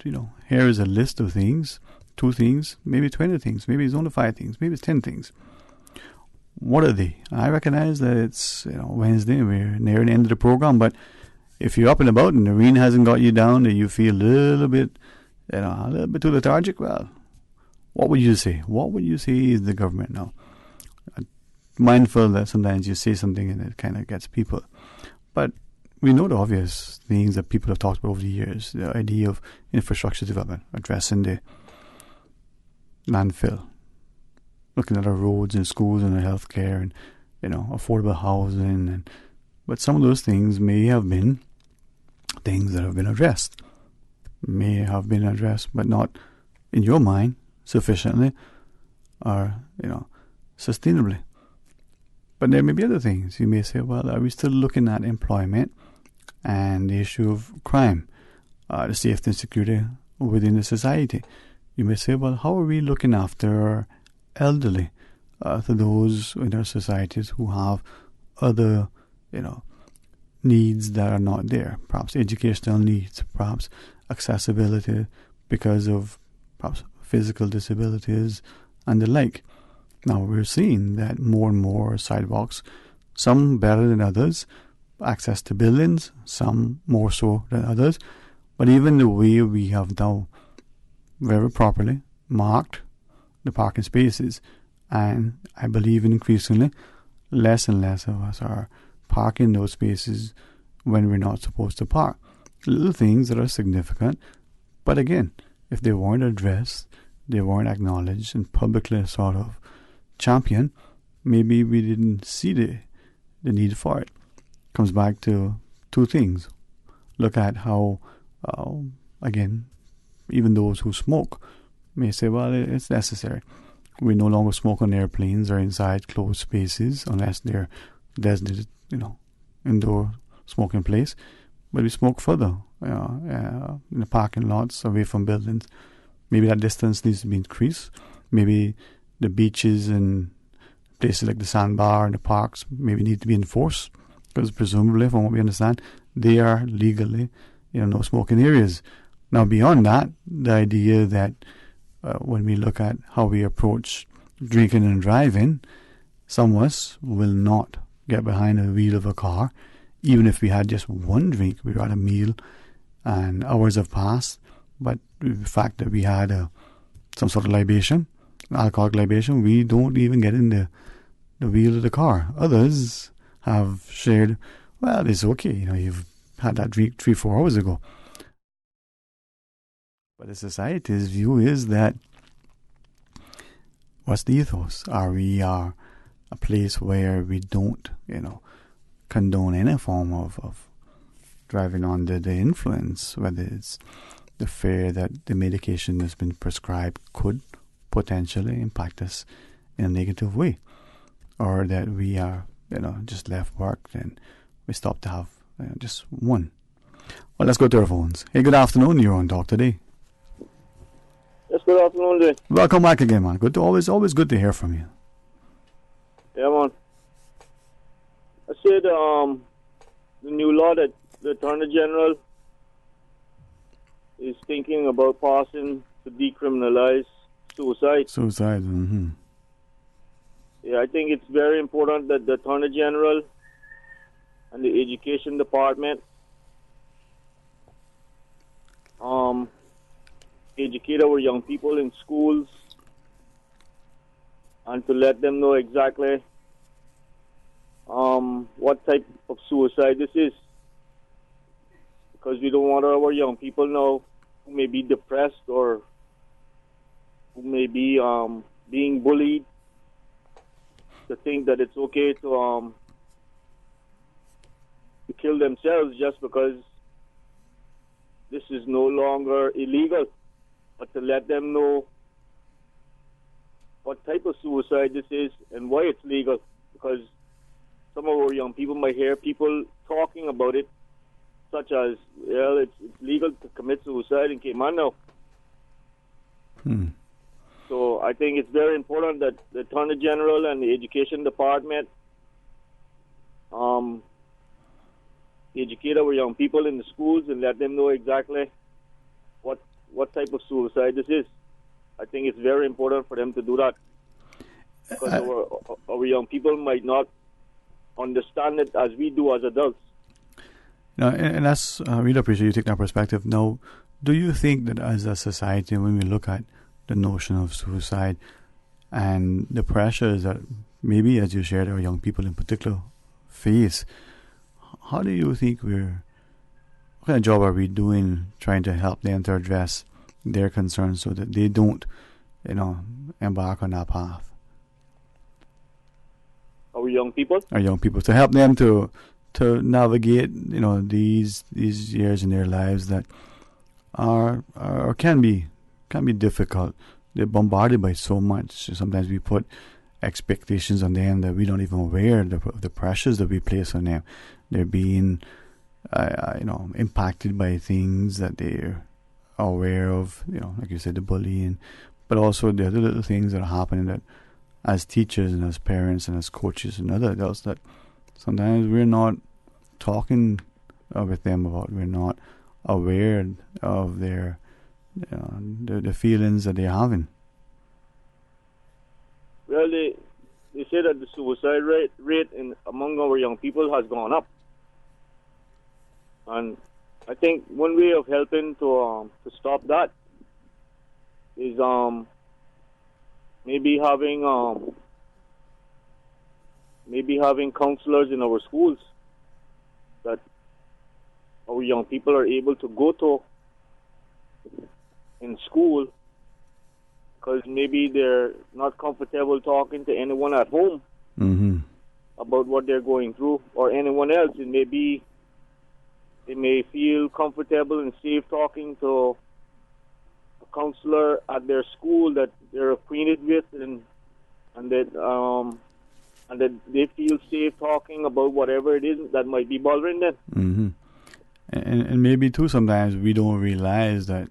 here is a list of things, 2 things, maybe 20 things, maybe it's only 5 things, maybe it's 10 things. What are they? I recognize that it's Wednesday, we're near the end of the program, but if you're up and about and the rain hasn't got you down and you feel a little bit too lethargic, well, what would you say? What would you say is the government now? Mindful that sometimes you say something and it kind of gets people. But we know the obvious things that people have talked about over the years. The idea of infrastructure development, addressing the landfill, looking at our roads and schools and our healthcare and, affordable housing. But some of those things may have been things that have been addressed. May have been addressed, but not, in your mind, sufficiently or, sustainably. But there may be other things. You may say, well, are we still looking at employment and the issue of crime, the safety and security within the society? You may say, well, how are we looking after our elderly, to those in our societies who have other, needs that are not there, perhaps educational needs, perhaps accessibility because of perhaps physical disabilities and the like. Now we're seeing that more and more sidewalks, some better than others, access to buildings, some more so than others, but even the way we have now very properly marked the parking spaces, and I believe increasingly less and less of us are parking those spaces when we're not supposed to park. Little things that are significant, but again, if they weren't addressed, they weren't acknowledged and publicly sort of championed, maybe we didn't see the need for it. Comes back to 2 things. Look at how, again, even those who smoke may say, well, it's necessary. We no longer smoke on airplanes or inside closed spaces unless they're designated, indoor smoking place. But we smoke further, in the parking lots, away from buildings. Maybe that distance needs to be increased. Maybe the beaches and places like the sandbar and the parks maybe need to be enforced, because presumably, from what we understand, they are legally, no smoking areas. Now, beyond that, the idea that when we look at how we approach drinking and driving, some of us will not get behind the wheel of a car, even if we had just one drink. We had a meal and hours have passed, but the fact that we had some sort of libation, alcoholic libation, we don't even get in the wheel of the car. Others have shared, well, it's okay, you've had that drink 3-4 hours ago. But the society's view is that, what's the ethos? Are we a place where we don't, condone any form of driving under the influence, whether it's the fear that the medication that's been prescribed could potentially impact us in a negative way, or that we are, just left work and we stop to have just one. Well, let's go to our phones. Hey, good afternoon. You're on Talk Today. Yes, good afternoon, Jay. Welcome back again, man. Always good to hear from you. Yeah, man. I said the new law that the Attorney General is thinking about passing to decriminalize suicide. Suicide, mm-hmm. Yeah, I think it's very important that the Attorney General and the Education Department educate our young people in schools and to let them know exactly what type of suicide this is, because we don't want our young people now who may be depressed or who may be being bullied to think that it's okay to kill themselves just because this is no longer illegal, but to let them know what type of suicide this is and why it's legal, because some of our young people might hear people talking about it, such as, well, it's legal to commit suicide in Cayman now. So I think it's very important that the Attorney General and the Education Department educate our young people in the schools and let them know exactly what type of suicide this is. I think it's very important for them to do that, because our young people might not understand it as we do as adults. No, and that's I really appreciate you taking that perspective. Now, do you think that as a society, when we look at the notion of suicide and the pressures that maybe, as you shared, our young people in particular face, how do you think what kind of job are we doing trying to help them to address their concerns so that they don't, embark on that path? Our young people? Our young people, to help them to navigate, these years in their lives that are can be difficult. They're bombarded by so much. Sometimes we put expectations on them that we don't even aware of the pressures that we place on them. They're being, impacted by things that they're aware of. Like you said, the bullying, but also the other little things that are happening that, as teachers and as parents and as coaches and other adults, that sometimes we're not talking with them about. We're not aware of their the feelings that they're having. Well, they say that the suicide rate among our young people has gone up, and I think one way of helping to stop that is maybe having counselors in our schools that our young people are able to go to in school, because maybe they're not comfortable talking to anyone at home about what they're going through, or anyone else. It may be they may feel comfortable and safe talking to a counselor at their school that they're acquainted with, and that they feel safe talking about whatever it is that might be bothering them. And maybe too, sometimes we don't realize that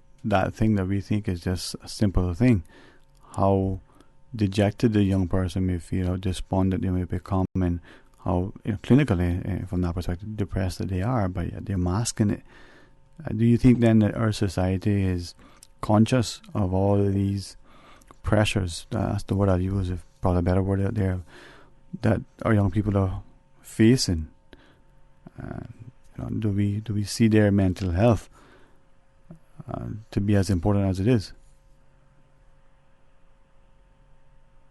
thing that we think is just a simple thing, how dejected the young person may feel, how despondent they may become, and how clinically, from that perspective, depressed that they are, but they're masking it. Do you think then that our society is conscious of all of these pressures? That's the word I'd use, if probably a better word out there, that our young people are facing. Do we see their mental health to be as important as it is?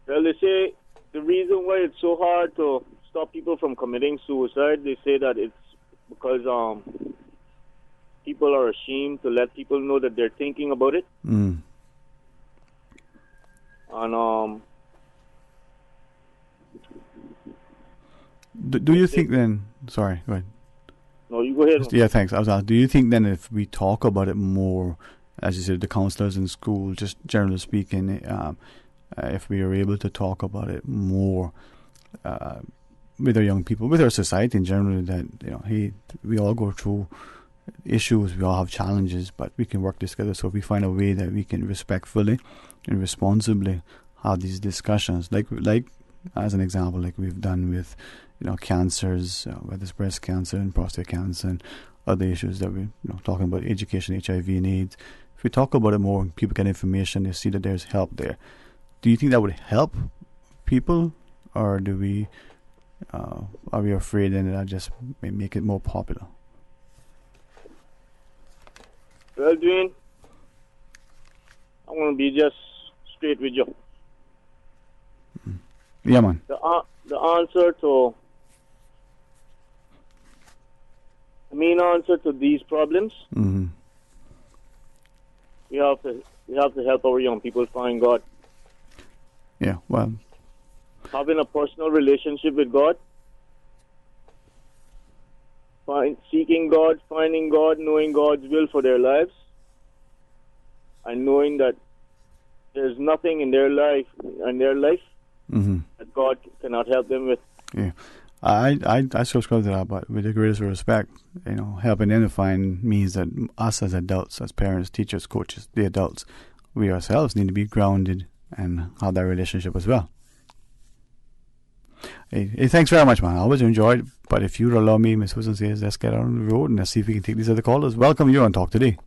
Well, they say the reason why it's so hard to stop people from committing suicide, they say that it's because people are ashamed to let people know that they're thinking about it. And do you think then? Sorry, go ahead. No, you go ahead. Yeah, thanks. I was asking, do you think then if we talk about it more, as you said, the counselors in school, just generally speaking, if we are able to talk about it more with our young people, with our society in general, that hey, we all go through issues, we all have challenges, but we can work together. So if we find a way that we can respectfully and responsibly have these discussions, like as an example, like we've done with cancers, whether it's breast cancer and prostate cancer and other issues that we're talking about, education, HIV and AIDS. If we talk about it more and people get information, they see that there's help there. Do you think that would help people, or do we are we afraid that that just may make it more popular? Well, Dwayne, I'm going to be just straight with you. Yeah, man. The main answer to these problems, we have to help our young people find God. Yeah, well, having a personal relationship with God, seeking God, finding God, knowing God's will for their lives, and knowing that there's nothing in their life that God cannot help them with. Yeah, I subscribe to that, but with the greatest respect, helping them to find means that us as adults, as parents, teachers, coaches, the adults, we ourselves need to be grounded and have that relationship as well. Hey, thanks very much, man. I always enjoyed But if you'd allow me, Miss Susan says, let's get on the road and let's see if we can take these other callers. Welcome, you on Talk Today.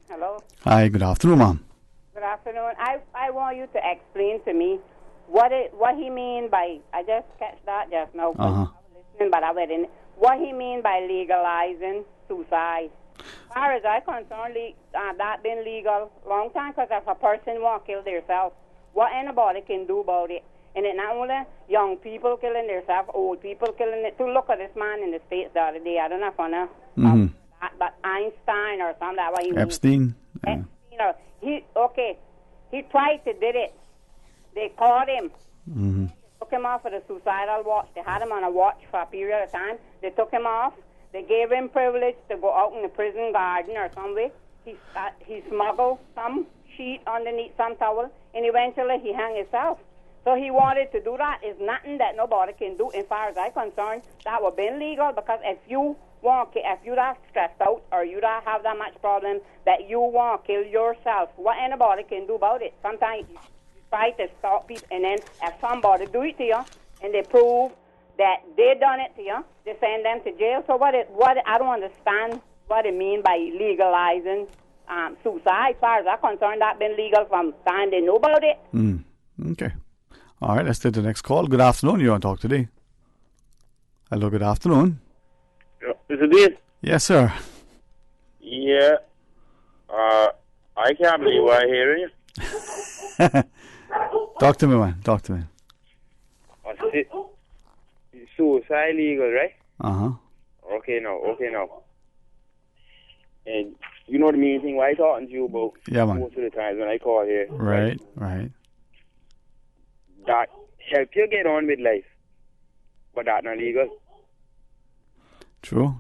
Hello. Hi, good afternoon, ma'am. Good afternoon. I want you to explain to me what he mean by, I just catch that just now. I was listening, but I didn't. What he mean by legalizing suicide. As far as I'm concerned, that been legal long time, because if a person want to kill themselves, what anybody can do about it? And it's not only young people killing themselves, old people killing it. To look at this man in the States the other day, I don't know if I know that, but Einstein or something, that's what he means. Epstein. He tried to did it. They caught him. Took him off of the suicidal watch. They had him on a watch for a period of time. They took him off. They gave him privilege to go out in the prison garden or somewhere. He smuggled some sheet underneath some towel, and eventually he hung himself. So he wanted to do that. It's nothing that nobody can do. As far as I'm concerned, that would be illegal, because if you that stressed out or you don't have that much problem that you want to kill yourself, what anybody can do about it? Sometimes you try to stop people, and then if somebody do it to you and they prove that they done it to you, they send them to jail. So what I don't understand what it mean by legalizing suicide. As far as I'm concerned, that's been legal from the time they know about it. Okay. All right, let's take the next call. Good afternoon. You're on Talk Today. Hello, good afternoon. Is it this? Yes, sir. Yeah. I can't believe what I hear you. Talk to me, man. Talk to me. Suicide legal, right? Okay now. And you know the main thing what I talking to you about most of the times when I call here. Right. That help you get on with life, but that's not legal. True.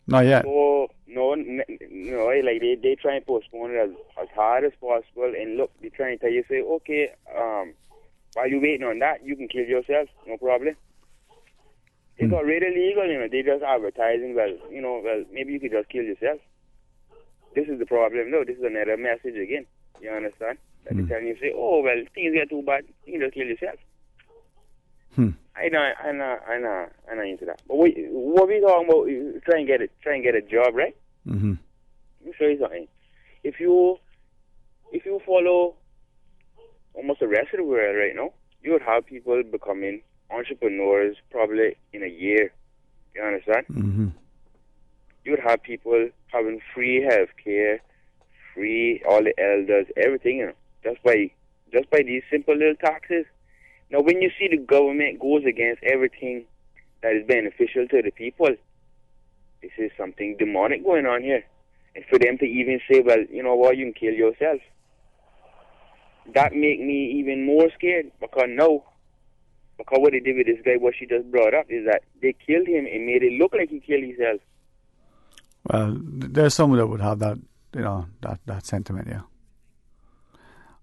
Not yet. So, no, like they try and postpone it as hard as possible, and look, they try and tell you, say, okay, while you're waiting on that, you can kill yourself, no problem. It's already legal, they just advertising, well, maybe you could just kill yourself. This is the problem. No, this is another message again. You understand? That they're telling you, say, oh, well, things get too bad, you can just kill yourself. I'm not into that. But what we talking about? Try and get a job, right? Let me show you something. If you follow almost the rest of the world right now, you would have people becoming entrepreneurs probably in a year. You understand? You would have people having free health care, free all the elders, everything, just by these simple little taxes. Now, when you see the government goes against everything that is beneficial to the people, this is something demonic going on here. And for them to even say, well, you know what, you can kill yourself, that make me even more scared. Because what they did with this guy, what she just brought up, is that they killed him and made it look like he killed himself. Well, there's someone that would have that, that sentiment, yeah.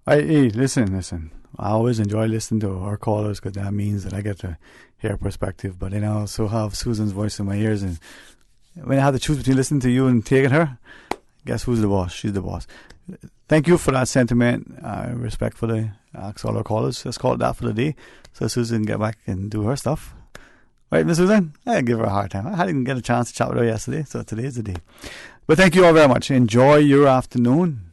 Hey, listen. I always enjoy listening to our callers, because that means that I get to hear perspective. But then I also have Susan's voice in my ears, and when I have to choose between listening to you and taking her, guess who's the boss? She's the boss. Thank you for that sentiment. I respectfully ask all our callers. Let's call it that for the day, so Susan can get back and do her stuff. Right, Miss Susan? I give her a hard time. I didn't get a chance to chat with her yesterday, so today's the day. But thank you all very much. Enjoy your afternoon.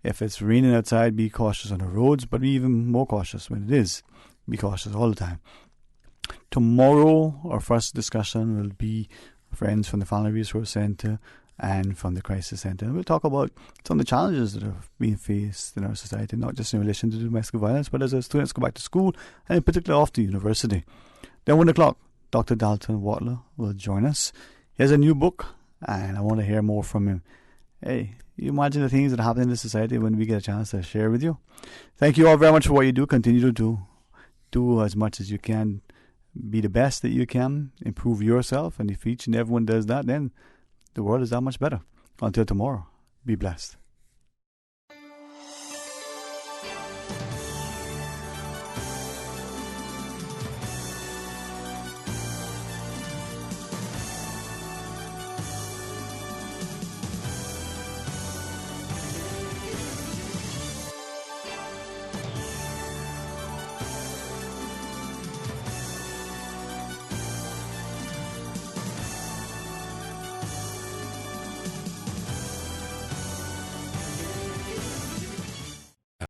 If it's raining outside, be cautious on the roads, but be even more cautious when it is. Be cautious all the time. Tomorrow, our first discussion will be friends from the Family Resource Centre and from the Crisis Centre. And we'll talk about some of the challenges that have been faced in our society, not just in relation to domestic violence, but as our students go back to school, and in particular off to university. Then 1 o'clock, Dr. Dalton Watler will join us. He has a new book, and I want to hear more from him. Hey, you imagine the things that happen in this society when we get a chance to share with you. Thank you all very much for what you do. Continue to do as much as you can. Be the best that you can. Improve yourself. And if each and everyone does that, then the world is that much better. Until tomorrow, be blessed.